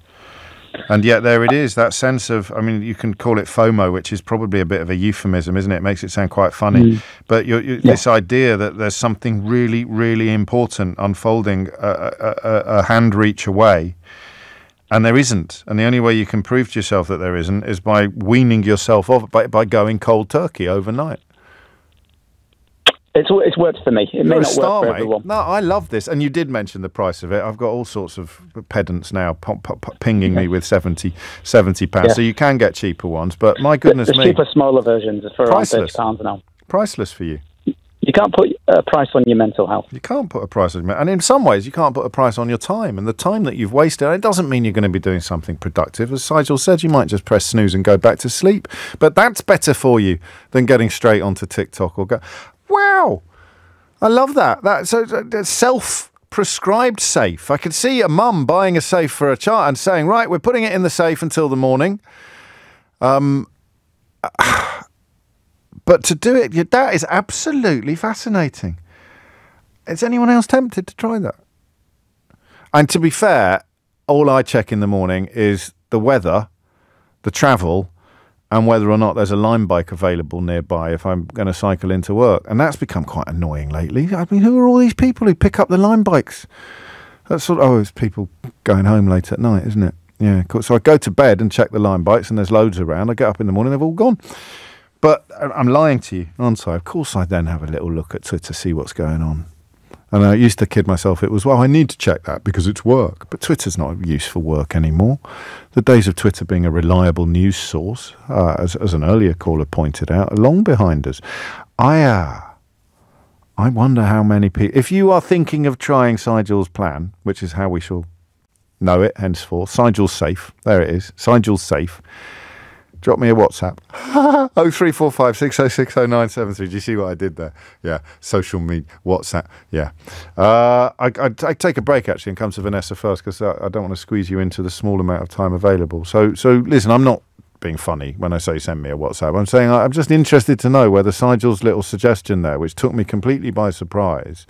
And yet there it is, that sense of, I mean, you can call it FOMO, which is probably a bit of a euphemism, isn't it? It makes it sound quite funny. But this idea that there's something really, really important unfolding a hand reach away. And there isn't. And the only way you can prove to yourself that there isn't is by weaning yourself off, by going cold turkey overnight. It's worked for me. It may not work for everyone. No, I love this. And you did mention the price of it. I've got all sorts of pedants now pinging me with £70. Yeah. So you can get cheaper ones. But my goodness me. The cheaper, smaller versions are for around £30 now. Priceless for you. You can't put a price on your mental health. You can't put a price on your and in some ways you can't put a price on your time. And the time that you've wasted, it doesn't mean you're going to be doing something productive. As Sigel said, you might just press snooze and go back to sleep. But that's better for you than getting straight onto TikTok or go. Wow, I love that. That's self-prescribed safe. I could see a mum buying a safe for a child and saying, right, we're putting it in the safe until the morning. But to do it, that is absolutely fascinating. Is anyone else tempted to try that? And to be fair, all I check in the morning is the weather, the travel, and whether or not there's a Lime bike available nearby if I'm going to cycle into work. And that's become quite annoying lately. I mean, who are all these people who pick up the Lime bikes? It's people going home late at night, isn't it? Yeah, cool. So I go to bed and check the Lime bikes, and there's loads around. I get up in the morning, they've all gone. But I'm lying to you, aren't I? Of course I then have a little look at Twitter, see what's going on. And I used to kid myself, it was, well, I need to check that because it's work. But Twitter's not useful work anymore. The days of Twitter being a reliable news source, as an earlier caller pointed out, are long behind us. I wonder how many people... If you are thinking of trying Sigel's plan, which is how we shall know it henceforth, Sigel's Safe, there it is, Sigel's Safe, drop me a WhatsApp. 0345 6060973. Do you see what I did there? Yeah. Social media, WhatsApp. Yeah. I take a break actually and come to Vanessa first because I don't want to squeeze you into the small amount of time available. So listen, I'm not being funny when I say send me a WhatsApp. I'm saying I'm just interested to know whether Sigel's little suggestion there, which took me completely by surprise,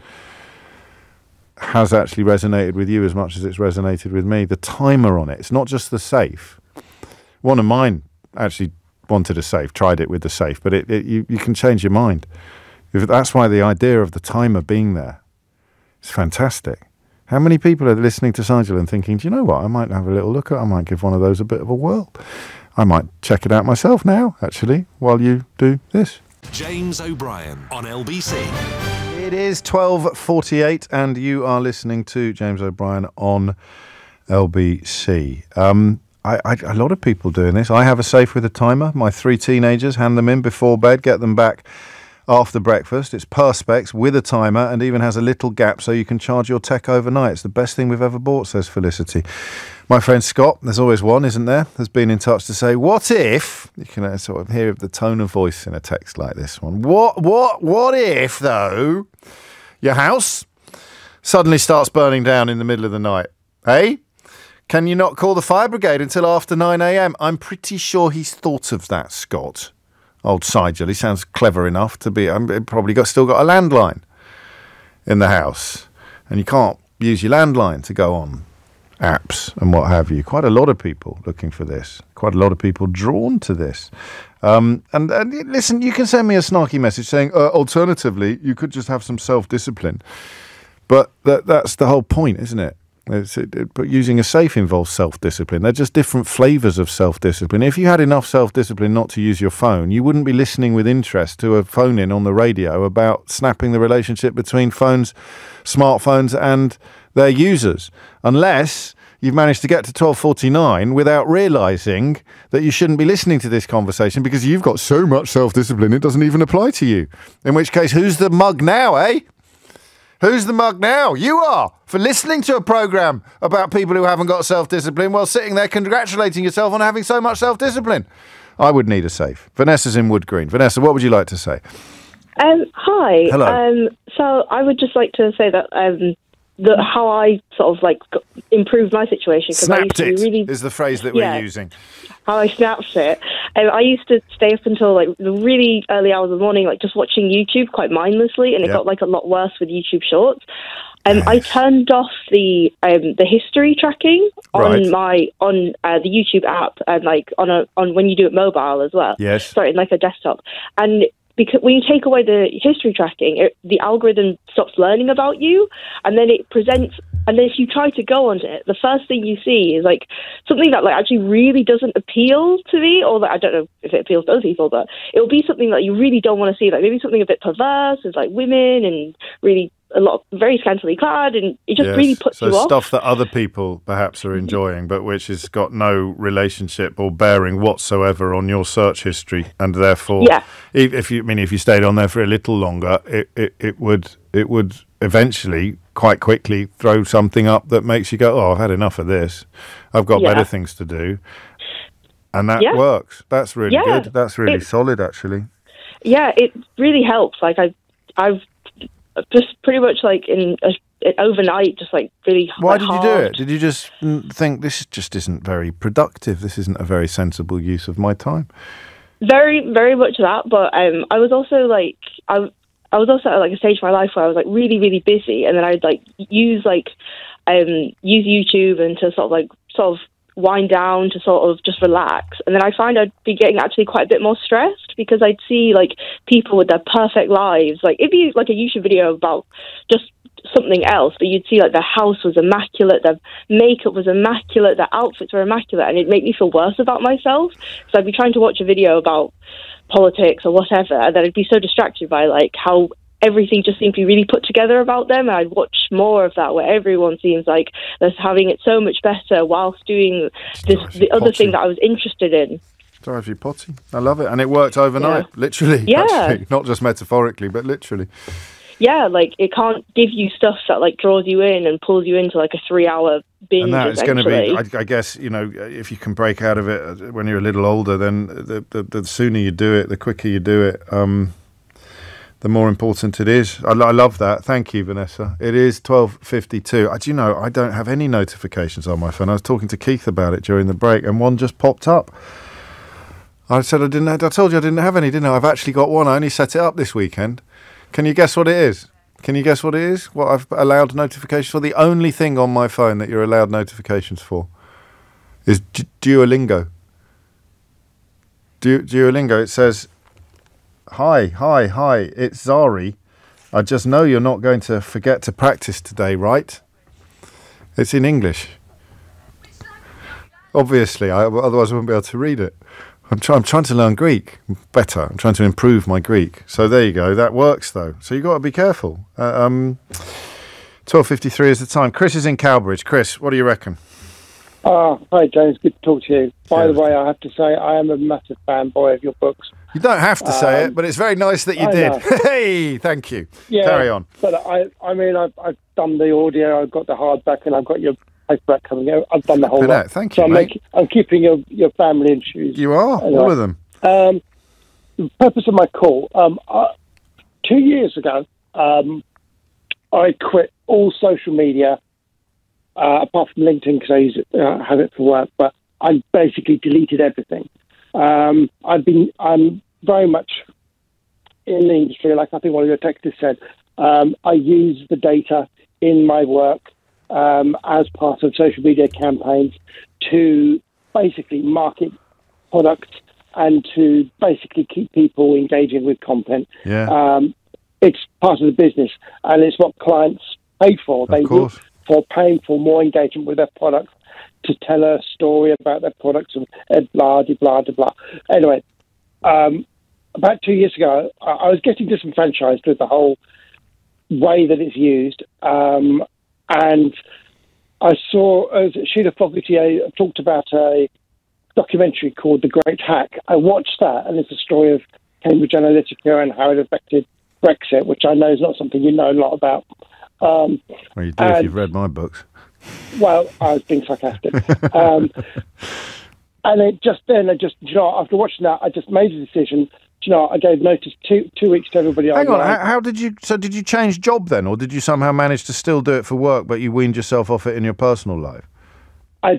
has actually resonated with you as much as it's resonated with me. The timer on it. It's not just the safe. One of mine actually wanted a safe, tried it with the safe, but you can change your mind. That's why the idea of the timer being there is fantastic. How many people are listening to Sigel and thinking, do you know what, I might have a little look at it, I might give one of those a bit of a whirl. I might check it out myself now, actually, while you do this. James O'Brien on LBC. It is 12:48 and you are listening to James O'Brien on LBC. A lot of people doing this. I have a safe with a timer. My 3 teenagers hand them in before bed, get them back after breakfast. It's Perspex with a timer and even has a little gap so you can charge your tech overnight. It's the best thing we've ever bought, says Felicity. My friend Scott, there's always one, isn't there, has been in touch to say, what if, you can sort of hear the tone of voice in a text like this one. What if, though, your house suddenly starts burning down in the middle of the night? Eh? Can you not call the fire brigade until after 9 a.m? I'm pretty sure he's thought of that, Scott. Old Sigel, he sounds clever enough to be... still got a landline in the house. And you can't use your landline to go on apps and what have you. Quite a lot of people looking for this. Quite a lot of people drawn to this. And listen, you can send me a snarky message saying, alternatively, you could just have some self-discipline. But that's the whole point, isn't it? But using a safe involves self-discipline. They're just different flavours of self-discipline. If you had enough self-discipline not to use your phone, you wouldn't be listening with interest to a phone-in on the radio about snapping the relationship between smartphones and their users. Unless you've managed to get to 12:49 without realising that you shouldn't be listening to this conversation because you've got so much self-discipline it doesn't even apply to you. In which case, who's the mug now, eh? Who's the mug now? You are, for listening to a programme about people who haven't got self-discipline while sitting there congratulating yourself on having so much self-discipline. I would need a safe. Vanessa's in Wood Green. Vanessa, what would you like to say? Hi. Hello. So I would just like to say that how I sort of like improved my situation. Snapped it is the phrase that we're using. How I snapped it. I used to stay up until like the really early hours of the morning, like just watching YouTube quite mindlessly, and it got like a lot worse with YouTube Shorts. I turned off the history tracking on the YouTube app and like on when you do it mobile as well. Yes. Sorry, like a desktop. And because when you take away the history tracking, the algorithm stops learning about you, and then it presents. And then if you try to go onto it, the first thing you see is like something that like actually really doesn't appeal to me, or that I don't know if it appeals to other people, but it will be something that you really don't want to see, like maybe something a bit perverse, with like women and really a lot very scantily clad, and it just really puts you off. So stuff that other people perhaps are enjoying, but which has got no relationship or bearing whatsoever on your search history, and therefore, if you stayed on there for a little longer, it would eventually quite quickly throw something up that makes you go, I've had enough of this. I've got better things to do. And that works. That's really good. That's really solid, actually. Yeah, it really helps. Like I've just pretty much like overnight, just like really. Why did you do it? Did you just think this just isn't very productive? This isn't a very sensible use of my time? Very, very much that. But I was also like I was also at like a stage of my life where I was like really, really busy, and then I'd like use YouTube and to sort of wind down, to sort of just relax. And then I find I'd be getting actually quite a bit more stressed because I'd see like people with their perfect lives. Like it'd be like a YouTube video about just something else, but you'd see like their house was immaculate, their makeup was immaculate, their outfits were immaculate, and it'd make me feel worse about myself. So I'd be trying to watch a video about politics or whatever, and then I'd be so distracted by like how everything just seemed to be really put together about them, and I'd watch more of that where everyone seems like they're having it so much better whilst doing the other thing that I was interested in. Drives you potty. I love it. And it worked overnight, literally. Actually. Not just metaphorically, but literally. Yeah, like it can't give you stuff that like draws you in and pulls you into like a 3-hour binge. And that's going to be, I guess, if you can break out of it when you're a little older, then the sooner you do it, the quicker you do it, the more important it is. I love that. Thank you, Vanessa. It is 12:52. Do you know, I don't have any notifications on my phone. I was talking to Keith about it during the break, and one just popped up. I said I told you I didn't have any, didn't I? I've actually got one. I only set it up this weekend. Can you guess what it is? What I've allowed notifications for? The only thing on my phone that you're allowed notifications for is Duolingo. Duolingo, it says, Hi, it's Zari. I just know you're not going to forget to practice today, right? It's in English. Obviously, otherwise I wouldn't be able to read it. I'm trying to learn Greek better. I'm trying to improve my Greek. So there you go. That works, though. So you've got to be careful. 12:53 is the time. Chris is in Cowbridge. Chris, what do you reckon? Hi, James. Good to talk to you. By the way, I have to say I am a massive fanboy of your books. You don't have to say it, but it's very nice that you did. Hey, thank you. Yeah, carry on. But I've done the audio. I've got the hardback, and I've got your paperback coming out. I've done the whole lot. Thank you, mate. I'm keeping your family in shoes. You are, all of them. The purpose of my call, 2 years ago, I quit all social media, apart from LinkedIn because I have it for work, but I basically deleted everything. I'm very much in the industry, like I think one of your texters said. I use the data in my work as part of social media campaigns to basically market products and to basically keep people engaging with content. Yeah. It's part of the business, and it's what clients pay for. They look for paying for more engagement with their products, to tell a story about their products and blah, de, blah, de, blah. Anyway, about 2 years ago, I was getting disenfranchised with the whole way that it's used. And I saw Sheila Fogarty talked about a documentary called The Great Hack. I watched that, and it's a story of Cambridge Analytica and how it affected Brexit, which I know is not something you know a lot about. Well, you do if you've read my books. Well, I was being sarcastic. And after watching that, I just made a decision. I gave notice two weeks to everybody. Hang on, how did you? So did you change job then, or did you somehow manage to still do it for work, but you weaned yourself off it in your personal life? I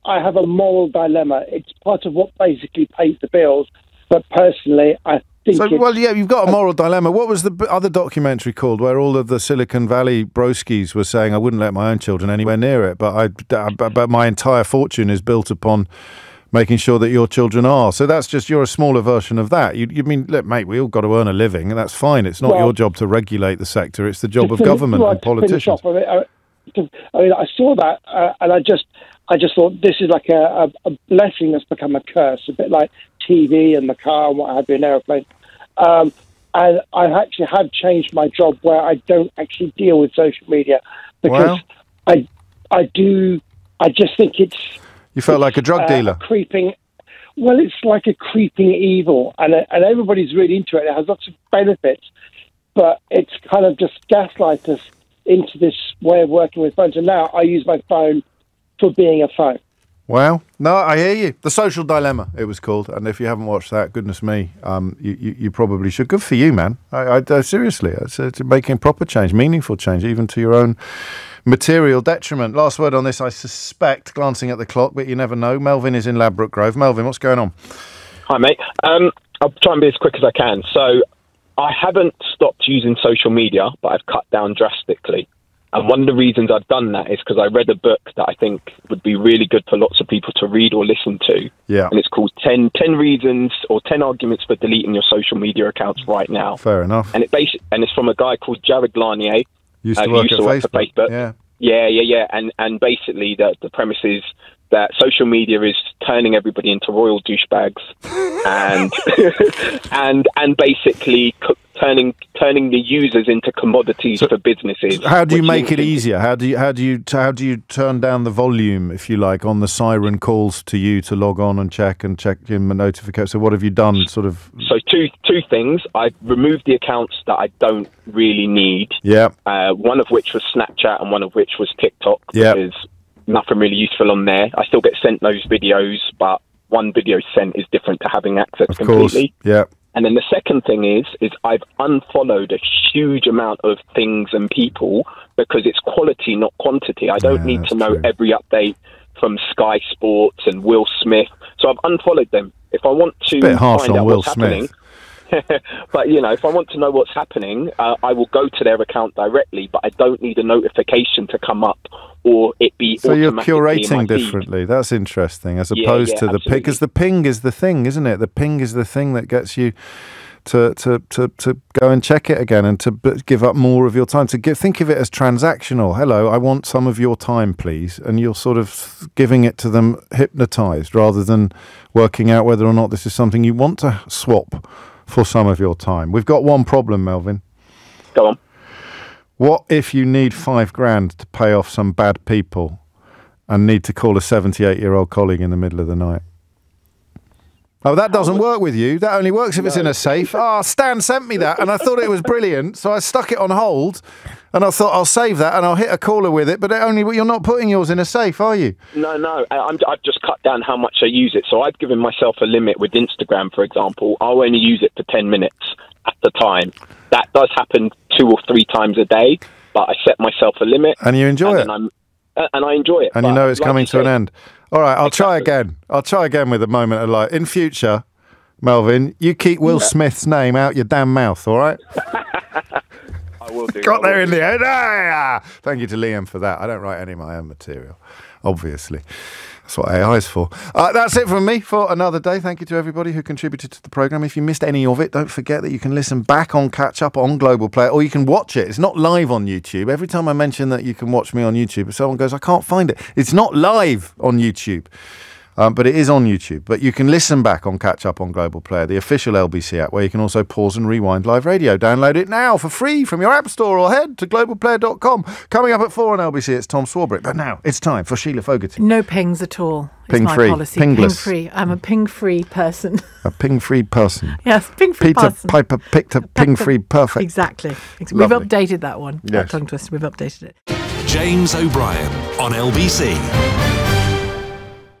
have a moral dilemma. It's part of what basically pays the bills, but personally, I think. So, well, yeah, you've got a moral dilemma. What was the other documentary called, where all of the Silicon Valley broskies were saying, "I wouldn't let my own children anywhere near it, but my entire fortune is built upon making sure that your children are." So that's just, you're a smaller version of that. You mean, look, mate, we all got to earn a living, and that's fine. It's not your job to regulate the sector. It's the job of government and politicians. I saw that, and I just thought this is like a blessing that's become a curse, a bit like TV and the car and what have you, an aeroplane. And I actually have changed my job where I don't actually deal with social media, because I just think it's. You felt like a drug dealer. It's like a creeping evil, and everybody's really into it. It has lots of benefits, but it's kind of just gaslight us into this way of working with phones. And now I use my phone for being a phone. Well, no, I hear you. The Social Dilemma, it was called. And if you haven't watched that, goodness me, you probably should. Good for you, man. I seriously, it's making proper change, meaningful change, even to your own material detriment. Last word on this, I suspect, glancing at the clock, but you never know. Melvin is in Ladbroke Grove. Melvin, what's going on? Hi, mate. I'll try and be as quick as I can. So I haven't stopped using social media, but I've cut down drastically. And one of the reasons I've done that is because I read a book that I think would be really good for lots of people to read or listen to. Yeah. And it's called 10 Reasons or 10 Arguments for Deleting Your Social Media Accounts Right Now. Fair enough. And it's from a guy called Jared Lanier. Used to work at Facebook. Yeah. And basically the premise is that social media is turning everybody into royal douchebags and basically turning the users into commodities for businesses. How do you make it easier? How do you turn down the volume, if you like, on the siren calls to you to log on and check in the notification? So what have you done, sort of? So two things. I've removed the accounts that I don't really need. Yeah. One of which was Snapchat and one of which was TikTok. Yeah. Because nothing really useful on there. I still get sent those videos, but one video sent is different to having access completely. Yeah. And then the second thing is I've unfollowed a huge amount of things and people because it's quality, not quantity. I don't need to know every update from Sky Sports and Will Smith. So I've unfollowed them. If I want to find out what's happening, but, if I want to know what's happening, I will go to their account directly, but I don't need a notification to come up or it be so you're curating differently. That's interesting, as opposed to the ping, because the ping is the thing, isn't it? The ping is the thing that gets you to go and check it again and to give up more of your time. Think of it as transactional. Hello, I want some of your time, please. And you're sort of giving it to them hypnotized rather than working out whether or not this is something you want to swap for some of your time. We've got one problem, Melvin. Go on. What if you need $5,000 to pay off some bad people and need to call a 78-year-old colleague in the middle of the night? Oh, that doesn't work with you. That only works if it's in a safe. Stan sent me that, and I thought it was brilliant, so I stuck it on hold, and I thought I'll save that, and I'll hit a caller with it, but you're not putting yours in a safe, are you? No. I've just cut down how much I use it, so I've given myself a limit with Instagram, for example. I'll only use it for 10 minutes at the time. That does happen 2 or 3 times a day, but I set myself a limit. And you enjoy it. And I enjoy it. And you know it's coming to an end. All right, I'll try again. I'll try again with a moment of light. In future, Melvin, you keep Will Smith's name out your damn mouth, all right? I will do. Got there in the end. Thank you to Liam for that. I don't write any of my own material, obviously. That's what AI is for. That's it from me for another day. Thank you to everybody who contributed to the programme. If you missed any of it, don't forget that you can listen back on Catch Up on Global Player, or you can watch it. It's not live on YouTube. Every time I mention that you can watch me on YouTube, someone goes, I can't find it. It's not live on YouTube. But it is on YouTube. But you can listen back on Catch Up on Global Player, the official LBC app, where you can also pause and rewind live radio. Download it now for free from your app store or head to globalplayer.com. Coming up at 4 on LBC, it's Tom Swarbrick. But now it's time for Sheila Fogarty. No pings at all. Ping my free. Policy. Pingless. Ping free. I'm a ping free person. A ping free person. Yes, ping free Peter person. Piper picked a ping free perfect. Exactly. We've Lovely. updated that one. Yes. That tongue twister. We've updated it. James O'Brien on LBC.